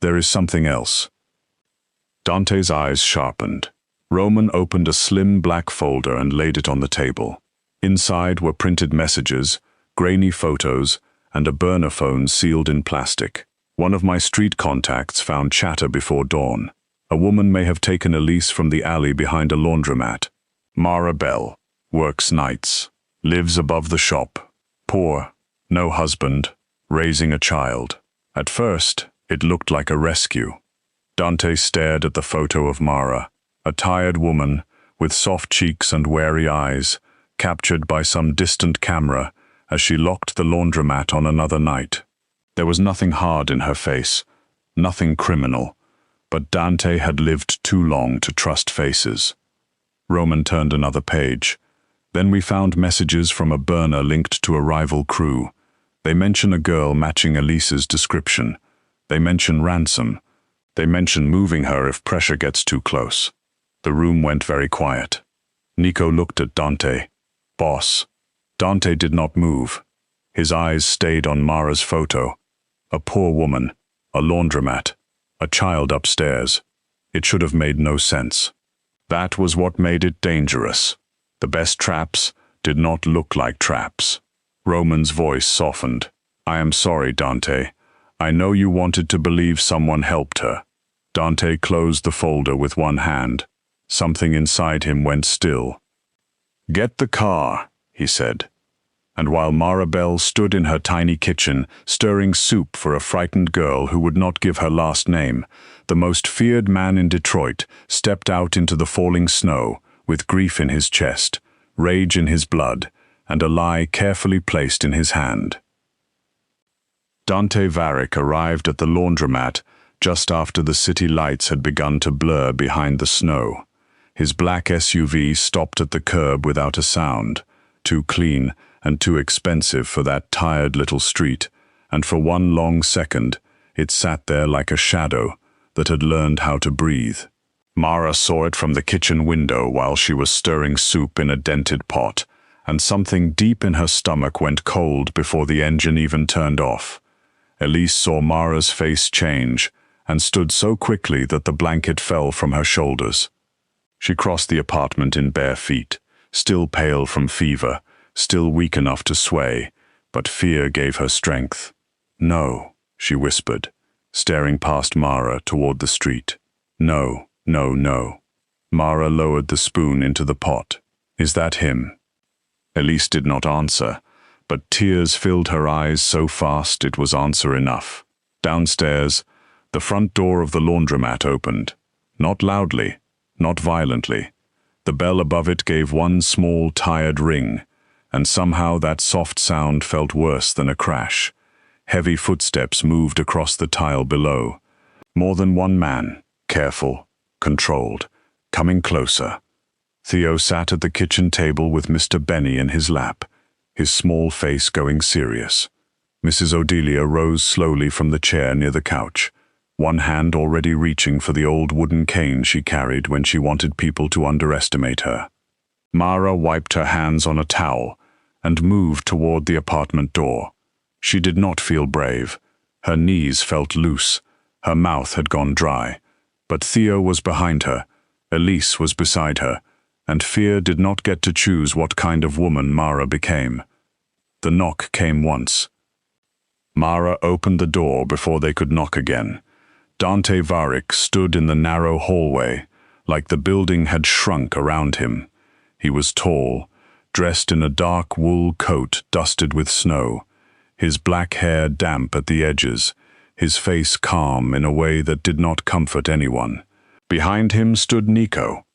"There is something else." Dante's eyes sharpened. Roman opened a slim black folder and laid it on the table. Inside were printed messages, grainy photos, and a burner phone sealed in plastic. "One of my street contacts found chatter before dawn. A woman may have taken Elise from the alley behind a laundromat. Mara Bell, works nights, lives above the shop, poor, no husband, raising a child." At first, it looked like a rescue. Dante stared at the photo of Mara, a tired woman with soft cheeks and wary eyes, captured by some distant camera as she locked the laundromat on another night. There was nothing hard in her face, nothing criminal, but Dante had lived too long to trust faces. Roman turned another page. Then we found messages from a burner linked to a rival crew. They mention a girl matching Elise's description. They mention ransom. They mention moving her if pressure gets too close. The room went very quiet. Nico looked at Dante. "Boss." Dante did not move. His eyes stayed on Mara's photo. A poor woman, a laundromat, a child upstairs. It should have made no sense. That was what made it dangerous. The best traps did not look like traps. Roman's voice softened. "I am sorry, Dante. I know you wanted to believe someone helped her." Dante closed the folder with one hand. Something inside him went still. "Get the car," he said. And while Mara Bell stood in her tiny kitchen, stirring soup for a frightened girl who would not give her last name, the most feared man in Detroit stepped out into the falling snow, with grief in his chest, rage in his blood, and a lie carefully placed in his hand. Dante Varick arrived at the laundromat just after the city lights had begun to blur behind the snow. His black SUV stopped at the curb without a sound, too clean and too expensive for that tired little street, and for one long second it sat there like a shadow that had learned how to breathe. Mara saw it from the kitchen window while she was stirring soup in a dented pot, and something deep in her stomach went cold before the engine even turned off. Elise saw Mara's face change and stood so quickly that the blanket fell from her shoulders. She crossed the apartment in bare feet, still pale from fever, still weak enough to sway, but fear gave her strength. "No," she whispered, staring past Mara toward the street. "No, no, no." Mara lowered the spoon into the pot. "Is that him?" Elise did not answer, but tears filled her eyes so fast it was answer enough. Downstairs, the front door of the laundromat opened. Not loudly, not violently. The bell above it gave one small, tired ring, and somehow that soft sound felt worse than a crash. Heavy footsteps moved across the tile below. More than one man, careful, controlled, coming closer. Theo sat at the kitchen table with Mr. Benny in his lap, his small face going serious. Mrs. Odelia rose slowly from the chair near the couch, one hand already reaching for the old wooden cane she carried when she wanted people to underestimate her. Mara wiped her hands on a towel and moved toward the apartment door. She did not feel brave. Her knees felt loose. Her mouth had gone dry. But Theo was behind her. Elise was beside her. And fear did not get to choose what kind of woman Mara became. The knock came once. Mara opened the door before they could knock again. Dante Varick stood in the narrow hallway, like the building had shrunk around him. He was tall, dressed in a dark wool coat dusted with snow, his black hair damp at the edges, his face calm in a way that did not comfort anyone. Behind him stood Nico,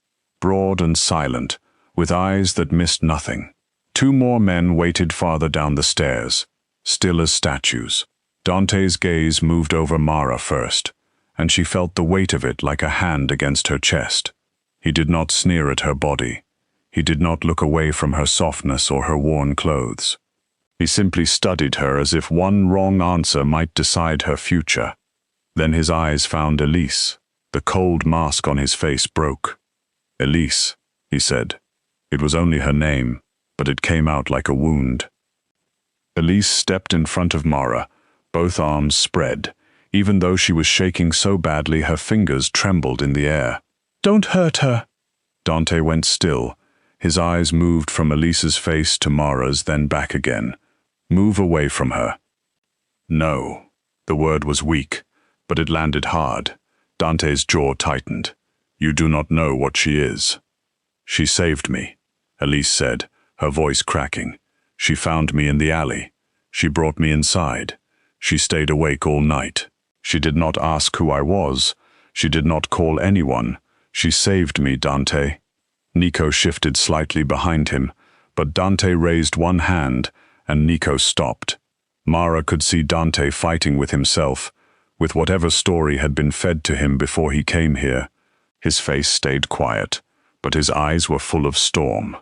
broad and silent, with eyes that missed nothing. Two more men waited farther down the stairs, still as statues. Dante's gaze moved over Mara first, and she felt the weight of it like a hand against her chest. He did not sneer at her body. He did not look away from her softness or her worn clothes. He simply studied her as if one wrong answer might decide her future. Then his eyes found Elise. The cold mask on his face broke. "Elise," he said. It was only her name, but it came out like a wound. Elise stepped in front of Mara, both arms spread. Even though she was shaking so badly, her fingers trembled in the air. "Don't hurt her." Dante went still. His eyes moved from Elise's face to Mara's, then back again. "Move away from her." "No." The word was weak, but it landed hard. Dante's jaw tightened. "You do not know what she is." "She saved me," Elise said, her voice cracking. "She found me in the alley. She brought me inside. She stayed awake all night. She did not ask who I was. She did not call anyone. She saved me, Dante." Nico shifted slightly behind him, but Dante raised one hand, and Nico stopped. Mara could see Dante fighting with himself, with whatever story had been fed to him before he came here. His face stayed quiet, but his eyes were full of storm.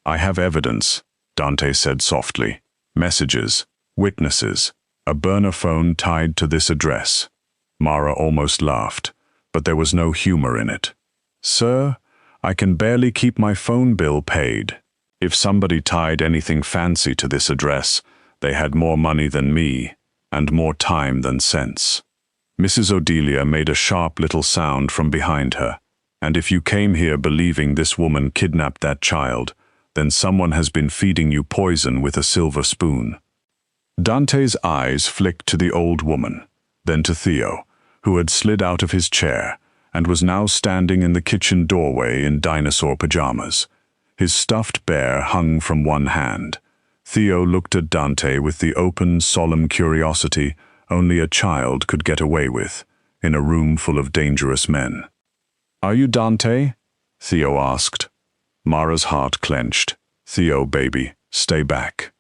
"I have evidence," Dante said softly. "Messages, witnesses, a burner phone tied to this address." Mara almost laughed, but there was no humor in it. "Sir, I can barely keep my phone bill paid. If somebody tied anything fancy to this address, they had more money than me, and more time than sense." Mrs. Odelia made a sharp little sound from behind her. "And if you came here believing this woman kidnapped that child, then someone has been feeding you poison with a silver spoon." Dante's eyes flicked to the old woman, then to Theo, who had slid out of his chair and was now standing in the kitchen doorway in dinosaur pajamas. His stuffed bear hung from one hand. Theo looked at Dante with the open, solemn curiosity only a child could get away with, in a room full of dangerous men. "Are you Dante?" Theo asked. Mara's heart clenched. "Theo, baby, stay back."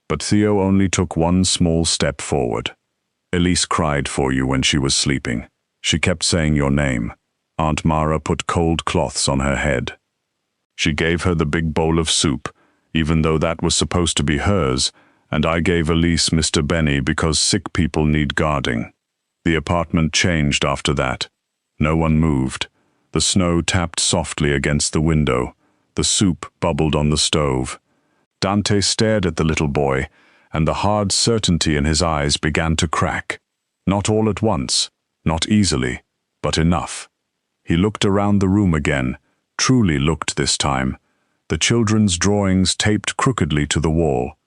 But Theo only took one small step forward. "Elise cried for you when she was sleeping. She kept saying your name." Aunt Mara put cold cloths on her head. She gave her the big bowl of soup, even though that was supposed to be hers, and I gave Elise Mr. Benny because sick people need guarding. The apartment changed after that. No one moved. The snow tapped softly against the window. The soup bubbled on the stove. Dante stared at the little boy, and the hard certainty in his eyes began to crack. Not all at once, not easily, but enough. He looked around the room again, truly looked this time. The children's drawings taped crookedly to the wall,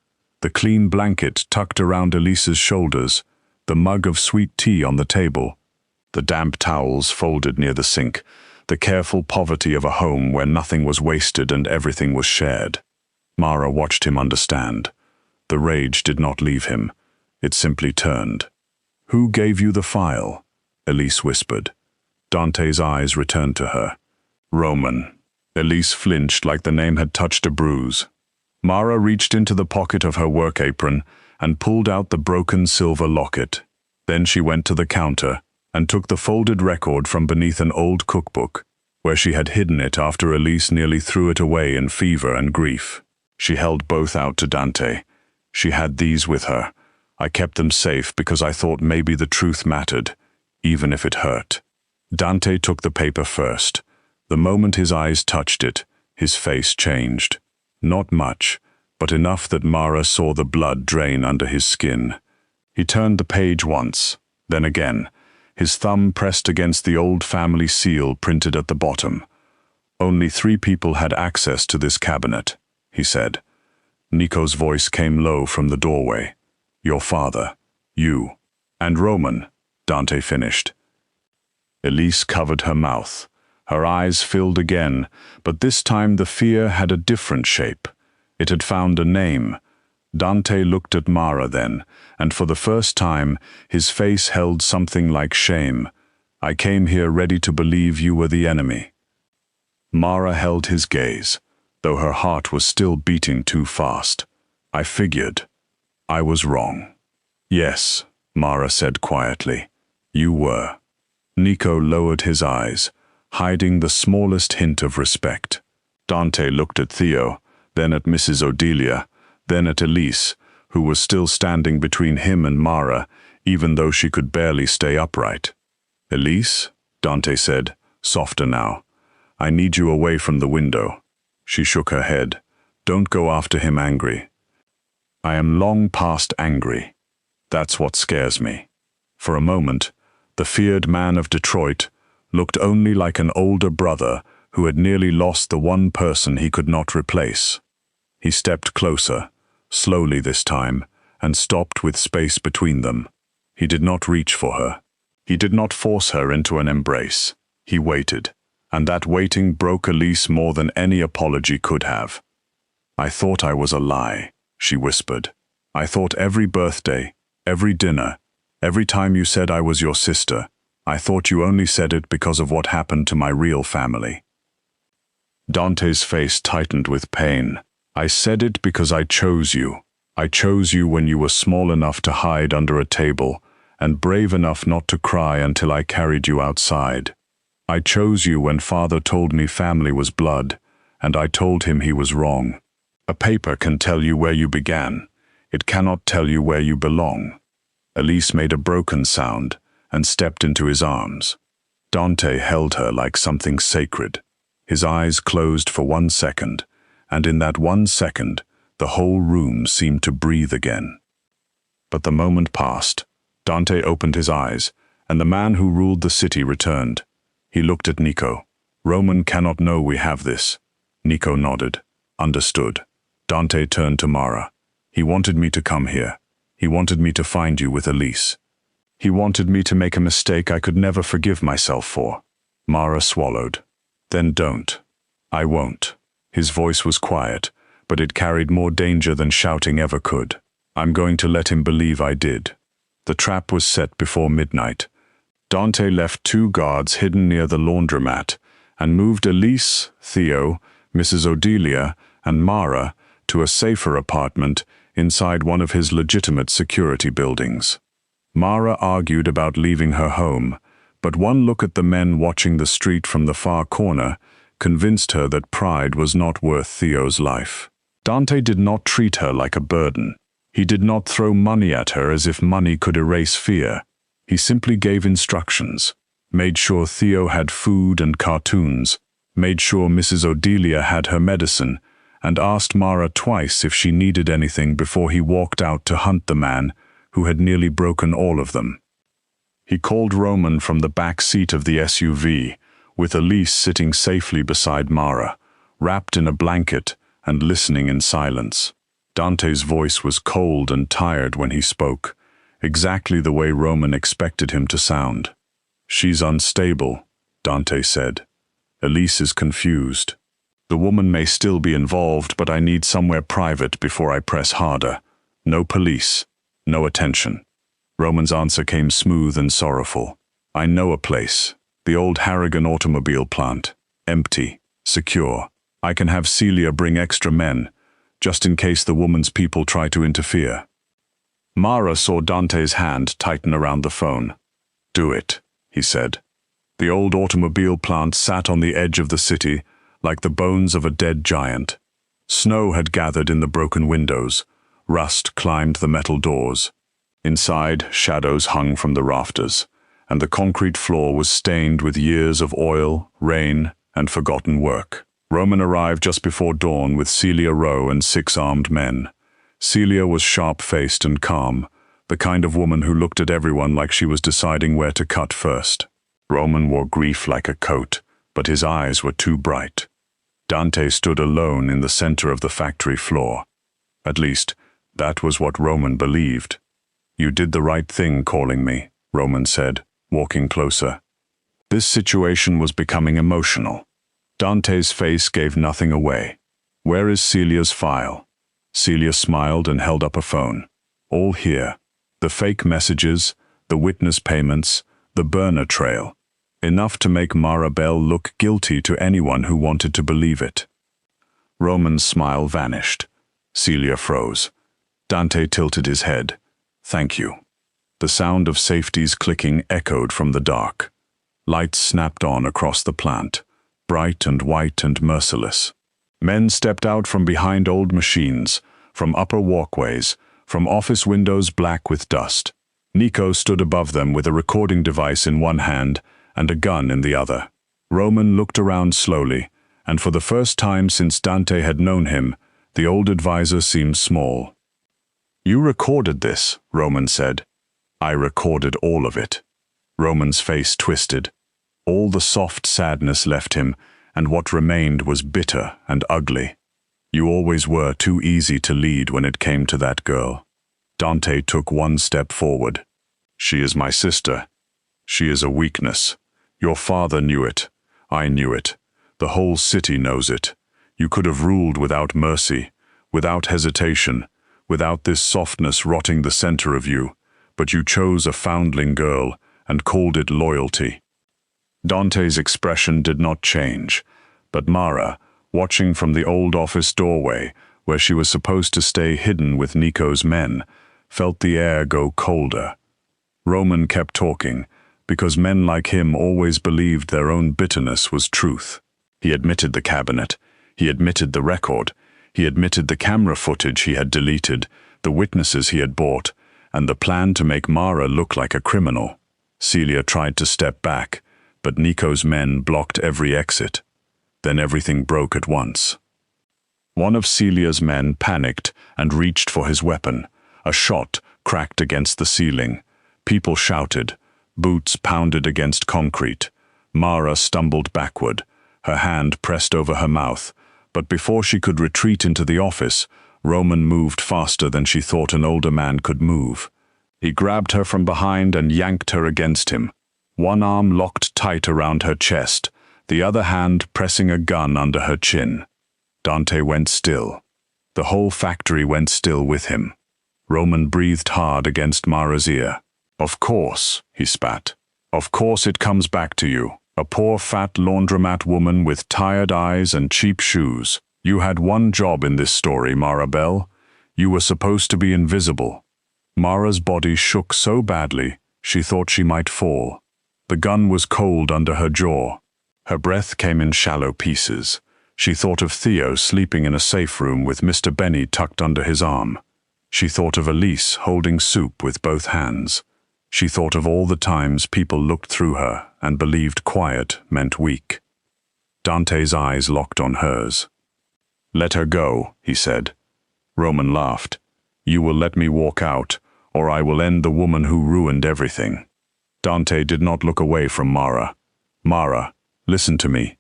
the clean blanket tucked around Elise's shoulders, the mug of sweet tea on the table, the damp towels folded near the sink, the careful poverty of a home where nothing was wasted and everything was shared. Mara watched him understand. The rage did not leave him. It simply turned. "Who gave you the file?" Elise whispered. Dante's eyes returned to her. "Roman." Elise flinched like the name had touched a bruise. Mara reached into the pocket of her work apron and pulled out the broken silver locket. Then she went to the counter and took the folded record from beneath an old cookbook, where she had hidden it after Elise nearly threw it away in fever and grief. She held both out to Dante. "She had these with her. I kept them safe because I thought maybe the truth mattered, even if it hurt." Dante took the paper first. The moment his eyes touched it, his face changed. Not much, but enough that Mara saw the blood drain under his skin. He turned the page once, then again, his thumb pressed against the old family seal printed at the bottom. "Only 3 people had access to this cabinet," he said. Nico's voice came low from the doorway. "Your father, you, and Roman," Dante finished. Elise covered her mouth. Her eyes filled again, but this time the fear had a different shape. It had found a name. Dante looked at Mara then, and for the first time, his face held something like shame. "I came here ready to believe you were the enemy." Mara held his gaze, though her heart was still beating too fast. "I figured. I was wrong." "Yes," Mara said quietly. "You were." Nico lowered his eyes, hiding the smallest hint of respect. Dante looked at Theo, then at Mrs. Odelia, then at Elise, who was still standing between him and Mara, even though she could barely stay upright. "Elise," Dante said, softer now, "I need you away from the window." She shook her head. "Don't go after him angry." "I am long past angry. That's what scares me." For a moment, the feared man of Detroit looked only like an older brother who had nearly lost the one person he could not replace. He stepped closer, slowly this time, and stopped with space between them. He did not reach for her. He did not force her into an embrace. He waited, and that waiting broke Elise more than any apology could have. "I thought I was a lie," she whispered. "I thought every birthday, every dinner, every time you said I was your sister, I thought you only said it because of what happened to my real family." Dante's face tightened with pain. "I said it because I chose you. I chose you when you were small enough to hide under a table and brave enough not to cry until I carried you outside. I chose you when Father told me family was blood, and I told him he was wrong. A paper can tell you where you began. It cannot tell you where you belong." Elise made a broken sound and stepped into his arms. Dante held her like something sacred. His eyes closed for 1 second, and in that 1 second, the whole room seemed to breathe again. But the moment passed. Dante opened his eyes, and the man who ruled the city returned. He looked at Nico. "Roman cannot know we have this." Nico nodded. "Understood." Dante turned to Mara. "He wanted me to come here. He wanted me to find you with Elise. He wanted me to make a mistake I could never forgive myself for." Mara swallowed. "Then don't." "I won't." His voice was quiet, but it carried more danger than shouting ever could. "I'm going to let him believe I did." The trap was set before midnight. Dante left 2 guards hidden near the laundromat and moved Elise, Theo, Mrs. Odelia, and Mara to a safer apartment inside one of his legitimate security buildings. Mara argued about leaving her home, but one look at the men watching the street from the far corner convinced her that pride was not worth Theo's life. Dante did not treat her like a burden. He did not throw money at her as if money could erase fear. He simply gave instructions, made sure Theo had food and cartoons, made sure Mrs. Odelia had her medicine, and asked Mara twice if she needed anything before he walked out to hunt the man who had nearly broken all of them. He called Roman from the back seat of the SUV, with Elise sitting safely beside Mara, wrapped in a blanket and listening in silence. Dante's voice was cold and tired when he spoke, exactly the way Roman expected him to sound. "She's unstable," Dante said. "Elise is confused. The woman may still be involved, but I need somewhere private before I press harder. No police, no attention." Roman's answer came smooth and sorrowful. "I know a place. The old Harrigan automobile plant. Empty. Secure. I can have Celia bring extra men, just in case the woman's people try to interfere." Mara saw Dante's hand tighten around the phone. "Do it," he said. The old automobile plant sat on the edge of the city, like the bones of a dead giant. Snow had gathered in the broken windows. Rust climbed the metal doors. Inside, shadows hung from the rafters, and the concrete floor was stained with years of oil, rain, and forgotten work. Roman arrived just before dawn with Celia Rowe and 6 armed men. Celia was sharp-faced and calm, the kind of woman who looked at everyone like she was deciding where to cut first. Roman wore grief like a coat, but his eyes were too bright. Dante stood alone in the center of the factory floor. At least, that was what Roman believed. "You did the right thing calling me," Roman said, walking closer. This situation was becoming emotional. Dante's face gave nothing away. "Where is Celia's file?" Celia smiled and held up a phone. "All here. The fake messages, the witness payments, the burner trail. Enough to make Mara Bell look guilty to anyone who wanted to believe it." Roman's smile vanished. Celia froze. Dante tilted his head. "Thank you." The sound of safety's clicking echoed from the dark. Lights snapped on across the plant, bright and white and merciless. Men stepped out from behind old machines, from upper walkways, from office windows black with dust. Nico stood above them with a recording device in one hand and a gun in the other. Roman looked around slowly, and for the first time since Dante had known him, the old advisor seemed small. "You recorded this," Roman said. "I recorded all of it." Roman's face twisted. All the soft sadness left him, and what remained was bitter and ugly. "You always were too easy to lead when it came to that girl." Dante took one step forward. "She is my sister. She is a weakness. Your father knew it. I knew it. The whole city knows it. You could have ruled without mercy, without hesitation, without this softness rotting the center of you, but you chose a foundling girl and called it loyalty." Dante's expression did not change, but Mara, watching from the old office doorway, where she was supposed to stay hidden with Nico's men, felt the air go colder. Roman kept talking, because men like him always believed their own bitterness was truth. He admitted the cabinet. He admitted the record. He admitted the camera footage he had deleted, the witnesses he had bought, and the plan to make Mara look like a criminal. Celia tried to step back, but Nico's men blocked every exit. Then everything broke at once. One of Celia's men panicked and reached for his weapon. A shot cracked against the ceiling. People shouted. Boots pounded against concrete. Mara stumbled backward, her hand pressed over her mouth, but before she could retreat into the office, Roman moved faster than she thought an older man could move. He grabbed her from behind and yanked her against him. One arm locked tight around her chest, the other hand pressing a gun under her chin. Dante went still. The whole factory went still with him. Roman breathed hard against Mara's ear. "Of course," he spat. "Of course it comes back to you. A poor fat laundromat woman with tired eyes and cheap shoes. You had one job in this story, Mara Bell. You were supposed to be invisible." Mara's body shook so badly, she thought she might fall. The gun was cold under her jaw. Her breath came in shallow pieces. She thought of Theo sleeping in a safe room with Mr. Benny tucked under his arm. She thought of Elise holding soup with both hands. She thought of all the times people looked through her and believed quiet meant weak. Dante's eyes locked on hers. "Let her go," he said. Roman laughed. "You will let me walk out, or I will end the woman who ruined everything." Dante did not look away from Mara. "Mara, listen to me."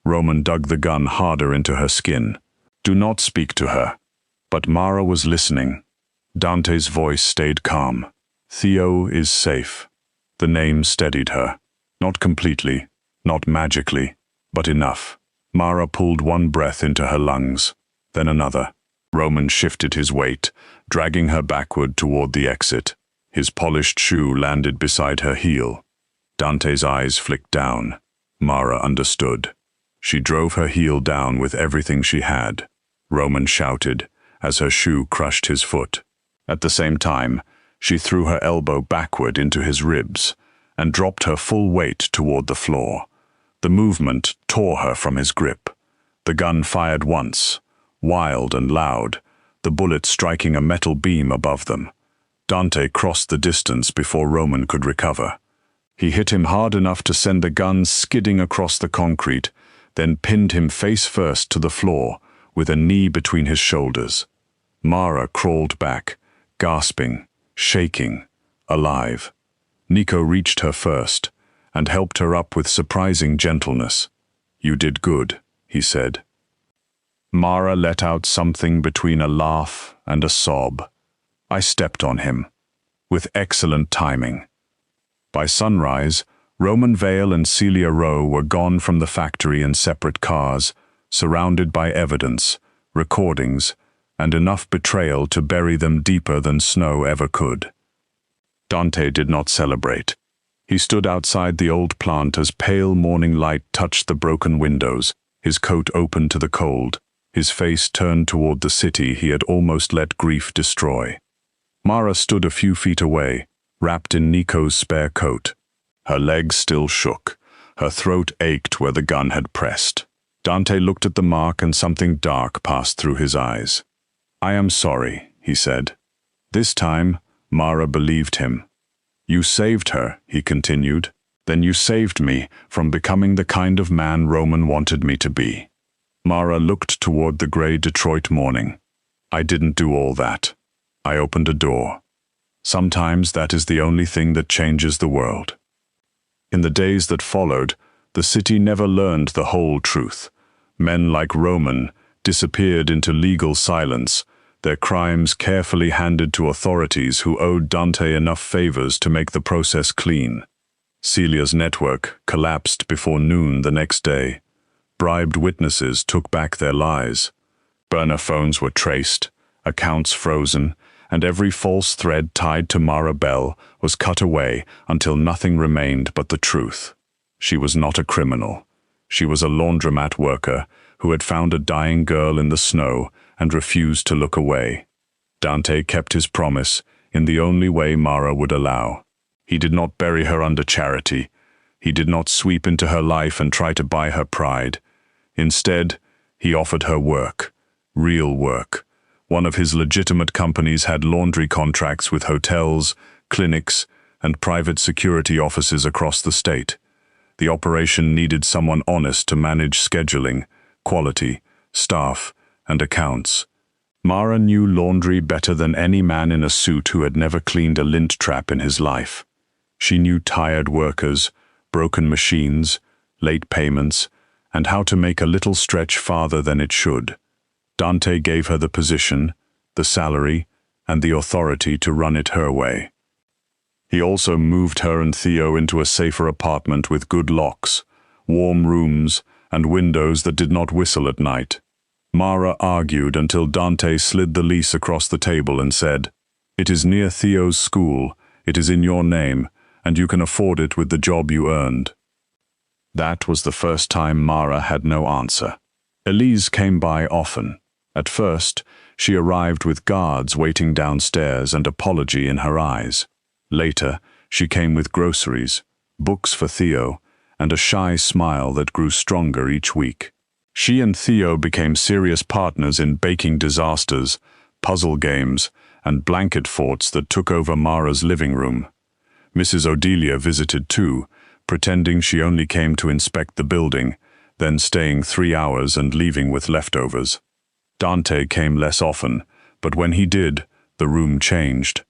Roman dug the gun harder into her skin. "Do not speak to her." But Mara was listening. Dante's voice stayed calm. "Theo is safe." The name steadied her. Not completely, not magically, but enough. Mara pulled one breath into her lungs, then another. Roman shifted his weight, dragging her backward toward the exit. His polished shoe landed beside her heel. Dante's eyes flicked down. Mara understood. She drove her heel down with everything she had. Roman shouted as her shoe crushed his foot. At the same time, she threw her elbow backward into his ribs and dropped her full weight toward the floor. The movement tore her from his grip. The gun fired once, wild and loud, the bullet striking a metal beam above them. Dante crossed the distance before Roman could recover. He hit him hard enough to send the gun skidding across the concrete, then pinned him face first to the floor with a knee between his shoulders. Mara crawled back, gasping, shaking, alive. Nico reached her first and helped her up with surprising gentleness. "You did good," he said. Mara let out something between a laugh and a sob. "I stepped on him." With excellent timing. By sunrise, Roman Vale and Celia Rowe were gone from the factory in separate cars, surrounded by evidence, recordings, and enough betrayal to bury them deeper than snow ever could. Dante did not celebrate. He stood outside the old plant as pale morning light touched the broken windows, his coat open to the cold, his face turned toward the city he had almost let grief destroy. Mara stood a few feet away, wrapped in Nico's spare coat. Her legs still shook. Her throat ached where the gun had pressed. Dante looked at the mark and something dark passed through his eyes. "I am sorry," he said. This time, Mara believed him. "You saved her," he continued. "Then you saved me from becoming the kind of man Roman wanted me to be." Mara looked toward the gray Detroit morning. "I didn't do all that. I opened a door. Sometimes that is the only thing that changes the world." In the days that followed, the city never learned the whole truth. Men like Roman disappeared into legal silence, their crimes carefully handed to authorities who owed Dante enough favors to make the process clean. Celia's network collapsed before noon the next day. Bribed witnesses took back their lies. Burner phones were traced, accounts frozen, and every false thread tied to Mara Bell was cut away until nothing remained but the truth. She was not a criminal. She was a laundromat worker who had found a dying girl in the snow and refused to look away. Dante kept his promise in the only way Mara would allow. He did not bury her under charity. He did not sweep into her life and try to buy her pride. Instead, he offered her work, real work. One of his legitimate companies had laundry contracts with hotels, clinics, and private security offices across the state. The operation needed someone honest to manage scheduling, quality, staff, and accounts. Mara knew laundry better than any man in a suit who had never cleaned a lint trap in his life. She knew tired workers, broken machines, late payments, and how to make a little stretch farther than it should. Dante gave her the position, the salary, and the authority to run it her way. He also moved her and Theo into a safer apartment with good locks, warm rooms, and windows that did not whistle at night. Mara argued until Dante slid the lease across the table and said, "It is near Theo's school, it is in your name, and you can afford it with the job you earned." That was the first time Mara had no answer. Elise came by often. At first, she arrived with guards waiting downstairs and apology in her eyes. Later, she came with groceries, books for Theo, and a shy smile that grew stronger each week. She and Theo became serious partners in baking disasters, puzzle games, and blanket forts that took over Mara's living room. Mrs. Odelia visited too, pretending she only came to inspect the building, then staying 3 hours and leaving with leftovers. Dante came less often, but when he did, the room changed.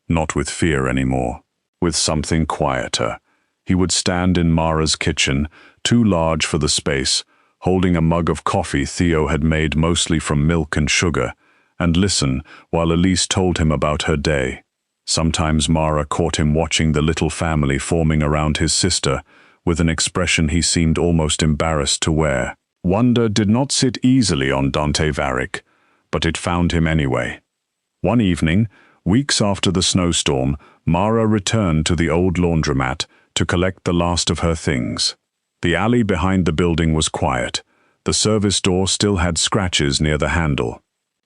Not with fear anymore, with something quieter. He would stand in Mara's kitchen, too large for the space, holding a mug of coffee Theo had made mostly from milk and sugar, and listen while Elise told him about her day. Sometimes Mara caught him watching the little family forming around his sister, with an expression he seemed almost embarrassed to wear. Wonder did not sit easily on Dante Varick, but it found him anyway. One evening, weeks after the snowstorm, Mara returned to the old laundromat to collect the last of her things. The alley behind the building was quiet. The service door still had scratches near the handle.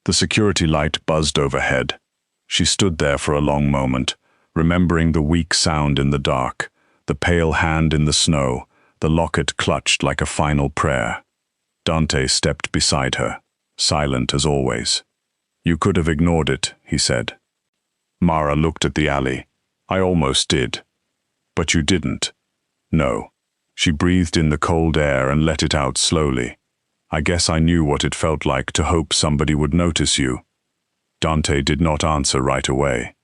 The security light buzzed overhead. She stood there for a long moment, remembering the weak sound in the dark, the pale hand in the snow, the locket clutched like a final prayer. Dante stepped beside her, silent as always. "You could have ignored it," he said. Mara looked at the alley. "I almost did. But you didn't." "No." She breathed in the cold air and let it out slowly. "I guess I knew what it felt like to hope somebody would notice you." Dante did not answer right away.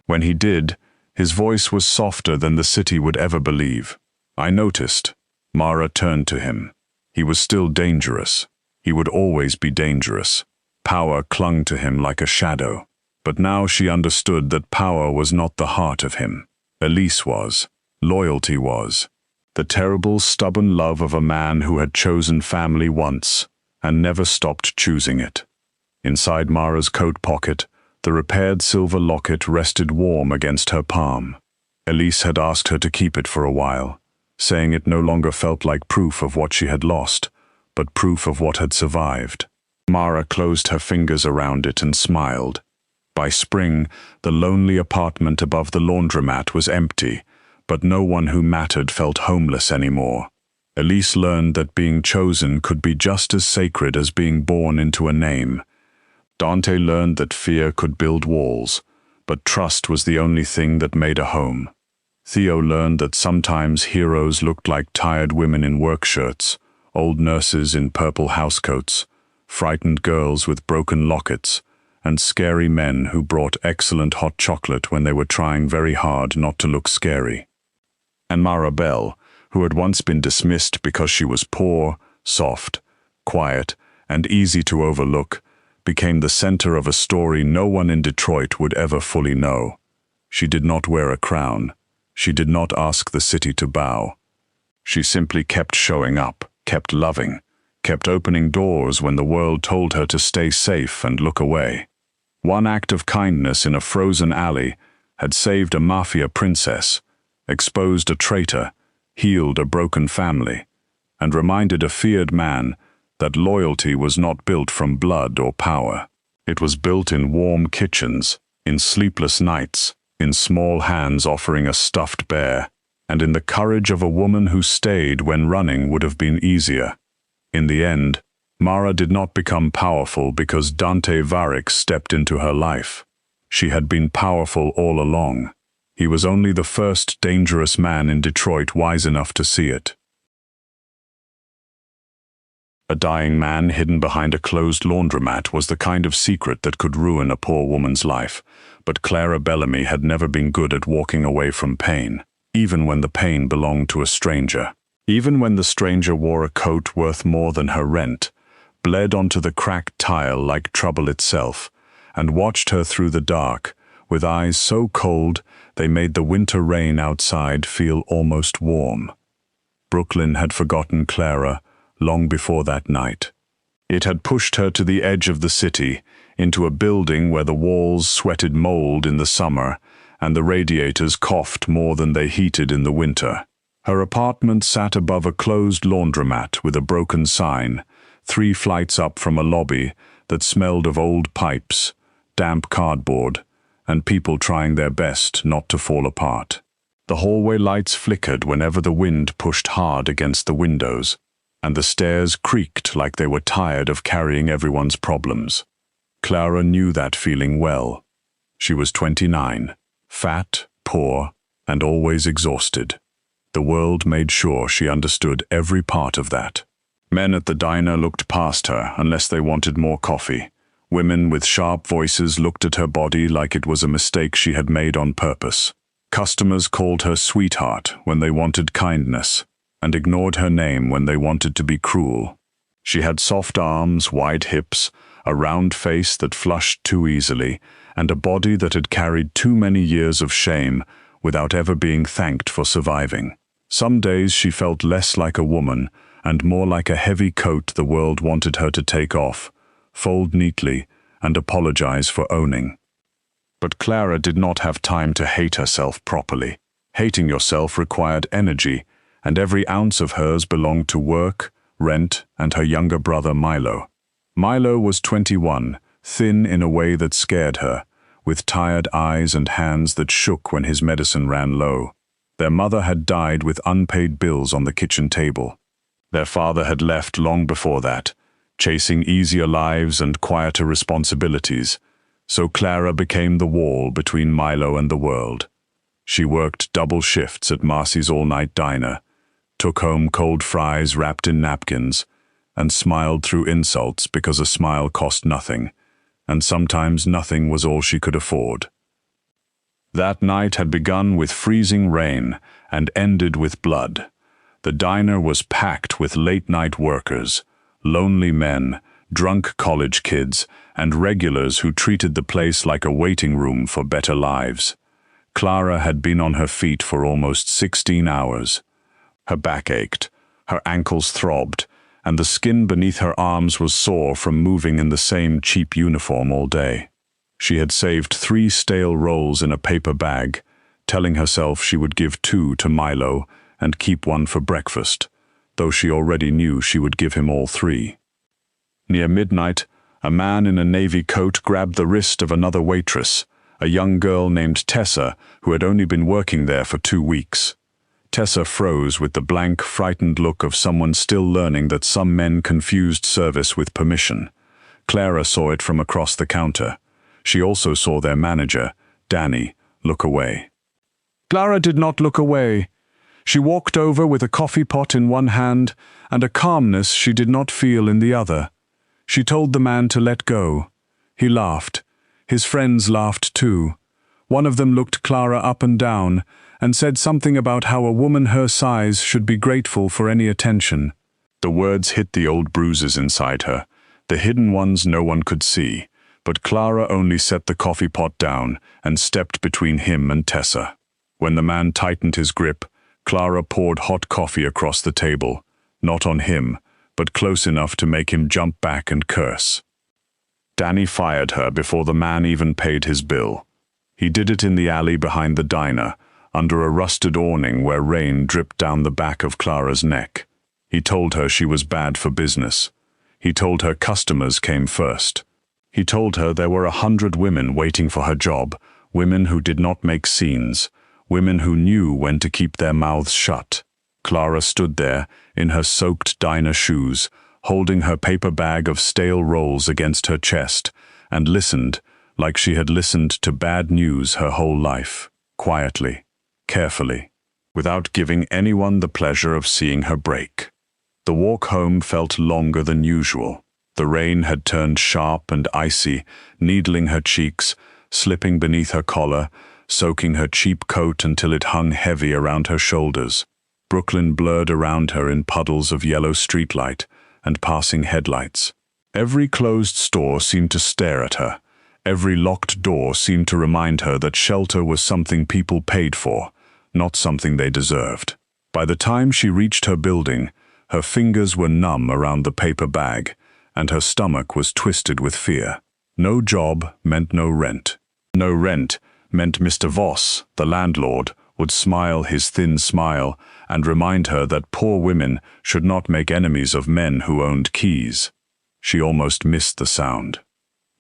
When he did, his voice was softer than the city would ever believe. "I noticed." Mara turned to him. He was still dangerous. He would always be dangerous. Power clung to him like a shadow. But now she understood that power was not the heart of him. Elise was. Loyalty was. The terrible, stubborn love of a man who had chosen family once and never stopped choosing it. Inside Mara's coat pocket, the repaired silver locket rested warm against her palm. Elise had asked her to keep it for a while, saying it no longer felt like proof of what she had lost, but proof of what had survived. Mara closed her fingers around it and smiled. By spring, the lonely apartment above the laundromat was empty, but no one who mattered felt homeless anymore. Elise learned that being chosen could be just as sacred as being born into a name. Dante learned that fear could build walls, but trust was the only thing that made a home. Theo learned that sometimes heroes looked like tired women in work shirts, old nurses in purple housecoats, frightened girls with broken lockets, and scary men who brought excellent hot chocolate when they were trying very hard not to look scary. And Mara Bell, who had once been dismissed because she was poor, soft, quiet, and easy to overlook, became the center of a story no one in Detroit would ever fully know. She did not wear a crown. She did not ask the city to bow. She simply kept showing up, kept loving, kept opening doors when the world told her to stay safe and look away. One act of kindness in a frozen alley had saved a Mafia princess, exposed a traitor, healed a broken family, and reminded a feared man that loyalty was not built from blood or power. It was built in warm kitchens, in sleepless nights, in small hands offering a stuffed bear, and in the courage of a woman who stayed when running would have been easier. In the end, Mara did not become powerful because Dante Varick stepped into her life. She had been powerful all along. He was only the first dangerous man in Detroit wise enough to see it. A dying man hidden behind a closed laundromat was the kind of secret that could ruin a poor woman's life, but Clara Bellamy had never been good at walking away from pain, even when the pain belonged to a stranger. Even when the stranger wore a coat worth more than her rent, bled onto the cracked tile like trouble itself, and watched her through the dark, with eyes so cold they made the winter rain outside feel almost warm. Brooklyn had forgotten Clara long before that night. It had pushed her to the edge of the city, into a building where the walls sweated mold in the summer and the radiators coughed more than they heated in the winter. Her apartment sat above a closed laundromat with a broken sign, 3 flights up from a lobby that smelled of old pipes, damp cardboard, and people trying their best not to fall apart. The hallway lights flickered whenever the wind pushed hard against the windows, and the stairs creaked like they were tired of carrying everyone's problems. Clara knew that feeling well. She was 29, fat, poor, and always exhausted. The world made sure she understood every part of that. Men at the diner looked past her unless they wanted more coffee. Women with sharp voices looked at her body like it was a mistake she had made on purpose. Customers called her sweetheart when they wanted kindness, and ignored her name when they wanted to be cruel. She had soft arms, wide hips, a round face that flushed too easily, and a body that had carried too many years of shame without ever being thanked for surviving. Some days she felt less like a woman and more like a heavy coat the world wanted her to take off, fold neatly, and apologize for owning. But Clara did not have time to hate herself properly. Hating yourself required energy, and every ounce of hers belonged to work, rent, and her younger brother Milo. Milo was 21, thin in a way that scared her, with tired eyes and hands that shook when his medicine ran low. Their mother had died with unpaid bills on the kitchen table. Their father had left long before that, chasing easier lives and quieter responsibilities, so Clara became the wall between Milo and the world. She worked double shifts at Marcy's all-night diner, took home cold fries wrapped in napkins, and smiled through insults because a smile cost nothing, and sometimes nothing was all she could afford. That night had begun with freezing rain and ended with blood. The diner was packed with late-night workers, lonely men, drunk college kids, and regulars who treated the place like a waiting room for better lives. Clara had been on her feet for almost 16 hours. Her back ached, her ankles throbbed, and the skin beneath her arms was sore from moving in the same cheap uniform all day. She had saved 3 stale rolls in a paper bag, telling herself she would give 2 to Milo and keep 1 for breakfast, though she already knew she would give him all 3. Near midnight, a man in a navy coat grabbed the wrist of another waitress, a young girl named Tessa who had only been working there for 2 weeks. Tessa froze with the blank, frightened look of someone still learning that some men confused service with permission. Clara saw it from across the counter. She also saw their manager, Danny, look away. Clara did not look away. She walked over with a coffee pot in one hand and a calmness she did not feel in the other. She told the man to let go. He laughed. His friends laughed too. One of them looked Clara up and down and said something about how a woman her size should be grateful for any attention. The words hit the old bruises inside her, the hidden ones no one could see, but Clara only set the coffee pot down and stepped between him and Tessa. When the man tightened his grip, Clara poured hot coffee across the table, not on him, but close enough to make him jump back and curse. Danny fired her before the man even paid his bill. He did it in the alley behind the diner, under a rusted awning where rain dripped down the back of Clara's neck. He told her she was bad for business. He told her customers came first. He told her there were 100 women waiting for her job, women who did not make scenes, women who knew when to keep their mouths shut. Clara stood there, in her soaked diner shoes, holding her paper bag of stale rolls against her chest, and listened, like she had listened to bad news her whole life, quietly, carefully, without giving anyone the pleasure of seeing her break. The walk home felt longer than usual. The rain had turned sharp and icy, needling her cheeks, slipping beneath her collar, soaking her cheap coat until it hung heavy around her shoulders. Brooklyn blurred around her in puddles of yellow streetlight and passing headlights. Every closed store seemed to stare at her. Every locked door seemed to remind her that shelter was something people paid for, not something they deserved. By the time she reached her building, her fingers were numb around the paper bag, and her stomach was twisted with fear. No job meant no rent. No rent meant Mr. Voss, the landlord, would smile his thin smile and remind her that poor women should not make enemies of men who owned keys. She almost missed the sound.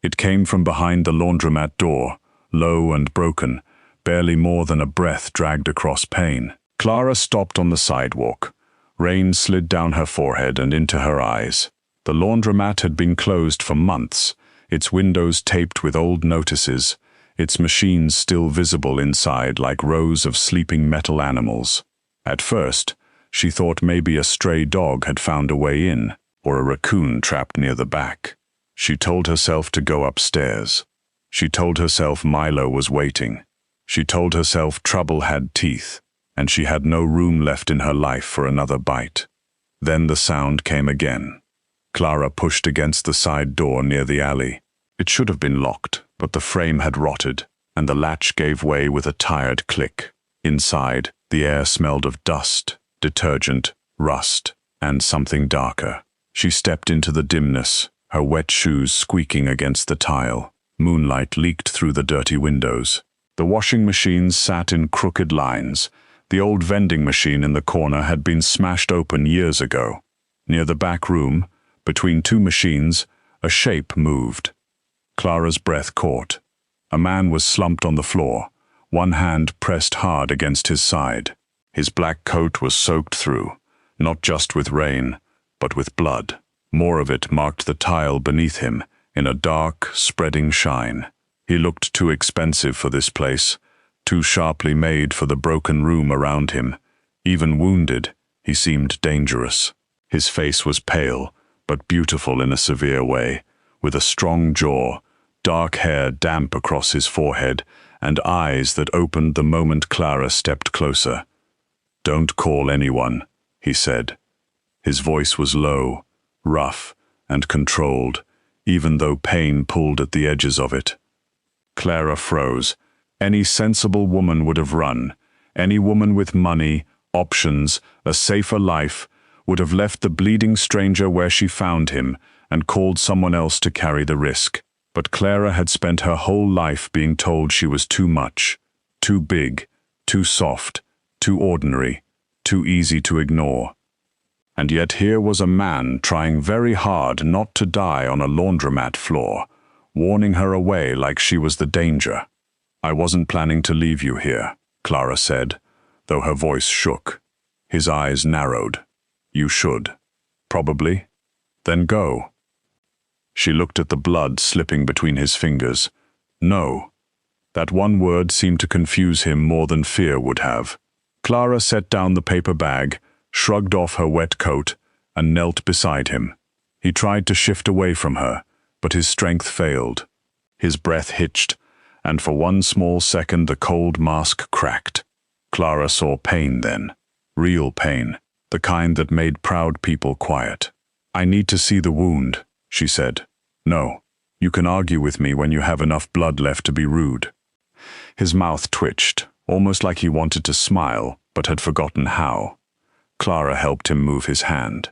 It came from behind the laundromat door, low and broken, barely more than a breath dragged across pain. Clara stopped on the sidewalk. Rain slid down her forehead and into her eyes. The laundromat had been closed for months, its windows taped with old notices, its machines still visible inside like rows of sleeping metal animals. At first, she thought maybe a stray dog had found a way in, or a raccoon trapped near the back. She told herself to go upstairs. She told herself Milo was waiting. She told herself trouble had teeth, and she had no room left in her life for another bite. Then the sound came again. Clara pushed against the side door near the alley. It should have been locked, but the frame had rotted, and the latch gave way with a tired click. Inside, the air smelled of dust, detergent, rust, and something darker. She stepped into the dimness, her wet shoes squeaking against the tile. Moonlight leaked through the dirty windows. The washing machines sat in crooked lines. The old vending machine in the corner had been smashed open years ago. Near the back room, between two machines, a shape moved. Clara's breath caught. A man was slumped on the floor, one hand pressed hard against his side. His black coat was soaked through, not just with rain, but with blood. More of it marked the tile beneath him, in a dark, spreading shine. He looked too expensive for this place, too sharply made for the broken room around him. Even wounded, he seemed dangerous. His face was pale, but beautiful in a severe way, with a strong jaw, dark hair damp across his forehead, and eyes that opened the moment Clara stepped closer. "Don't call anyone," he said. His voice was low, rough, and controlled, even though pain pulled at the edges of it. Clara froze. Any sensible woman would have run. Any woman with money, options, a safer life, would have left the bleeding stranger where she found him and called someone else to carry the risk. But Clara had spent her whole life being told she was too much, too big, too soft, too ordinary, too easy to ignore. And yet here was a man trying very hard not to die on a laundromat floor, warning her away like she was the danger. "I wasn't planning to leave you here," Clara said, though her voice shook. His eyes narrowed. "You should. Probably. Then go." She looked at the blood slipping between his fingers. No. That one word seemed to confuse him more than fear would have. Clara set down the paper bag, shrugged off her wet coat, and knelt beside him. He tried to shift away from her, but his strength failed. His breath hitched, and for one small second the cold mask cracked. Clara saw pain then. Real pain. The kind that made proud people quiet. "I need to see the wound," she said. "No. You can argue with me when you have enough blood left to be rude." His mouth twitched, almost like he wanted to smile, but had forgotten how. Clara helped him move his hand.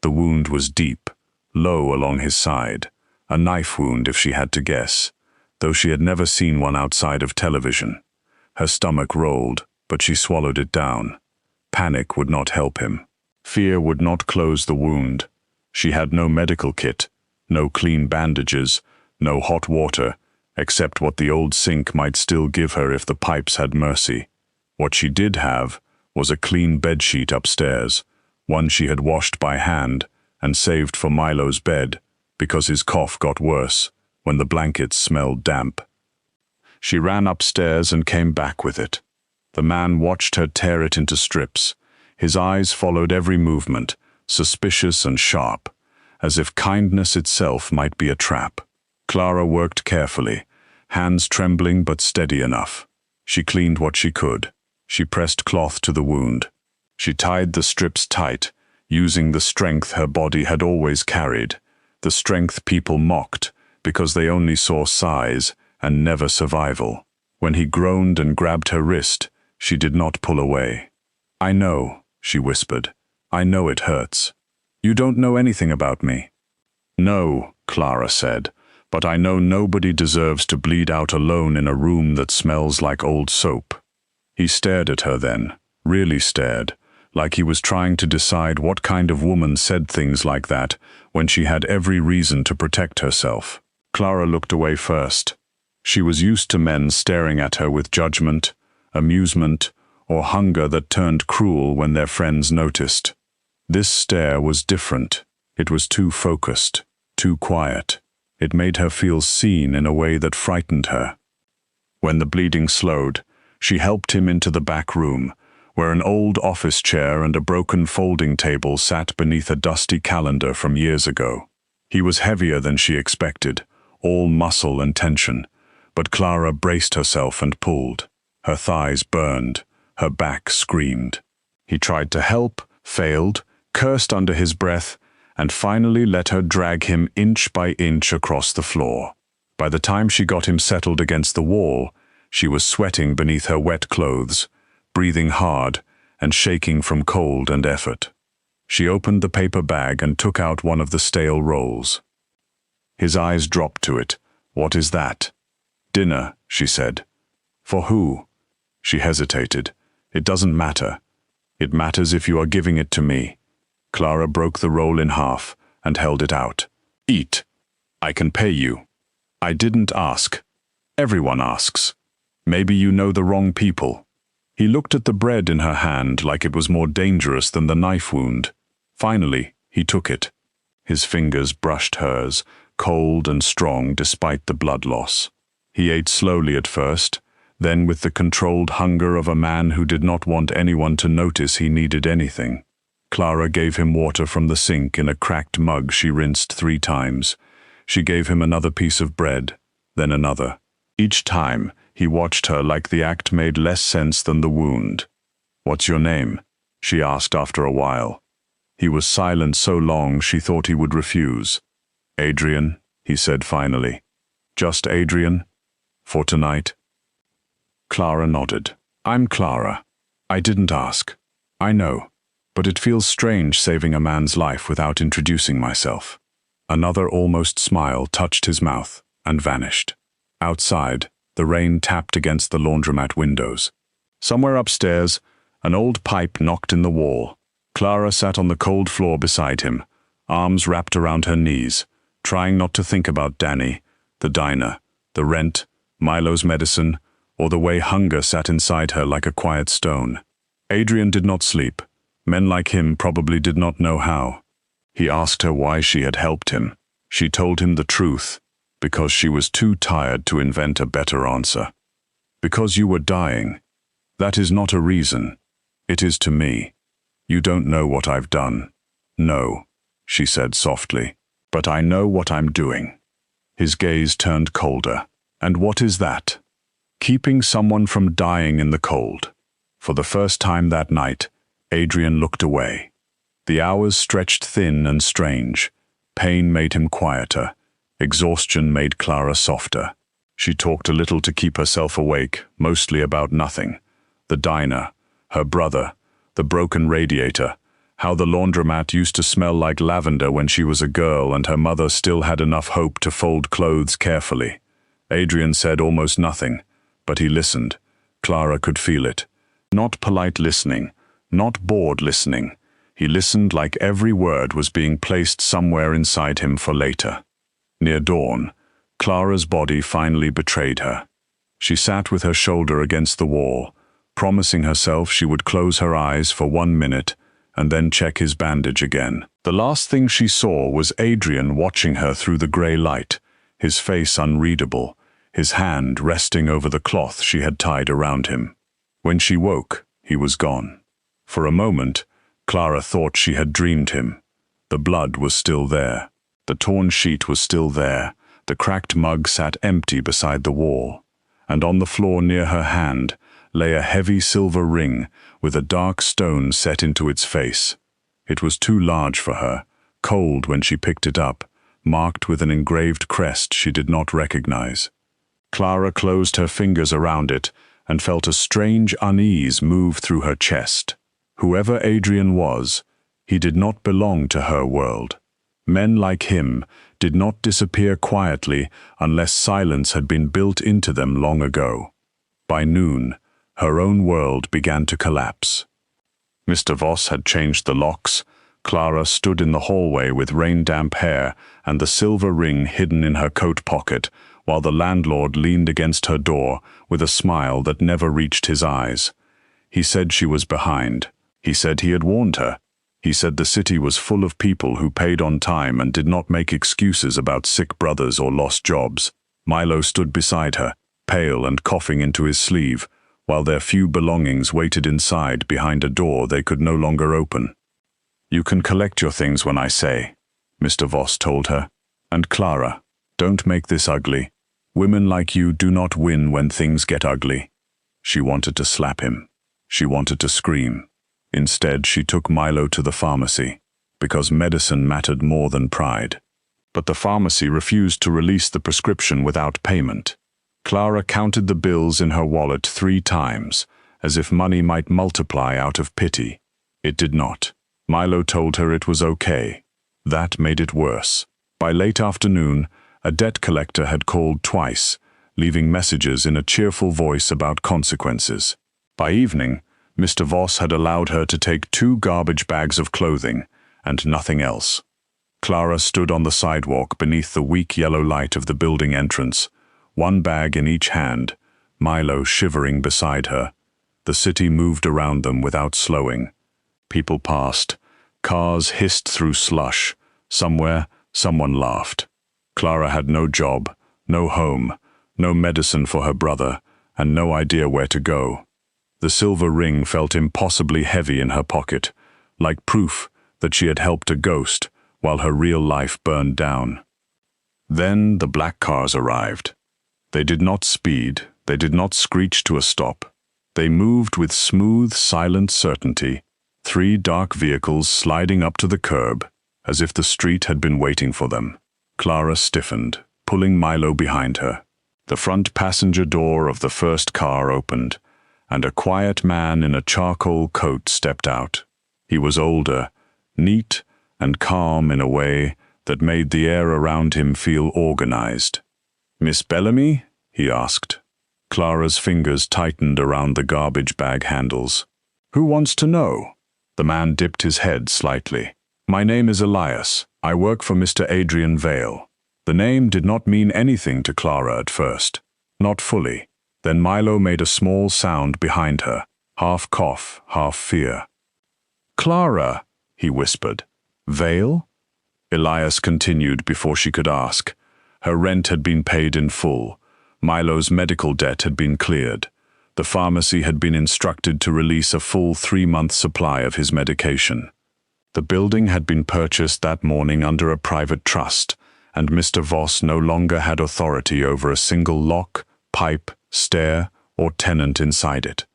The wound was deep, low along his side. A knife wound if she had to guess, though she had never seen one outside of television. Her stomach rolled, but she swallowed it down. Panic would not help him. Fear would not close the wound. She had no medical kit, no clean bandages, no hot water, except what the old sink might still give her if the pipes had mercy. What she did have was a clean bedsheet upstairs, one she had washed by hand and saved for Milo's bed because his cough got worse when the blankets smelled damp. She ran upstairs and came back with it. The man watched her tear it into strips. His eyes followed every movement, suspicious and sharp, as if kindness itself might be a trap. Clara worked carefully, hands trembling but steady enough. She cleaned what she could. She pressed cloth to the wound. She tied the strips tight, using the strength her body had always carried, the strength people mocked because they only saw size and never survival. When he groaned and grabbed her wrist, she did not pull away. "I know," she whispered. "I know it hurts. You don't know anything about me." "No," Clara said, "but I know nobody deserves to bleed out alone in a room that smells like old soap." He stared at her then, really stared, like he was trying to decide what kind of woman said things like that when she had every reason to protect herself. Clara looked away first. She was used to men staring at her with judgment, amusement, or hunger that turned cruel when their friends noticed. This stare was different. It was too focused, too quiet. It made her feel seen in a way that frightened her. When the bleeding slowed, she helped him into the back room, where an old office chair and a broken folding table sat beneath a dusty calendar from years ago. He was heavier than she expected, all muscle and tension, but Clara braced herself and pulled. Her thighs burned, her back screamed. He tried to help, failed, cursed under his breath, and finally let her drag him inch by inch across the floor. By the time she got him settled against the wall, she was sweating beneath her wet clothes, breathing hard and shaking from cold and effort. She opened the paper bag and took out one of the stale rolls. His eyes dropped to it. "What is that?" "Dinner," she said. "For who?" She hesitated. "It doesn't matter. It matters if you are giving it to me." Clara broke the roll in half and held it out. "Eat. I can pay you." "I didn't ask. Everyone asks. Maybe you know the wrong people." He looked at the bread in her hand like it was more dangerous than the knife wound. Finally, he took it. His fingers brushed hers, cold and strong despite the blood loss. He ate slowly at first, then with the controlled hunger of a man who did not want anyone to notice he needed anything. Clara gave him water from the sink in a cracked mug she rinsed 3 times. She gave him another piece of bread, then another. Each time, he watched her like the act made less sense than the wound. "What's your name?" she asked after a while. He was silent so long she thought he would refuse. "Adrian," he said finally. "Just Adrian? For tonight?" Clara nodded. "I'm Clara. I didn't ask. I know. But it feels strange saving a man's life without introducing myself." Another almost smile touched his mouth and vanished. Outside, the rain tapped against the laundromat windows. Somewhere upstairs, an old pipe knocked in the wall. Clara sat on the cold floor beside him, arms wrapped around her knees, trying not to think about Danny, the diner, the rent, Milo's medicine, or the way hunger sat inside her like a quiet stone. Adrian did not sleep. Men like him probably did not know how. He asked her why she had helped him. She told him the truth, because she was too tired to invent a better answer. "Because you were dying. That is not a reason. It is to me. You don't know what I've done." "No," she said softly, "but I know what I'm doing." His gaze turned colder. "And what is that?" "Keeping someone from dying in the cold." For the first time that night, Adrian looked away. The hours stretched thin and strange. Pain made him quieter. Exhaustion made Clara softer. She talked a little to keep herself awake, mostly about nothing. The diner, her brother, the broken radiator, how the laundromat used to smell like lavender when she was a girl and her mother still had enough hope to fold clothes carefully. Adrian said almost nothing, but he listened. Clara could feel it. Not polite listening, not bored listening. He listened like every word was being placed somewhere inside him for later. Near dawn, Clara's body finally betrayed her. She sat with her shoulder against the wall, promising herself she would close her eyes for 1 minute and then check his bandage again. The last thing she saw was Adrian watching her through the grey light, his face unreadable, his hand resting over the cloth she had tied around him. When she woke, he was gone. For a moment, Clara thought she had dreamed him. The blood was still there. The torn sheet was still there. The cracked mug sat empty beside the wall. And on the floor near her hand lay a heavy silver ring with a dark stone set into its face. It was too large for her, cold when she picked it up, marked with an engraved crest she did not recognize. Clara closed her fingers around it and felt a strange unease move through her chest. Whoever Adrian was, he did not belong to her world. Men like him did not disappear quietly unless silence had been built into them long ago. By noon, her own world began to collapse. Mr. Voss had changed the locks. Clara stood in the hallway with rain-damp hair and the silver ring hidden in her coat pocket, while the landlord leaned against her door with a smile that never reached his eyes. He said she was behind. He said he had warned her. He said the city was full of people who paid on time and did not make excuses about sick brothers or lost jobs. Milo stood beside her, pale and coughing into his sleeve, while their few belongings waited inside behind a door they could no longer open. "You can collect your things when I say," Mr. Voss told her. "And Clara, don't make this ugly. Women like you do not win when things get ugly." She wanted to slap him. She wanted to scream. Instead, she took Milo to the pharmacy, because medicine mattered more than pride. But the pharmacy refused to release the prescription without payment. Clara counted the bills in her wallet 3 times, as if money might multiply out of pity. It did not. Milo told her it was okay. That made it worse. By late afternoon, a debt collector had called twice, leaving messages in a cheerful voice about consequences. By evening, Mr. Voss had allowed her to take 2 garbage bags of clothing, and nothing else. Clara stood on the sidewalk beneath the weak yellow light of the building entrance, 1 bag in each hand, Milo shivering beside her. The city moved around them without slowing. People passed. Cars hissed through slush. Somewhere, someone laughed. Clara had no job, no home, no medicine for her brother, and no idea where to go. The silver ring felt impossibly heavy in her pocket, like proof that she had helped a ghost while her real life burned down. Then the black cars arrived. They did not speed, they did not screech to a stop. They moved with smooth, silent certainty, 3 dark vehicles sliding up to the curb, as if the street had been waiting for them. Clara stiffened, pulling Milo behind her. The front passenger door of the first car opened, and a quiet man in a charcoal coat stepped out. He was older, neat and calm in a way that made the air around him feel organized. "Miss Bellamy?" he asked. Clara's fingers tightened around the garbage bag handles. "Who wants to know?" The man dipped his head slightly. "My name is Elias. I work for Mr. Adrian Vale." The name did not mean anything to Clara at first. Not fully. Then Milo made a small sound behind her, half cough, half fear. "Clara," he whispered. "Vale?" Elias continued before she could ask. Her rent had been paid in full. Milo's medical debt had been cleared. The pharmacy had been instructed to release a full 3-month supply of his medication. The building had been purchased that morning under a private trust, and Mr. Voss no longer had authority over a single lock, pipe, stair, or tenant inside it.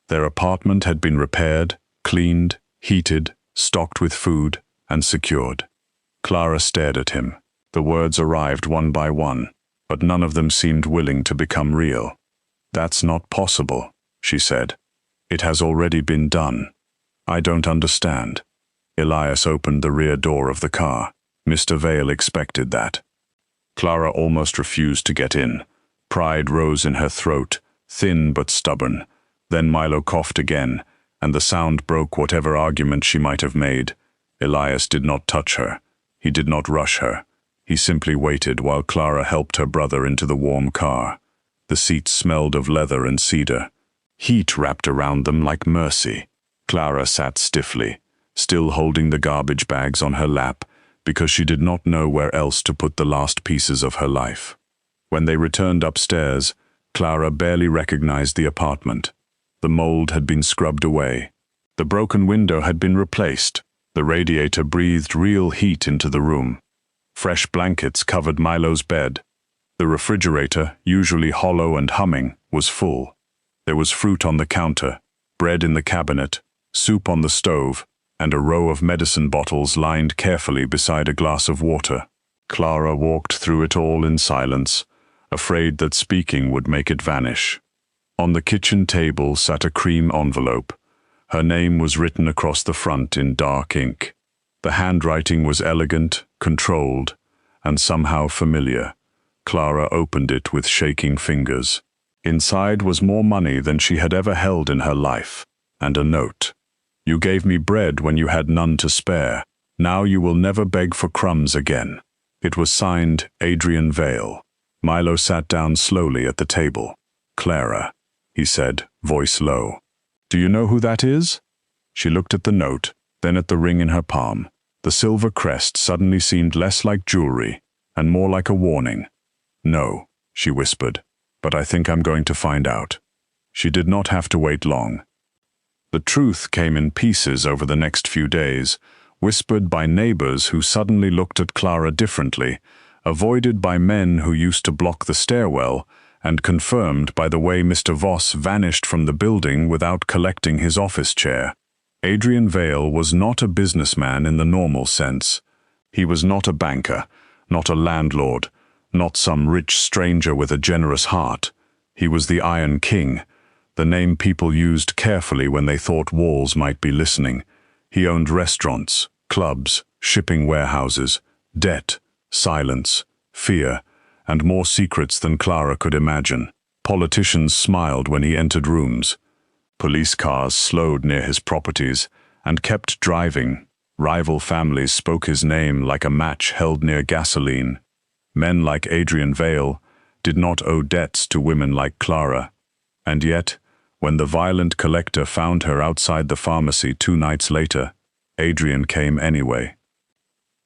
Their apartment had been repaired, cleaned, heated, stocked with food, and secured. Clara stared at him. The words arrived one by one, but none of them seemed willing to become real. "That's not possible," she said. "It has already been done." "I don't understand." Elias opened the rear door of the car. Mr. Vale expected that. Clara almost refused to get in. Pride rose in her throat, thin but stubborn. Then Milo coughed again, and the sound broke whatever argument she might have made. Elias did not touch her. He did not rush her. He simply waited while Clara helped her brother into the warm car. The seats smelled of leather and cedar. Heat wrapped around them like mercy. Clara sat stiffly, still holding the garbage bags on her lap, because she did not know where else to put the last pieces of her life. When they returned upstairs, Clara barely recognized the apartment. The mold had been scrubbed away. The broken window had been replaced. The radiator breathed real heat into the room. Fresh blankets covered Milo's bed. The refrigerator, usually hollow and humming, was full. There was fruit on the counter, bread in the cabinet, soup on the stove, and a row of medicine bottles lined carefully beside a glass of water. Clara walked through it all in silence, afraid that speaking would make it vanish. On the kitchen table sat a cream envelope. Her name was written across the front in dark ink. The handwriting was elegant, controlled, and somehow familiar. Clara opened it with shaking fingers. Inside was more money than she had ever held in her life, and a note. "You gave me bread when you had none to spare. Now you will never beg for crumbs again." It was signed Adrian Vale. Milo sat down slowly at the table. "Clara," he said, voice low. "Do you know who that is?" She looked at the note, then at the ring in her palm. The silver crest suddenly seemed less like jewelry and more like a warning. "No," she whispered, "but I think I'm going to find out." She did not have to wait long. The truth came in pieces over the next few days, whispered by neighbors who suddenly looked at Clara differently, avoided by men who used to block the stairwell, and confirmed by the way Mr. Voss vanished from the building without collecting his office chair. Adrian Vale was not a businessman in the normal sense. He was not a banker, not a landlord, not some rich stranger with a generous heart. He was the Iron King, the name people used carefully when they thought walls might be listening. He owned restaurants, clubs, shipping warehouses, debt, silence, fear, and more secrets than Clara could imagine. Politicians smiled when he entered rooms. Police cars slowed near his properties and kept driving. Rival families spoke his name like a match held near gasoline. Men like Adrian Vale did not owe debts to women like Clara. And yet, when the violent collector found her outside the pharmacy 2 nights later, Adrian came anyway.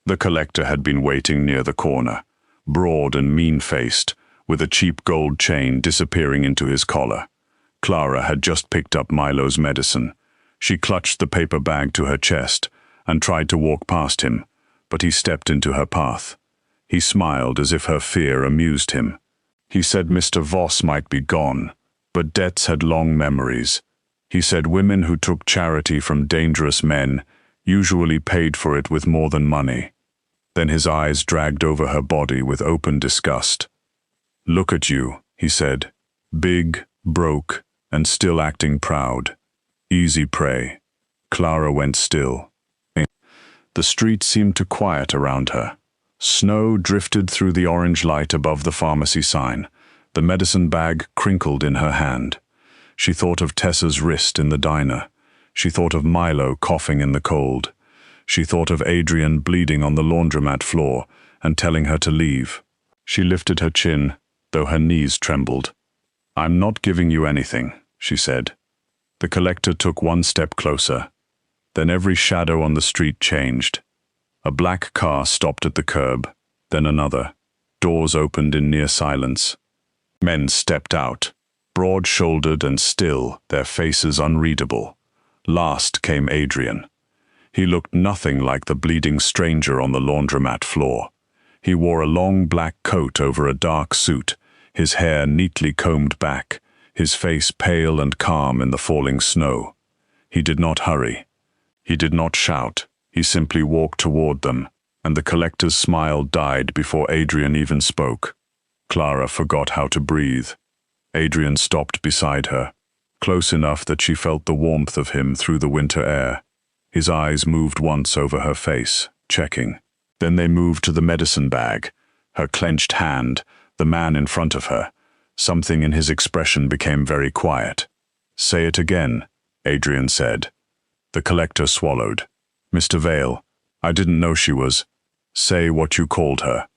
The collector had been waiting near the corner, broad and mean-faced, with a cheap gold chain disappearing into his collar. Clara had just picked up Milo's medicine. She clutched the paper bag to her chest and tried to walk past him, but he stepped into her path. He smiled as if her fear amused him. He said Mr. Voss might be gone, but debts had long memories. He said women who took charity from dangerous men usually paid for it with more than money. Then his eyes dragged over her body with open disgust. "Look at you," he said, "big, broke, and still acting proud. Easy prey." Clara went still. The street seemed to quiet around her. Snow drifted through the orange light above the pharmacy sign. The medicine bag crinkled in her hand. She thought of Tessa's wrist in the diner. She thought of Milo coughing in the cold. She thought of Adrian bleeding on the laundromat floor and telling her to leave. She lifted her chin, though her knees trembled. "I'm not giving you anything," she said. The collector took 1 step closer. Then every shadow on the street changed. A black car stopped at the curb, then another. Doors opened in near silence. Men stepped out, broad-shouldered and still, their faces unreadable. Last came Adrian. He looked nothing like the bleeding stranger on the laundromat floor. He wore a long black coat over a dark suit, his hair neatly combed back, his face pale and calm in the falling snow. He did not hurry. He did not shout. He simply walked toward them, and the collector's smile died before Adrian even spoke. Clara forgot how to breathe. Adrian stopped beside her, close enough that she felt the warmth of him through the winter air. His eyes moved once over her face, checking. Then they moved to the medicine bag, her clenched hand, the man in front of her. Something in his expression became very quiet. "Say it again," Adrian said. The collector swallowed. "Mr. Vale, I didn't know she was—" "Say what you called her."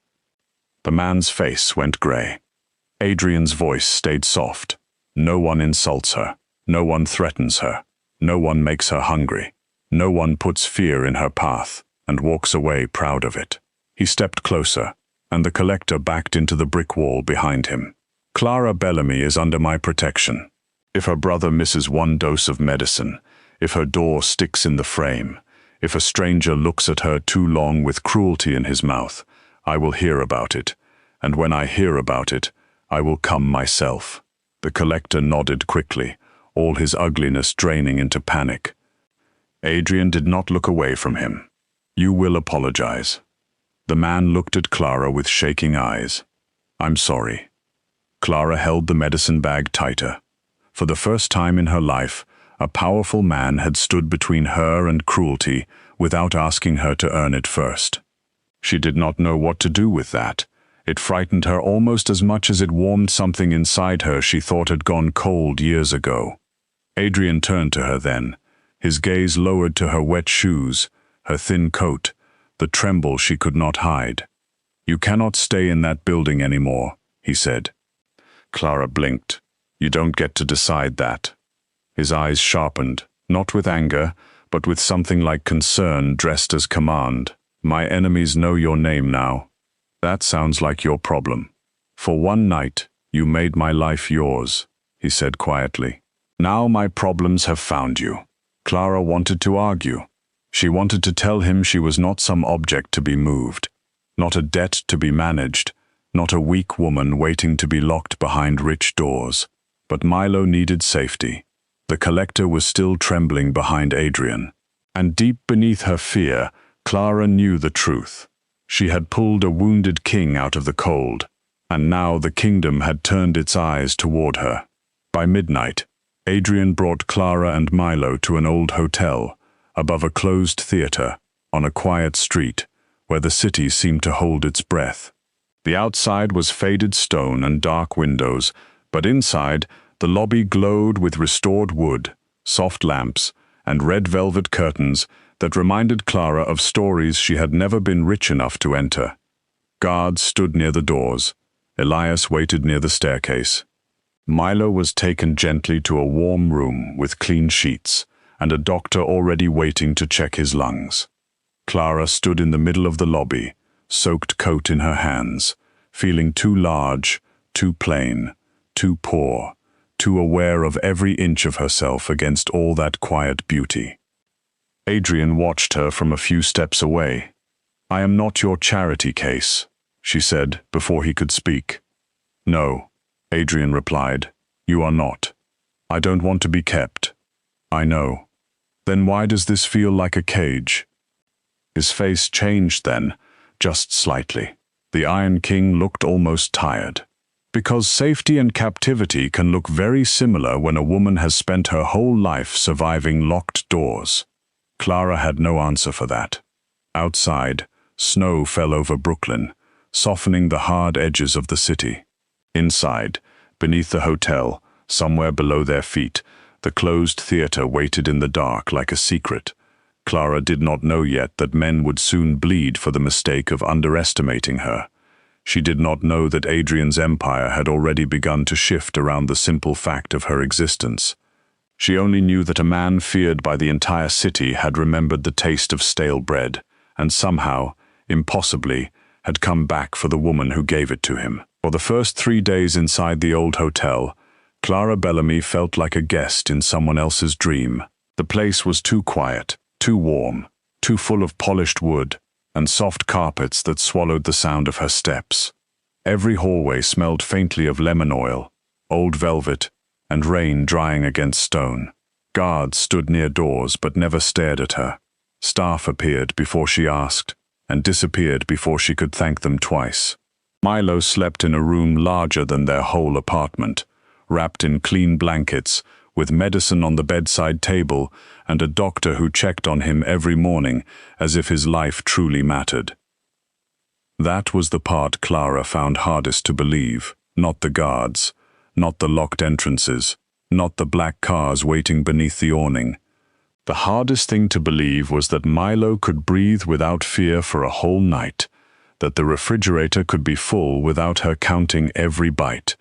The man's face went gray. Adrian's voice stayed soft. "No one insults her. No one threatens her. No one makes her hungry. No one puts fear in her path and walks away proud of it." He stepped closer, and the collector backed into the brick wall behind him. "Clara Bellamy is under my protection. If her brother misses 1 dose of medicine, if her door sticks in the frame, if a stranger looks at her too long with cruelty in his mouth, I will hear about it, and when I hear about it, I will come myself." The collector nodded quickly, all his ugliness draining into panic. Adrian did not look away from him. "You will apologize." The man looked at Clara with shaking eyes. "I'm sorry." Clara held the medicine bag tighter. For the first time in her life, a powerful man had stood between her and cruelty without asking her to earn it first. She did not know what to do with that. It frightened her almost as much as it warmed something inside her she thought had gone cold years ago. Adrian turned to her then, his gaze lowered to her wet shoes, her thin coat, the tremble she could not hide. "You cannot stay in that building anymore," he said. Clara blinked. You don't get to decide that. His eyes sharpened, not with anger, but with something like concern dressed as command. My enemies know your name now. That sounds like your problem. For one night, you made my life yours, he said quietly. Now my problems have found you. Clara wanted to argue. She wanted to tell him she was not some object to be moved, not a debt to be managed, not a weak woman waiting to be locked behind rich doors. But Milo needed safety. The collector was still trembling behind Adrian. And deep beneath her fear, Clara knew the truth. She had pulled a wounded king out of the cold, and now the kingdom had turned its eyes toward her. By midnight, Adrian brought Clara and Milo to an old hotel, above a closed theater, on a quiet street, where the city seemed to hold its breath. The outside was faded stone and dark windows, but inside, the lobby glowed with restored wood, soft lamps, and red velvet curtains that reminded Clara of stories she had never been rich enough to enter. Guards stood near the doors. Elias waited near the staircase. Milo was taken gently to a warm room with clean sheets, and a doctor already waiting to check his lungs. Clara stood in the middle of the lobby, soaked coat in her hands, feeling too large, too plain, too poor, too aware of every inch of herself against all that quiet beauty. Adrian watched her from a few steps away. I am not your charity case, she said before he could speak. No, Adrian replied, you are not. I don't want to be kept. I know. Then why does this feel like a cage? His face changed then, just slightly. The Iron King looked almost tired. Because safety and captivity can look very similar when a woman has spent her whole life surviving locked doors. Clara had no answer for that. Outside, snow fell over Brooklyn, softening the hard edges of the city. Inside, beneath the hotel, somewhere below their feet, the closed theater waited in the dark like a secret. Clara did not know yet that men would soon bleed for the mistake of underestimating her. She did not know that Adrian's empire had already begun to shift around the simple fact of her existence. She only knew that a man feared by the entire city had remembered the taste of stale bread, and somehow, impossibly, had come back for the woman who gave it to him. For the first 3 days inside the old hotel, Clara Bellamy felt like a guest in someone else's dream. The place was too quiet, too warm, too full of polished wood, and soft carpets that swallowed the sound of her steps. Every hallway smelled faintly of lemon oil, old velvet, and rain drying against stone. Guards stood near doors but never stared at her. Staff appeared before she asked, and disappeared before she could thank them twice. Milo slept in a room larger than their whole apartment, wrapped in clean blankets, with medicine on the bedside table and a doctor who checked on him every morning as if his life truly mattered. That was the part Clara found hardest to believe, not the guards, not the locked entrances, not the black cars waiting beneath the awning. The hardest thing to believe was that Milo could breathe without fear for a whole night, that the refrigerator could be full without her counting every bite,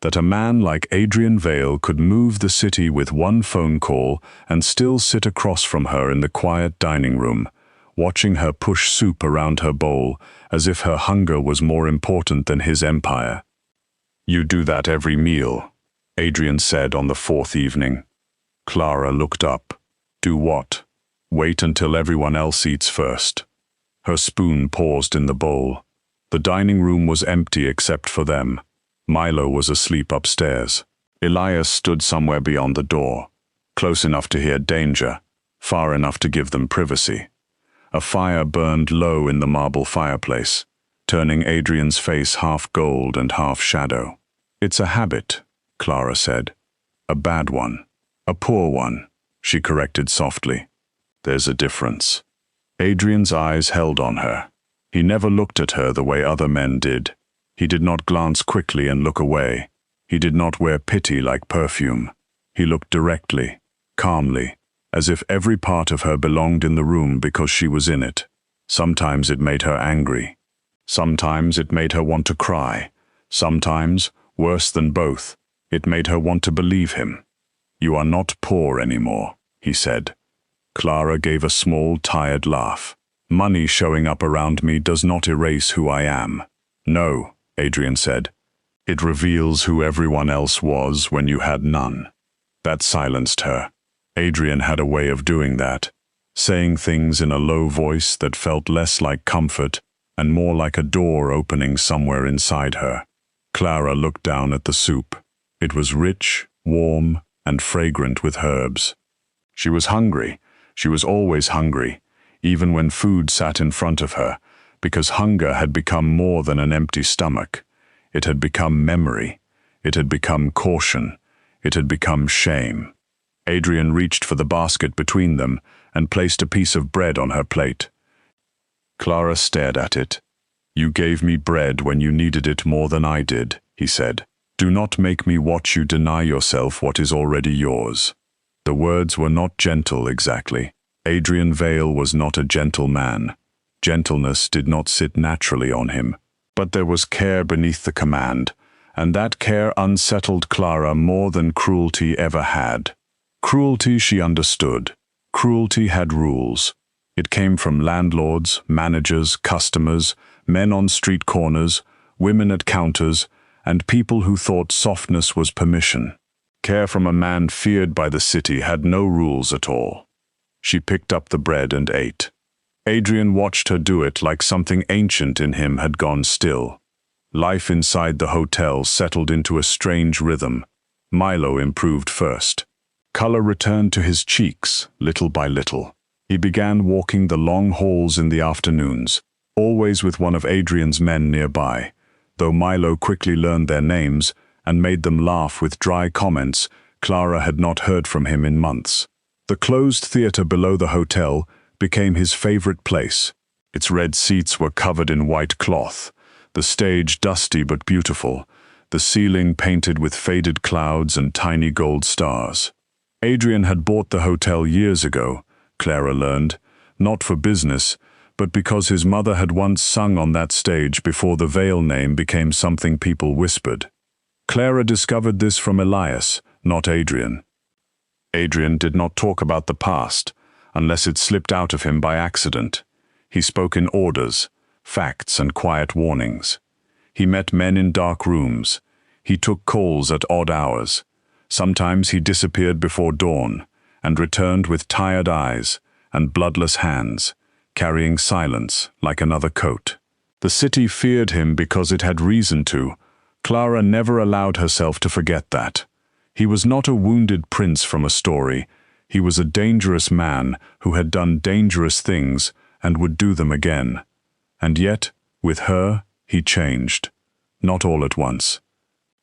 that a man like Adrian Vale could move the city with one phone call and still sit across from her in the quiet dining room, watching her push soup around her bowl as if her hunger was more important than his empire. You do that every meal, Adrian said on the 4th evening. Clara looked up. Do what? Wait until everyone else eats first. Her spoon paused in the bowl. The dining room was empty except for them. Milo was asleep upstairs. Elias stood somewhere beyond the door, close enough to hear danger, far enough to give them privacy. A fire burned low in the marble fireplace, turning Adrian's face half gold and half shadow. It's a habit, Clara said. A bad one. A poor one, she corrected softly. There's a difference. Adrian's eyes held on her. He never looked at her the way other men did. He did not glance quickly and look away. He did not wear pity like perfume. He looked directly, calmly, as if every part of her belonged in the room because she was in it. Sometimes it made her angry. Sometimes it made her want to cry. Sometimes, worse than both, it made her want to believe him. "You are not poor anymore," he said. Clara gave a small, tired laugh. "Money showing up around me does not erase who I am." "No," Adrian said. "It reveals who everyone else was when you had none." That silenced her. Adrian had a way of doing that, saying things in a low voice that felt less like comfort and more like a door opening somewhere inside her. Clara looked down at the soup. It was rich, warm, and fragrant with herbs. She was hungry. She was always hungry, even when food sat in front of her, because hunger had become more than an empty stomach. It had become memory. It had become caution. It had become shame. Adrian reached for the basket between them and placed a piece of bread on her plate. Clara stared at it. "You gave me bread when you needed it more than I did," he said. "Do not make me watch you deny yourself what is already yours." The words were not gentle exactly. Adrian Vale was not a gentle man. Gentleness did not sit naturally on him. But there was care beneath the command, and that care unsettled Clara more than cruelty ever had. Cruelty she understood. Cruelty had rules. It came from landlords, managers, customers, men on street corners, women at counters, and people who thought softness was permission. Care from a man feared by the city had no rules at all. She picked up the bread and ate. Adrian watched her do it like something ancient in him had gone still. Life inside the hotel settled into a strange rhythm. Milo improved first. Color returned to his cheeks, little by little. He began walking the long halls in the afternoons, always with one of Adrian's men nearby. Though Milo quickly learned their names and made them laugh with dry comments, Clara had not heard from him in months. The closed theater below the hotel became his favorite place. Its red seats were covered in white cloth, the stage dusty but beautiful, the ceiling painted with faded clouds and tiny gold stars. Adrian had bought the hotel years ago, Clara learned, not for business, but because his mother had once sung on that stage before the Vale name became something people whispered. Clara discovered this from Elias, not Adrian. Adrian did not talk about the past, unless it slipped out of him by accident. He spoke in orders, facts and quiet warnings. He met men in dark rooms. He took calls at odd hours. Sometimes he disappeared before dawn, and returned with tired eyes and bloodless hands, carrying silence like another coat. The city feared him because it had reason to. Clara never allowed herself to forget that. He was not a wounded prince from a story. He was a dangerous man who had done dangerous things and would do them again. And yet, with her, he changed. Not all at once.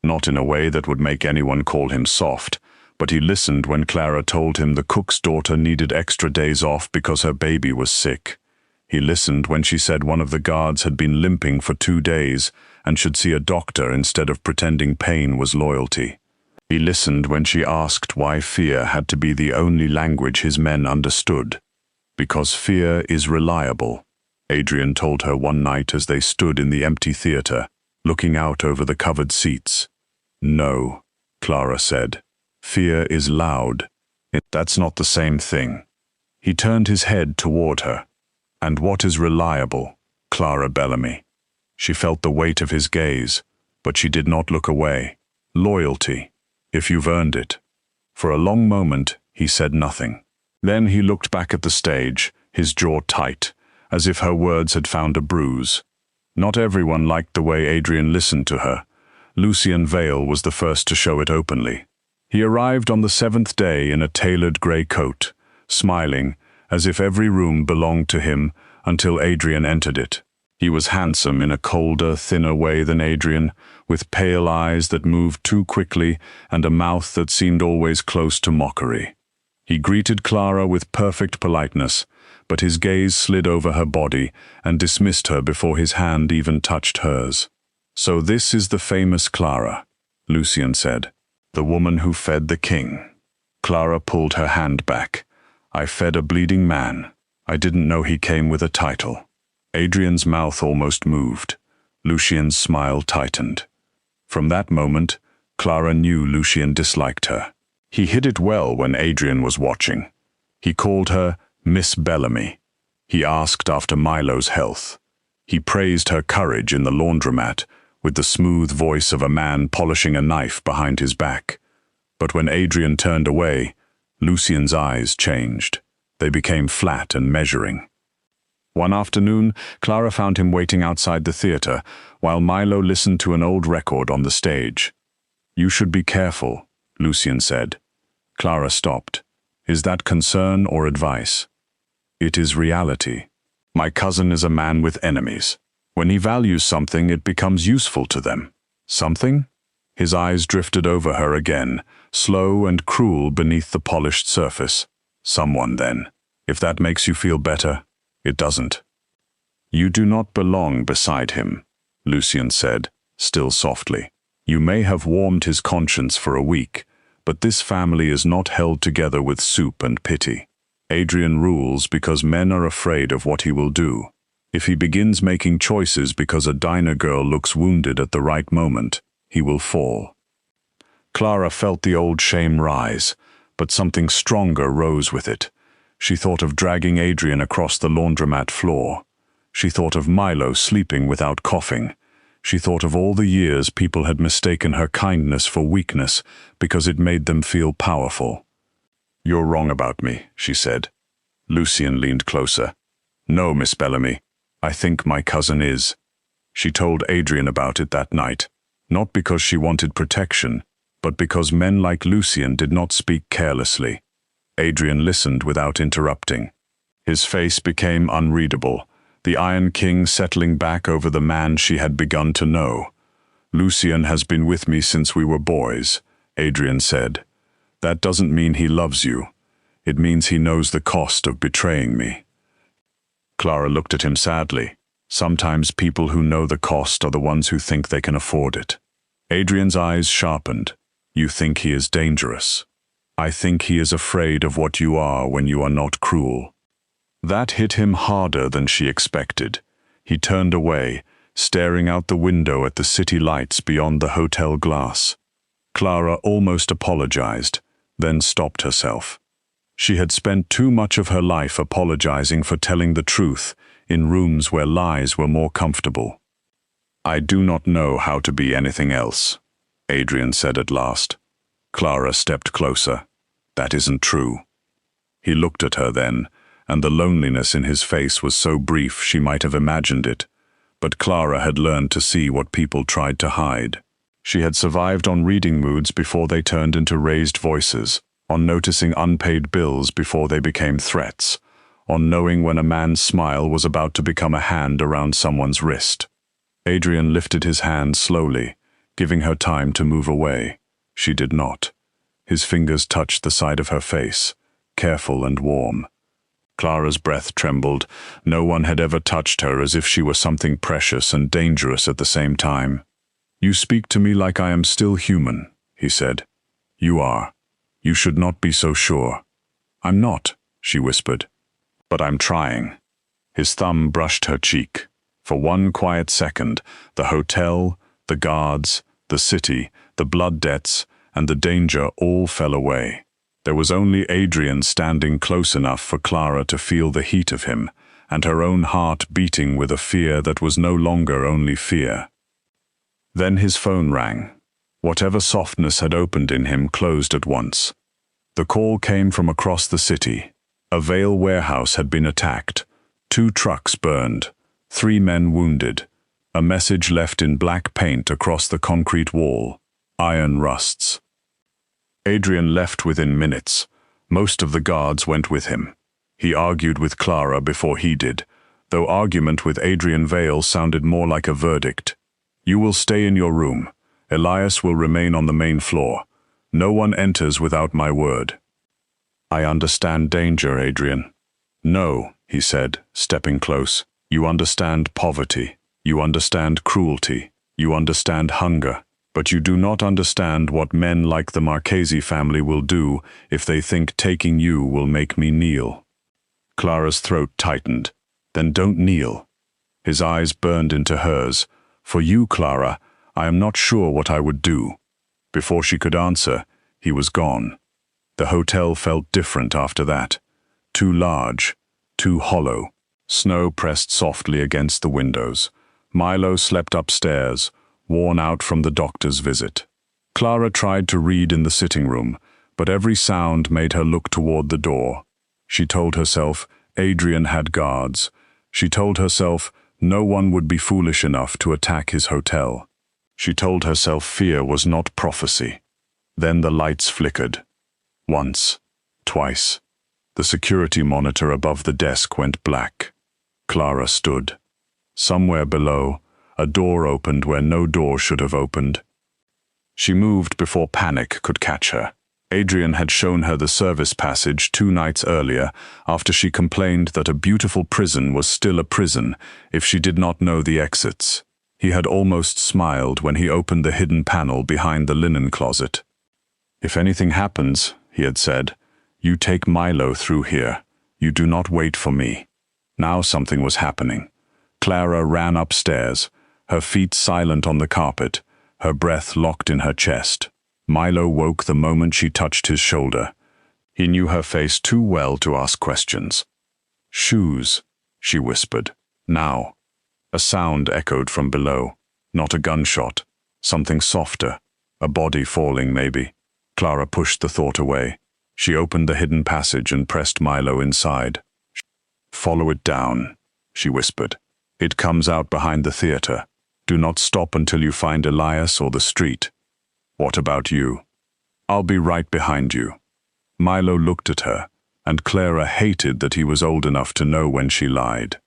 Not in a way that would make anyone call him soft, but he listened when Clara told him the cook's daughter needed extra days off because her baby was sick. He listened when she said one of the guards had been limping for 2 days and should see a doctor instead of pretending pain was loyalty. He listened when she asked why fear had to be the only language his men understood. Because fear is reliable, Adrian told her one night as they stood in the empty theater, looking out over the covered seats. "No," Clara said. "Fear is loud. That's not the same thing." He turned his head toward her. "And what is reliable, Clara Bellamy?" She felt the weight of his gaze, but she did not look away. "Loyalty, if you've earned it." For a long moment, he said nothing. Then he looked back at the stage, his jaw tight, as if her words had found a bruise. Not everyone liked the way Adrian listened to her. Lucien Vale was the first to show it openly. He arrived on the 7th day in a tailored grey coat, smiling, as if every room belonged to him until Adrian entered it. He was handsome in a colder, thinner way than Adrian, with pale eyes that moved too quickly and a mouth that seemed always close to mockery. He greeted Clara with perfect politeness, but his gaze slid over her body and dismissed her before his hand even touched hers. "So this is the famous Clara," Lucien said. "The woman who fed the king." Clara pulled her hand back. "I fed a bleeding man. I didn't know he came with a title." Adrian's mouth almost moved. Lucien's smile tightened. From that moment, Clara knew Lucien disliked her. He hid it well when Adrian was watching. He called her Miss Bellamy. He asked after Milo's health. He praised her courage in the laundromat with the smooth voice of a man polishing a knife behind his back. But when Adrian turned away, Lucien's eyes changed. They became flat and measuring. One afternoon, Clara found him waiting outside the theater while Milo listened to an old record on the stage. "You should be careful," Lucien said. Clara stopped. "Is that concern or advice?" "It is reality. My cousin is a man with enemies. When he values something, it becomes useful to them." "Something?" His eyes drifted over her again, slow and cruel beneath the polished surface. "Someone, then. If that makes you feel better, it doesn't." "You do not belong beside him," Lucien said, still softly. "You may have warmed his conscience for a week, but this family is not held together with soup and pity. Adrian rules because men are afraid of what he will do. If he begins making choices because a diner girl looks wounded at the right moment, he will fall." Clara felt the old shame rise, but something stronger rose with it. She thought of dragging Adrian across the laundromat floor. She thought of Milo sleeping without coughing. She thought of all the years people had mistaken her kindness for weakness because it made them feel powerful. "You're wrong about me," she said. Lucien leaned closer. "No, Miss Bellamy, I think my cousin is." She told Adrian about it that night, not because she wanted protection, but because men like Lucien did not speak carelessly. Adrian listened without interrupting. His face became unreadable, the Iron King settling back over the man she had begun to know. "Lucien has been with me since we were boys," Adrian said. "That doesn't mean he loves you. It means he knows the cost of betraying me." Clara looked at him sadly. Sometimes people who know the cost are the ones who think they can afford it. Adrian's eyes sharpened. "You think he is dangerous. I think he is afraid of what you are when you are not cruel." That hit him harder than she expected. He turned away, staring out the window at the city lights beyond the hotel glass. Clara almost apologized, then stopped herself. She had spent too much of her life apologizing for telling the truth in rooms where lies were more comfortable. "I do not know how to be anything else," Adrian said at last. Clara stepped closer. "That isn't true." He looked at her then, and the loneliness in his face was so brief she might have imagined it. But Clara had learned to see what people tried to hide. She had survived on reading moods before they turned into raised voices, on noticing unpaid bills before they became threats, on knowing when a man's smile was about to become a hand around someone's wrist. Adrian lifted his hand slowly, giving her time to move away. She did not. His fingers touched the side of her face, careful and warm. Clara's breath trembled. No one had ever touched her as if she were something precious and dangerous at the same time. "You speak to me like I am still human," he said. "You are. You should not be so sure." "I'm not," she whispered. "But I'm trying." His thumb brushed her cheek. For one quiet second, the hotel, the guards, the city, the blood debts, and the danger all fell away. There was only Adrian standing close enough for Clara to feel the heat of him, and her own heart beating with a fear that was no longer only fear. Then his phone rang. Whatever softness had opened in him closed at once. The call came from across the city. A Vale warehouse had been attacked. 2 trucks burned. 3 men wounded. A message left in black paint across the concrete wall. Iron rusts. Adrian left within minutes. Most of the guards went with him. He argued with Clara before he did, though argument with Adrian Vale sounded more like a verdict. "You will stay in your room. Elias will remain on the main floor. No one enters without my word." "I understand danger, Adrian." "No," he said, stepping close. "You understand poverty. You understand cruelty. You understand hunger. But you do not understand what men like the Marchesi family will do if they think taking you will make me kneel." Clara's throat tightened. "Then don't kneel." His eyes burned into hers. "For you, Clara, I am not sure what I would do." Before she could answer, he was gone. The hotel felt different after that. Too large, too hollow. Snow pressed softly against the windows. Milo slept upstairs, worn out from the doctor's visit. Clara tried to read in the sitting room, but every sound made her look toward the door. She told herself Adrian had guards. She told herself no one would be foolish enough to attack his hotel. She told herself fear was not prophecy. Then the lights flickered. Once, twice. The security monitor above the desk went black. Clara stood. Somewhere below, a door opened where no door should have opened. She moved before panic could catch her. Adrian had shown her the service passage 2 nights earlier after she complained that a beautiful prison was still a prison if she did not know the exits. He had almost smiled when he opened the hidden panel behind the linen closet. "If anything happens," he had said, "you take Milo through here. You do not wait for me." Now something was happening. Clara ran upstairs, her feet silent on the carpet, her breath locked in her chest. Milo woke the moment she touched his shoulder. He knew her face too well to ask questions. "Shoes," she whispered. "Now." A sound echoed from below. Not a gunshot. Something softer. A body falling, maybe. Clara pushed the thought away. She opened the hidden passage and pressed Milo inside. "Follow it down," she whispered. "It comes out behind the theater. Do not stop until you find Elias or the street." "What about you?" "I'll be right behind you." Milo looked at her, and Clara hated that he was old enough to know when she lied.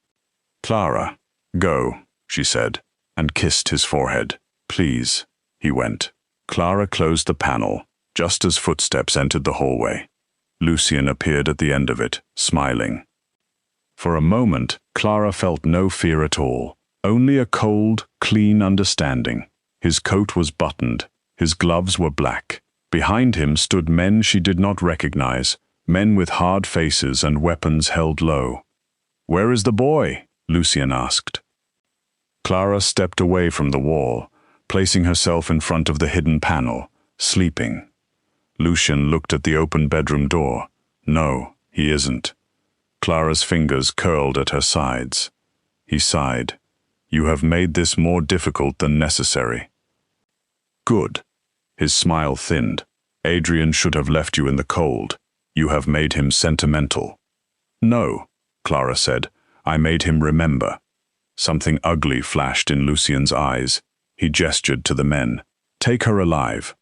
"Clara, go," she said, and kissed his forehead. "Please." He went. Clara closed the panel, just as footsteps entered the hallway. Lucien appeared at the end of it, smiling. For a moment, Clara felt no fear at all, only a cold, clean understanding. His coat was buttoned, his gloves were black. Behind him stood men she did not recognize, men with hard faces and weapons held low. "Where is the boy?" Lucien asked. Clara stepped away from the wall, placing herself in front of the hidden panel, sleeping. Lucien looked at the open bedroom door. "No, he isn't." Clara's fingers curled at her sides. He sighed. "You have made this more difficult than necessary." "Good." His smile thinned. "Adrian should have left you in the cold. You have made him sentimental." "No," Clara said. "I made him remember." Something ugly flashed in Lucien's eyes. He gestured to the men. "Take her alive."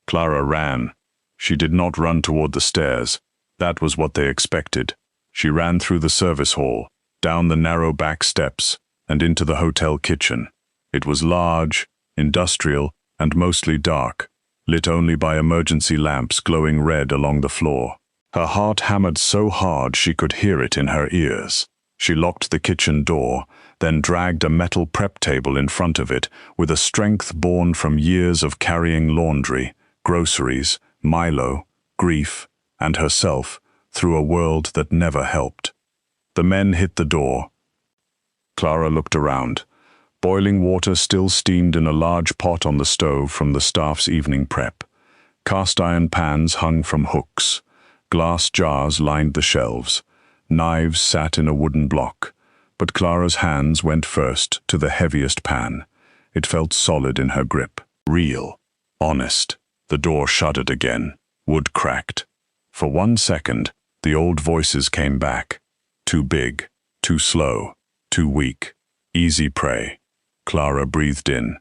Clara ran. She did not run toward the stairs. That was what they expected. She ran through the service hall, down the narrow back steps, and into the hotel kitchen. It was large, industrial, and mostly dark, lit only by emergency lamps glowing red along the floor. Her heart hammered so hard she could hear it in her ears. She locked the kitchen door, then dragged a metal prep table in front of it with a strength born from years of carrying laundry, groceries, Milo, grief, and herself through a world that never helped. The men hit the door. Clara looked around. Boiling water still steamed in a large pot on the stove from the staff's evening prep. Cast iron pans hung from hooks. Glass jars lined the shelves. Knives sat in a wooden block. But Clara's hands went first to the heaviest pan. It felt solid in her grip. Real. Honest. The door shuddered again. Wood cracked. For 1 second, the old voices came back. Too big. Too slow. Too weak. Easy prey. Clara breathed in.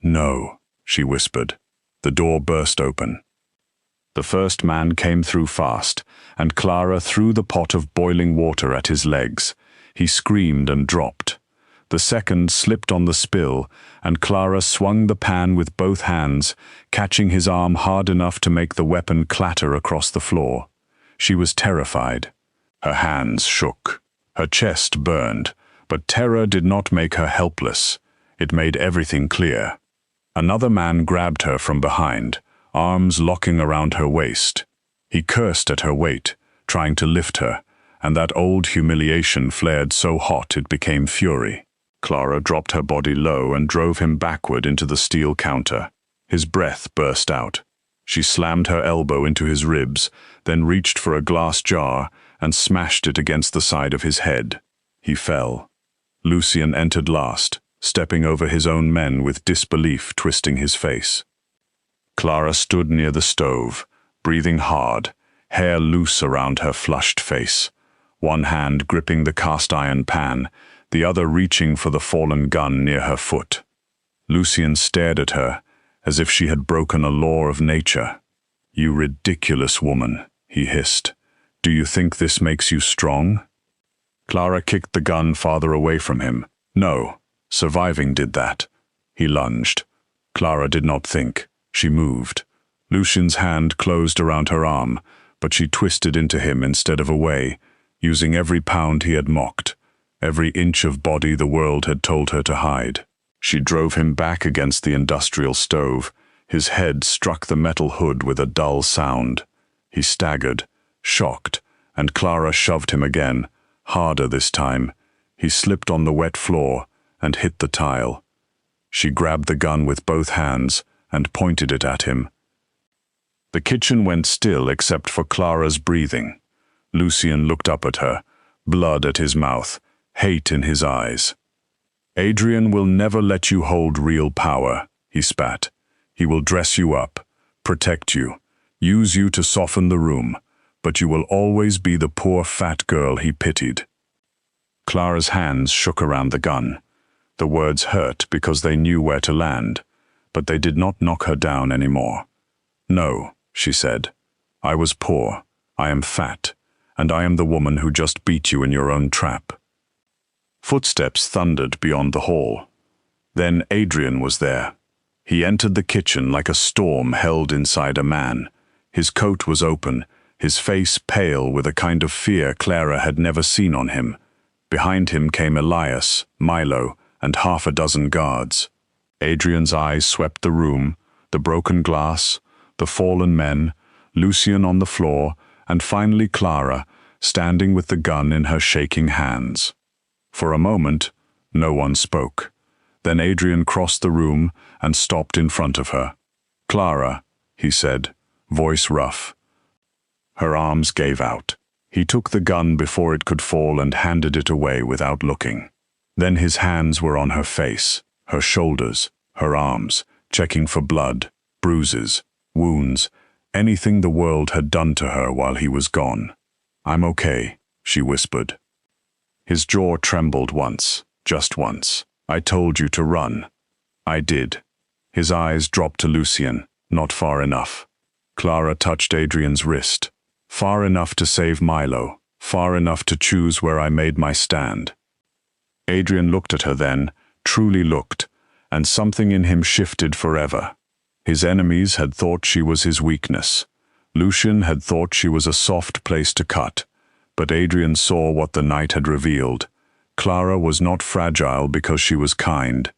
"No," she whispered. The door burst open. The first man came through fast, and Clara threw the pot of boiling water at his legs. He screamed and dropped. The second slipped on the spill, and Clara swung the pan with both hands, catching his arm hard enough to make the weapon clatter across the floor. She was terrified. Her hands shook. Her chest burned, but terror did not make her helpless. It made everything clear. Another man grabbed her from behind, arms locking around her waist. He cursed at her weight, trying to lift her, and that old humiliation flared so hot it became fury. Clara dropped her body low and drove him backward into the steel counter. His breath burst out. She slammed her elbow into his ribs, then reached for a glass jar and smashed it against the side of his head. He fell. Lucien entered last, stepping over his own men with disbelief twisting his face. Clara stood near the stove, breathing hard, hair loose around her flushed face, one hand gripping the cast-iron pan, the other reaching for the fallen gun near her foot. Lucien stared at her, as if she had broken a law of nature. "You ridiculous woman," he hissed. "Do you think this makes you strong?" Clara kicked the gun farther away from him. "No, surviving did that." He lunged. Clara did not think. She moved. Lucien's hand closed around her arm, but she twisted into him instead of away, using every pound he had mocked, every inch of body the world had told her to hide. She drove him back against the industrial stove. His head struck the metal hood with a dull sound. He staggered, shocked, and Clara shoved him again, harder this time. He slipped on the wet floor and hit the tile. She grabbed the gun with both hands and pointed it at him. The kitchen went still except for Clara's breathing. Lucien looked up at her, blood at his mouth, hate in his eyes. "Adrian will never let you hold real power," he spat. "He will dress you up, protect you, use you to soften the room, but you will always be the poor fat girl he pitied." Clara's hands shook around the gun. The words hurt because they knew where to land, but they did not knock her down anymore. "No," she said. "I was poor, I am fat, and I am the woman who just beat you in your own trap." Footsteps thundered beyond the hall. Then Adrian was there. He entered the kitchen like a storm held inside a man. His coat was open, his face pale with a kind of fear Clara had never seen on him. Behind him came Elias, Milo, and half a dozen guards. Adrian's eyes swept the room, the broken glass, the fallen men, Lucien on the floor, and finally Clara, standing with the gun in her shaking hands. For a moment, no one spoke. Then Adrian crossed the room and stopped in front of her. "Clara," he said, voice rough. Her arms gave out. He took the gun before it could fall and handed it away without looking. Then his hands were on her face, her shoulders, her arms, checking for blood, bruises, wounds, anything the world had done to her while he was gone. "I'm okay," she whispered. His jaw trembled once, just once. "I told you to run." "I did." His eyes dropped to Lucien, not far enough. Clara touched Adrian's wrist. "Far enough to save Milo, far enough to choose where I made my stand." Adrian looked at her then, truly looked, and something in him shifted forever. His enemies had thought she was his weakness. Lucien had thought she was a soft place to cut. But Adrian saw what the night had revealed. Clara was not fragile because she was kind.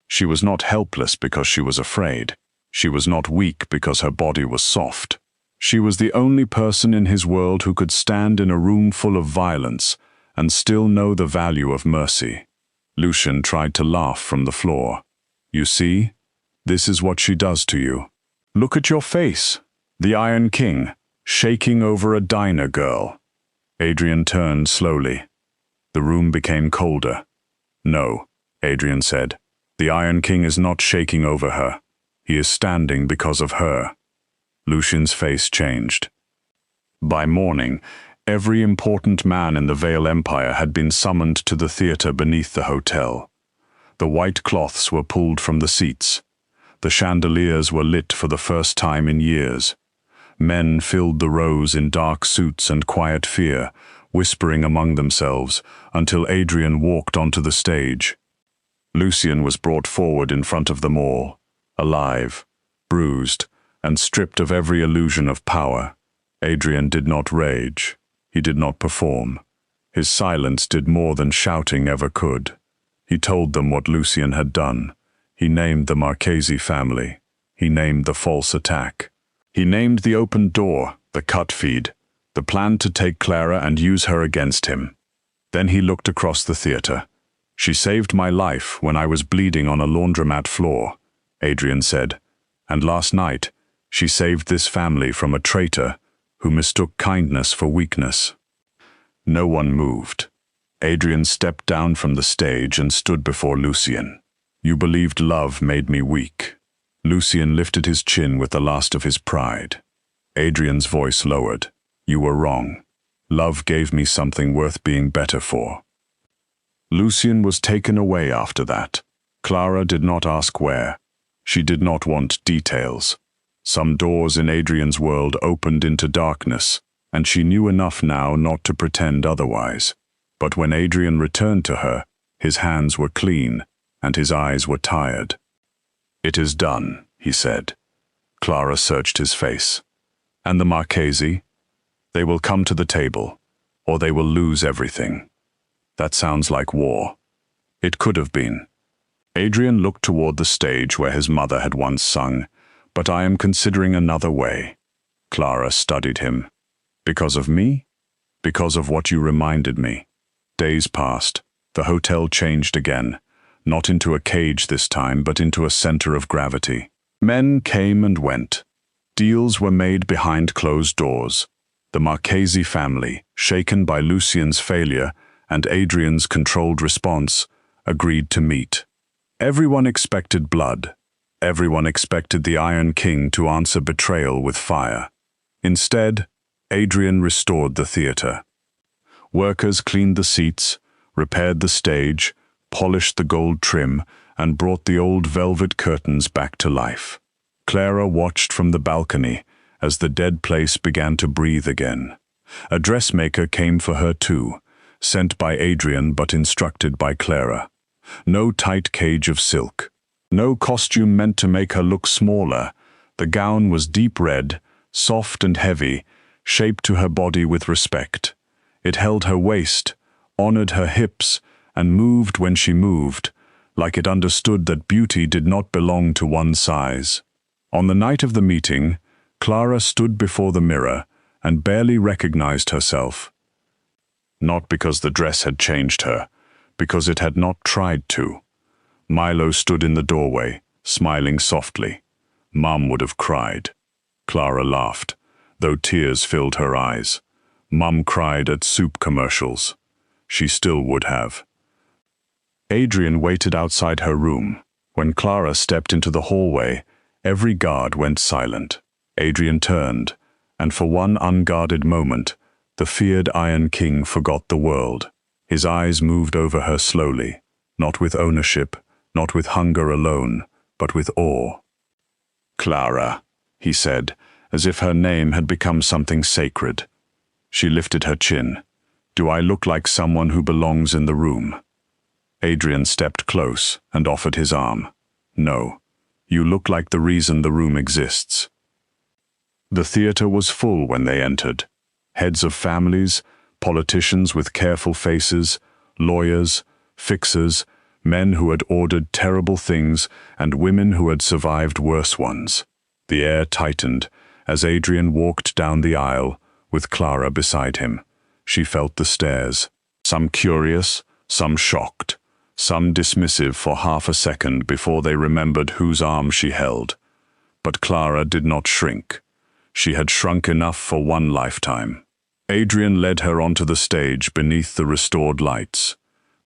She was not helpless because she was afraid. She was not weak because her body was soft. She was the only person in his world who could stand in a room full of violence and still know the value of mercy. Lucien tried to laugh from the floor. "You see? This is what she does to you. Look at your face. The Iron King, shaking over a diner girl." Adrian turned slowly. The room became colder. "No," Adrian said. "The Iron King is not shaking over her. He is standing because of her." Lucien's face changed. By morning, every important man in the Vale Empire had been summoned to the theater beneath the hotel. The white cloths were pulled from the seats. The chandeliers were lit for the first time in years. Men filled the rows in dark suits and quiet fear, whispering among themselves, until Adrian walked onto the stage. Lucien was brought forward in front of them all, alive, bruised, and stripped of every illusion of power. Adrian did not rage. He did not perform. His silence did more than shouting ever could. He told them what Lucien had done. He named the Marchesi family. He named the false attack. He named the open door, the cut feed, the plan to take Clara and use her against him. Then he looked across the theater. She saved my life when I was bleeding on a laundromat floor, Adrian said, and last night she saved this family from a traitor who mistook kindness for weakness. No one moved. Adrian stepped down from the stage and stood before Lucien. You believed love made me weak. Lucien lifted his chin with the last of his pride. Adrian's voice lowered. You were wrong. Love gave me something worth being better for. Lucien was taken away after that. Clara did not ask where. She did not want details. Some doors in Adrian's world opened into darkness, and she knew enough now not to pretend otherwise. But when Adrian returned to her, his hands were clean, and his eyes were tired. It is done, he said. Clara searched his face. And the Marchesi? They will come to the table, or they will lose everything. That sounds like war. It could have been. Adrian looked toward the stage where his mother had once sung, but I am considering another way. Clara studied him. Because of me? Because of what you reminded me. Days passed. The hotel changed again, not into a cage this time, but into a center of gravity. Men came and went. Deals were made behind closed doors. The Marchesi family, shaken by Lucien's failure and Adrian's controlled response, agreed to meet. Everyone expected blood. Everyone expected the Iron King to answer betrayal with fire. Instead, Adrian restored the theater. Workers cleaned the seats, repaired the stage, polished the gold trim, and brought the old velvet curtains back to life. Clara watched from the balcony as the dead place began to breathe again. A dressmaker came for her too, sent by Adrian but instructed by Clara. No tight cage of silk. No costume meant to make her look smaller. The gown was deep red, soft and heavy, shaped to her body with respect. It held her waist, honored her hips, and moved when she moved, like it understood that beauty did not belong to one size. On the night of the meeting, Clara stood before the mirror and barely recognized herself. Not because the dress had changed her, because it had not tried to. Milo stood in the doorway, smiling softly. Mum would have cried. Clara laughed, though tears filled her eyes. Mum cried at soup commercials. She still would have. Adrian waited outside her room. When Clara stepped into the hallway, every guard went silent. Adrian turned, and for one unguarded moment, the feared Iron King forgot the world. His eyes moved over her slowly, not with ownership, not with hunger alone, but with awe. Clara, he said, as if her name had become something sacred. She lifted her chin. Do I look like someone who belongs in the room? Adrian stepped close and offered his arm. No, you look like the reason the room exists. The theater was full when they entered. Heads of families, politicians with careful faces, lawyers, fixers, men who had ordered terrible things, and women who had survived worse ones. The air tightened as Adrian walked down the aisle, with Clara beside him. She felt the stares, some curious, some shocked, some dismissive for half a second before they remembered whose arm she held. But Clara did not shrink. She had shrunk enough for one lifetime. Adrian led her onto the stage beneath the restored lights.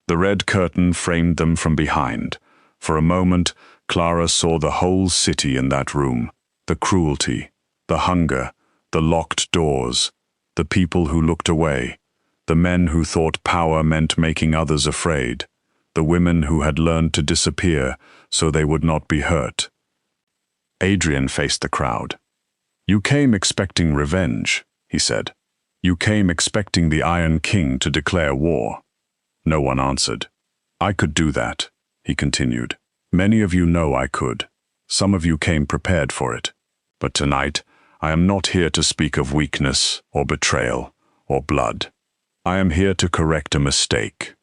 The red curtain framed them from behind. For a moment, Clara saw the whole city in that room. The cruelty, the hunger, the locked doors, the people who looked away, the men who thought power meant making others afraid, the women who had learned to disappear so they would not be hurt. Adrian faced the crowd. You came expecting revenge, he said. You came expecting the Iron King to declare war. No one answered. I could do that, he continued. Many of you know I could. Some of you came prepared for it. But tonight, I am not here to speak of weakness or betrayal or blood. I am here to correct a mistake.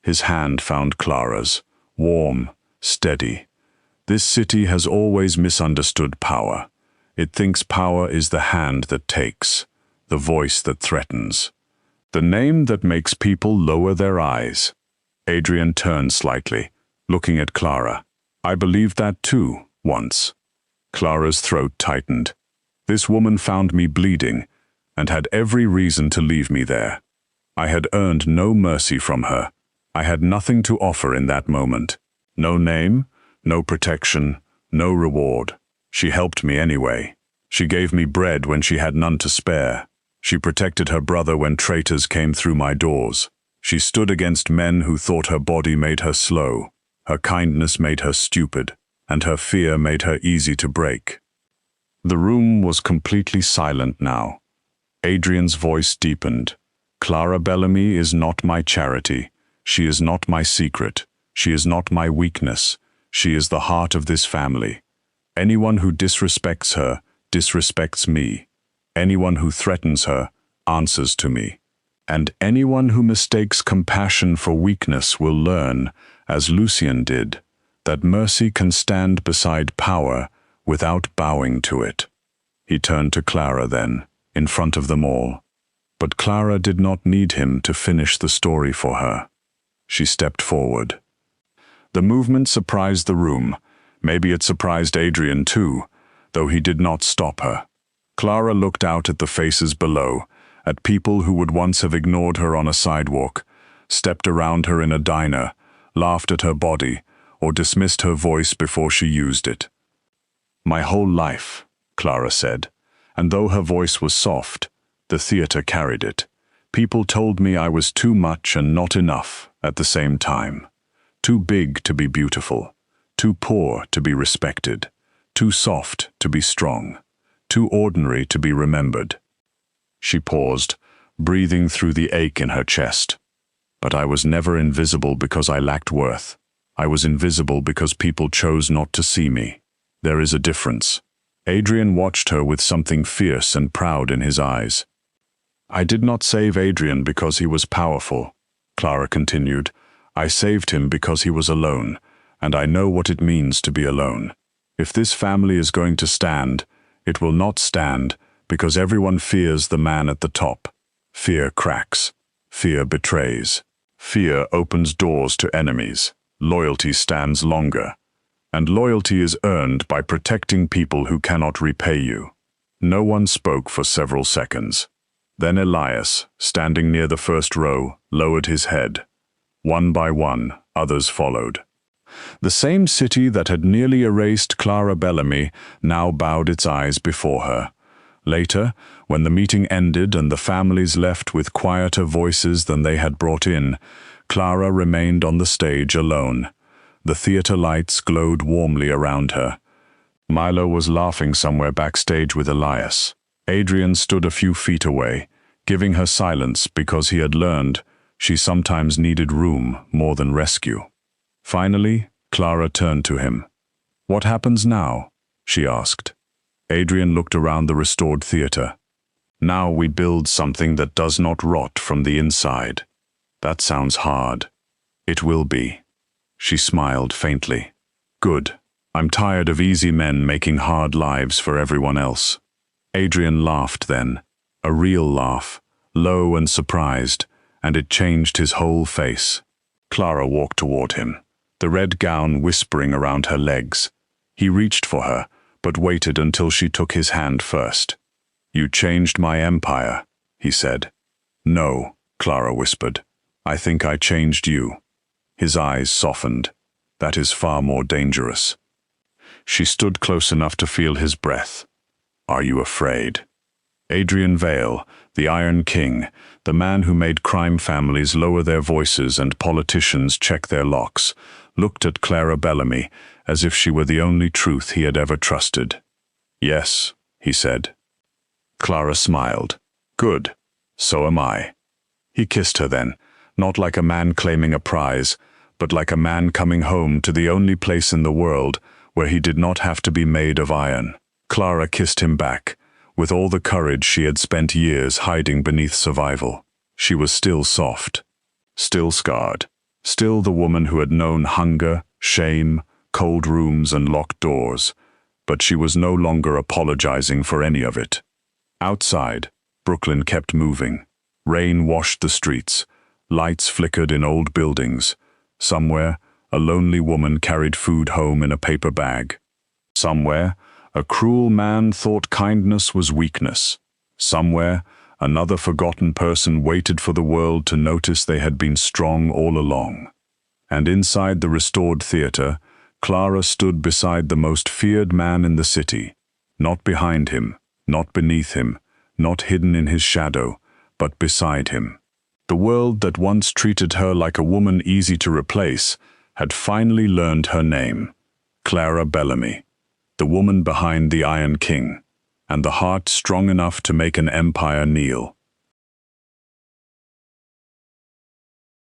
His hand found Clara's, warm, steady. This city has always misunderstood power. It thinks power is the hand that takes, the voice that threatens, the name that makes people lower their eyes. Adrian turned slightly, looking at Clara. I believed that too, once. Clara's throat tightened. This woman found me bleeding, and had every reason to leave me there. I had earned no mercy from her. I had nothing to offer in that moment. No name, no protection, no reward. She helped me anyway. She gave me bread when she had none to spare. She protected her brother when traitors came through my doors. She stood against men who thought her body made her slow. Her kindness made her stupid, and her fear made her easy to break. The room was completely silent now. Adrian's voice deepened. Clara Bellamy is not my charity. She is not my secret. She is not my weakness. She is the heart of this family. Anyone who disrespects her disrespects me. Anyone who threatens her answers to me. And anyone who mistakes compassion for weakness will learn, as Lucien did, that mercy can stand beside power without bowing to it. He turned to Clara then, in front of them all. But Clara did not need him to finish the story for her. She stepped forward. The movement surprised the room. Maybe it surprised Adrian too, though he did not stop her. Clara looked out at the faces below, at people who would once have ignored her on a sidewalk, stepped around her in a diner, laughed at her body, or dismissed her voice before she used it. My whole life, Clara said, and though her voice was soft, the theater carried it. People told me I was too much and not enough at the same time. Too big to be beautiful, too poor to be respected, too soft to be strong, too ordinary to be remembered. She paused, breathing through the ache in her chest. But I was never invisible because I lacked worth. I was invisible because people chose not to see me. There is a difference. Adrian watched her with something fierce and proud in his eyes. I did not save Adrian because he was powerful, Clara continued. I saved him because he was alone, and I know what it means to be alone. If this family is going to stand, it will not stand because everyone fears the man at the top. Fear cracks. Fear betrays. Fear opens doors to enemies. Loyalty stands longer. And loyalty is earned by protecting people who cannot repay you. No one spoke for several seconds. Then Elias, standing near the first row, lowered his head. One by one, others followed. The same city that had nearly erased Clara Bellamy now bowed its eyes before her. Later, when the meeting ended and the families left with quieter voices than they had brought in, Clara remained on the stage alone. The theater lights glowed warmly around her. Milo was laughing somewhere backstage with Elias. Adrian stood a few feet away, giving her silence because he had learned she sometimes needed room more than rescue. Finally, Clara turned to him. What happens now? She asked. Adrian looked around the restored theater. Now we build something that does not rot from the inside. That sounds hard. It will be. She smiled faintly. Good. I'm tired of easy men making hard lives for everyone else. Adrian laughed then, a real laugh, low and surprised, and it changed his whole face. Clara walked toward him, the red gown whispering around her legs. He reached for her, but waited until she took his hand first. You changed my empire, he said. No, Clara whispered. I think I changed you. His eyes softened. That is far more dangerous. She stood close enough to feel his breath. Are you afraid? Adrian Vale, the Iron King, the man who made crime families lower their voices and politicians check their locks, looked at Clara Bellamy as if she were the only truth he had ever trusted. Yes, he said. Clara smiled. Good. So am I. He kissed her then, not like a man claiming a prize, but like a man coming home to the only place in the world where he did not have to be made of iron. Clara kissed him back, with all the courage she had spent years hiding beneath survival. She was still soft, still scarred, still the woman who had known hunger, shame, cold rooms and locked doors, but she was no longer apologizing for any of it. Outside, Brooklyn kept moving. Rain washed the streets, lights flickered in old buildings, Somewhere, a lonely woman carried food home in a paper bag. Somewhere, a cruel man thought kindness was weakness. Somewhere, another forgotten person waited for the world to notice they had been strong all along. And inside the restored theater, Clara stood beside the most feared man in the city, not behind him, not beneath him, not hidden in his shadow, but beside him. The world that once treated her like a woman easy to replace had finally learned her name, Clara Bellamy, the woman behind the Iron King, and the heart strong enough to make an empire kneel.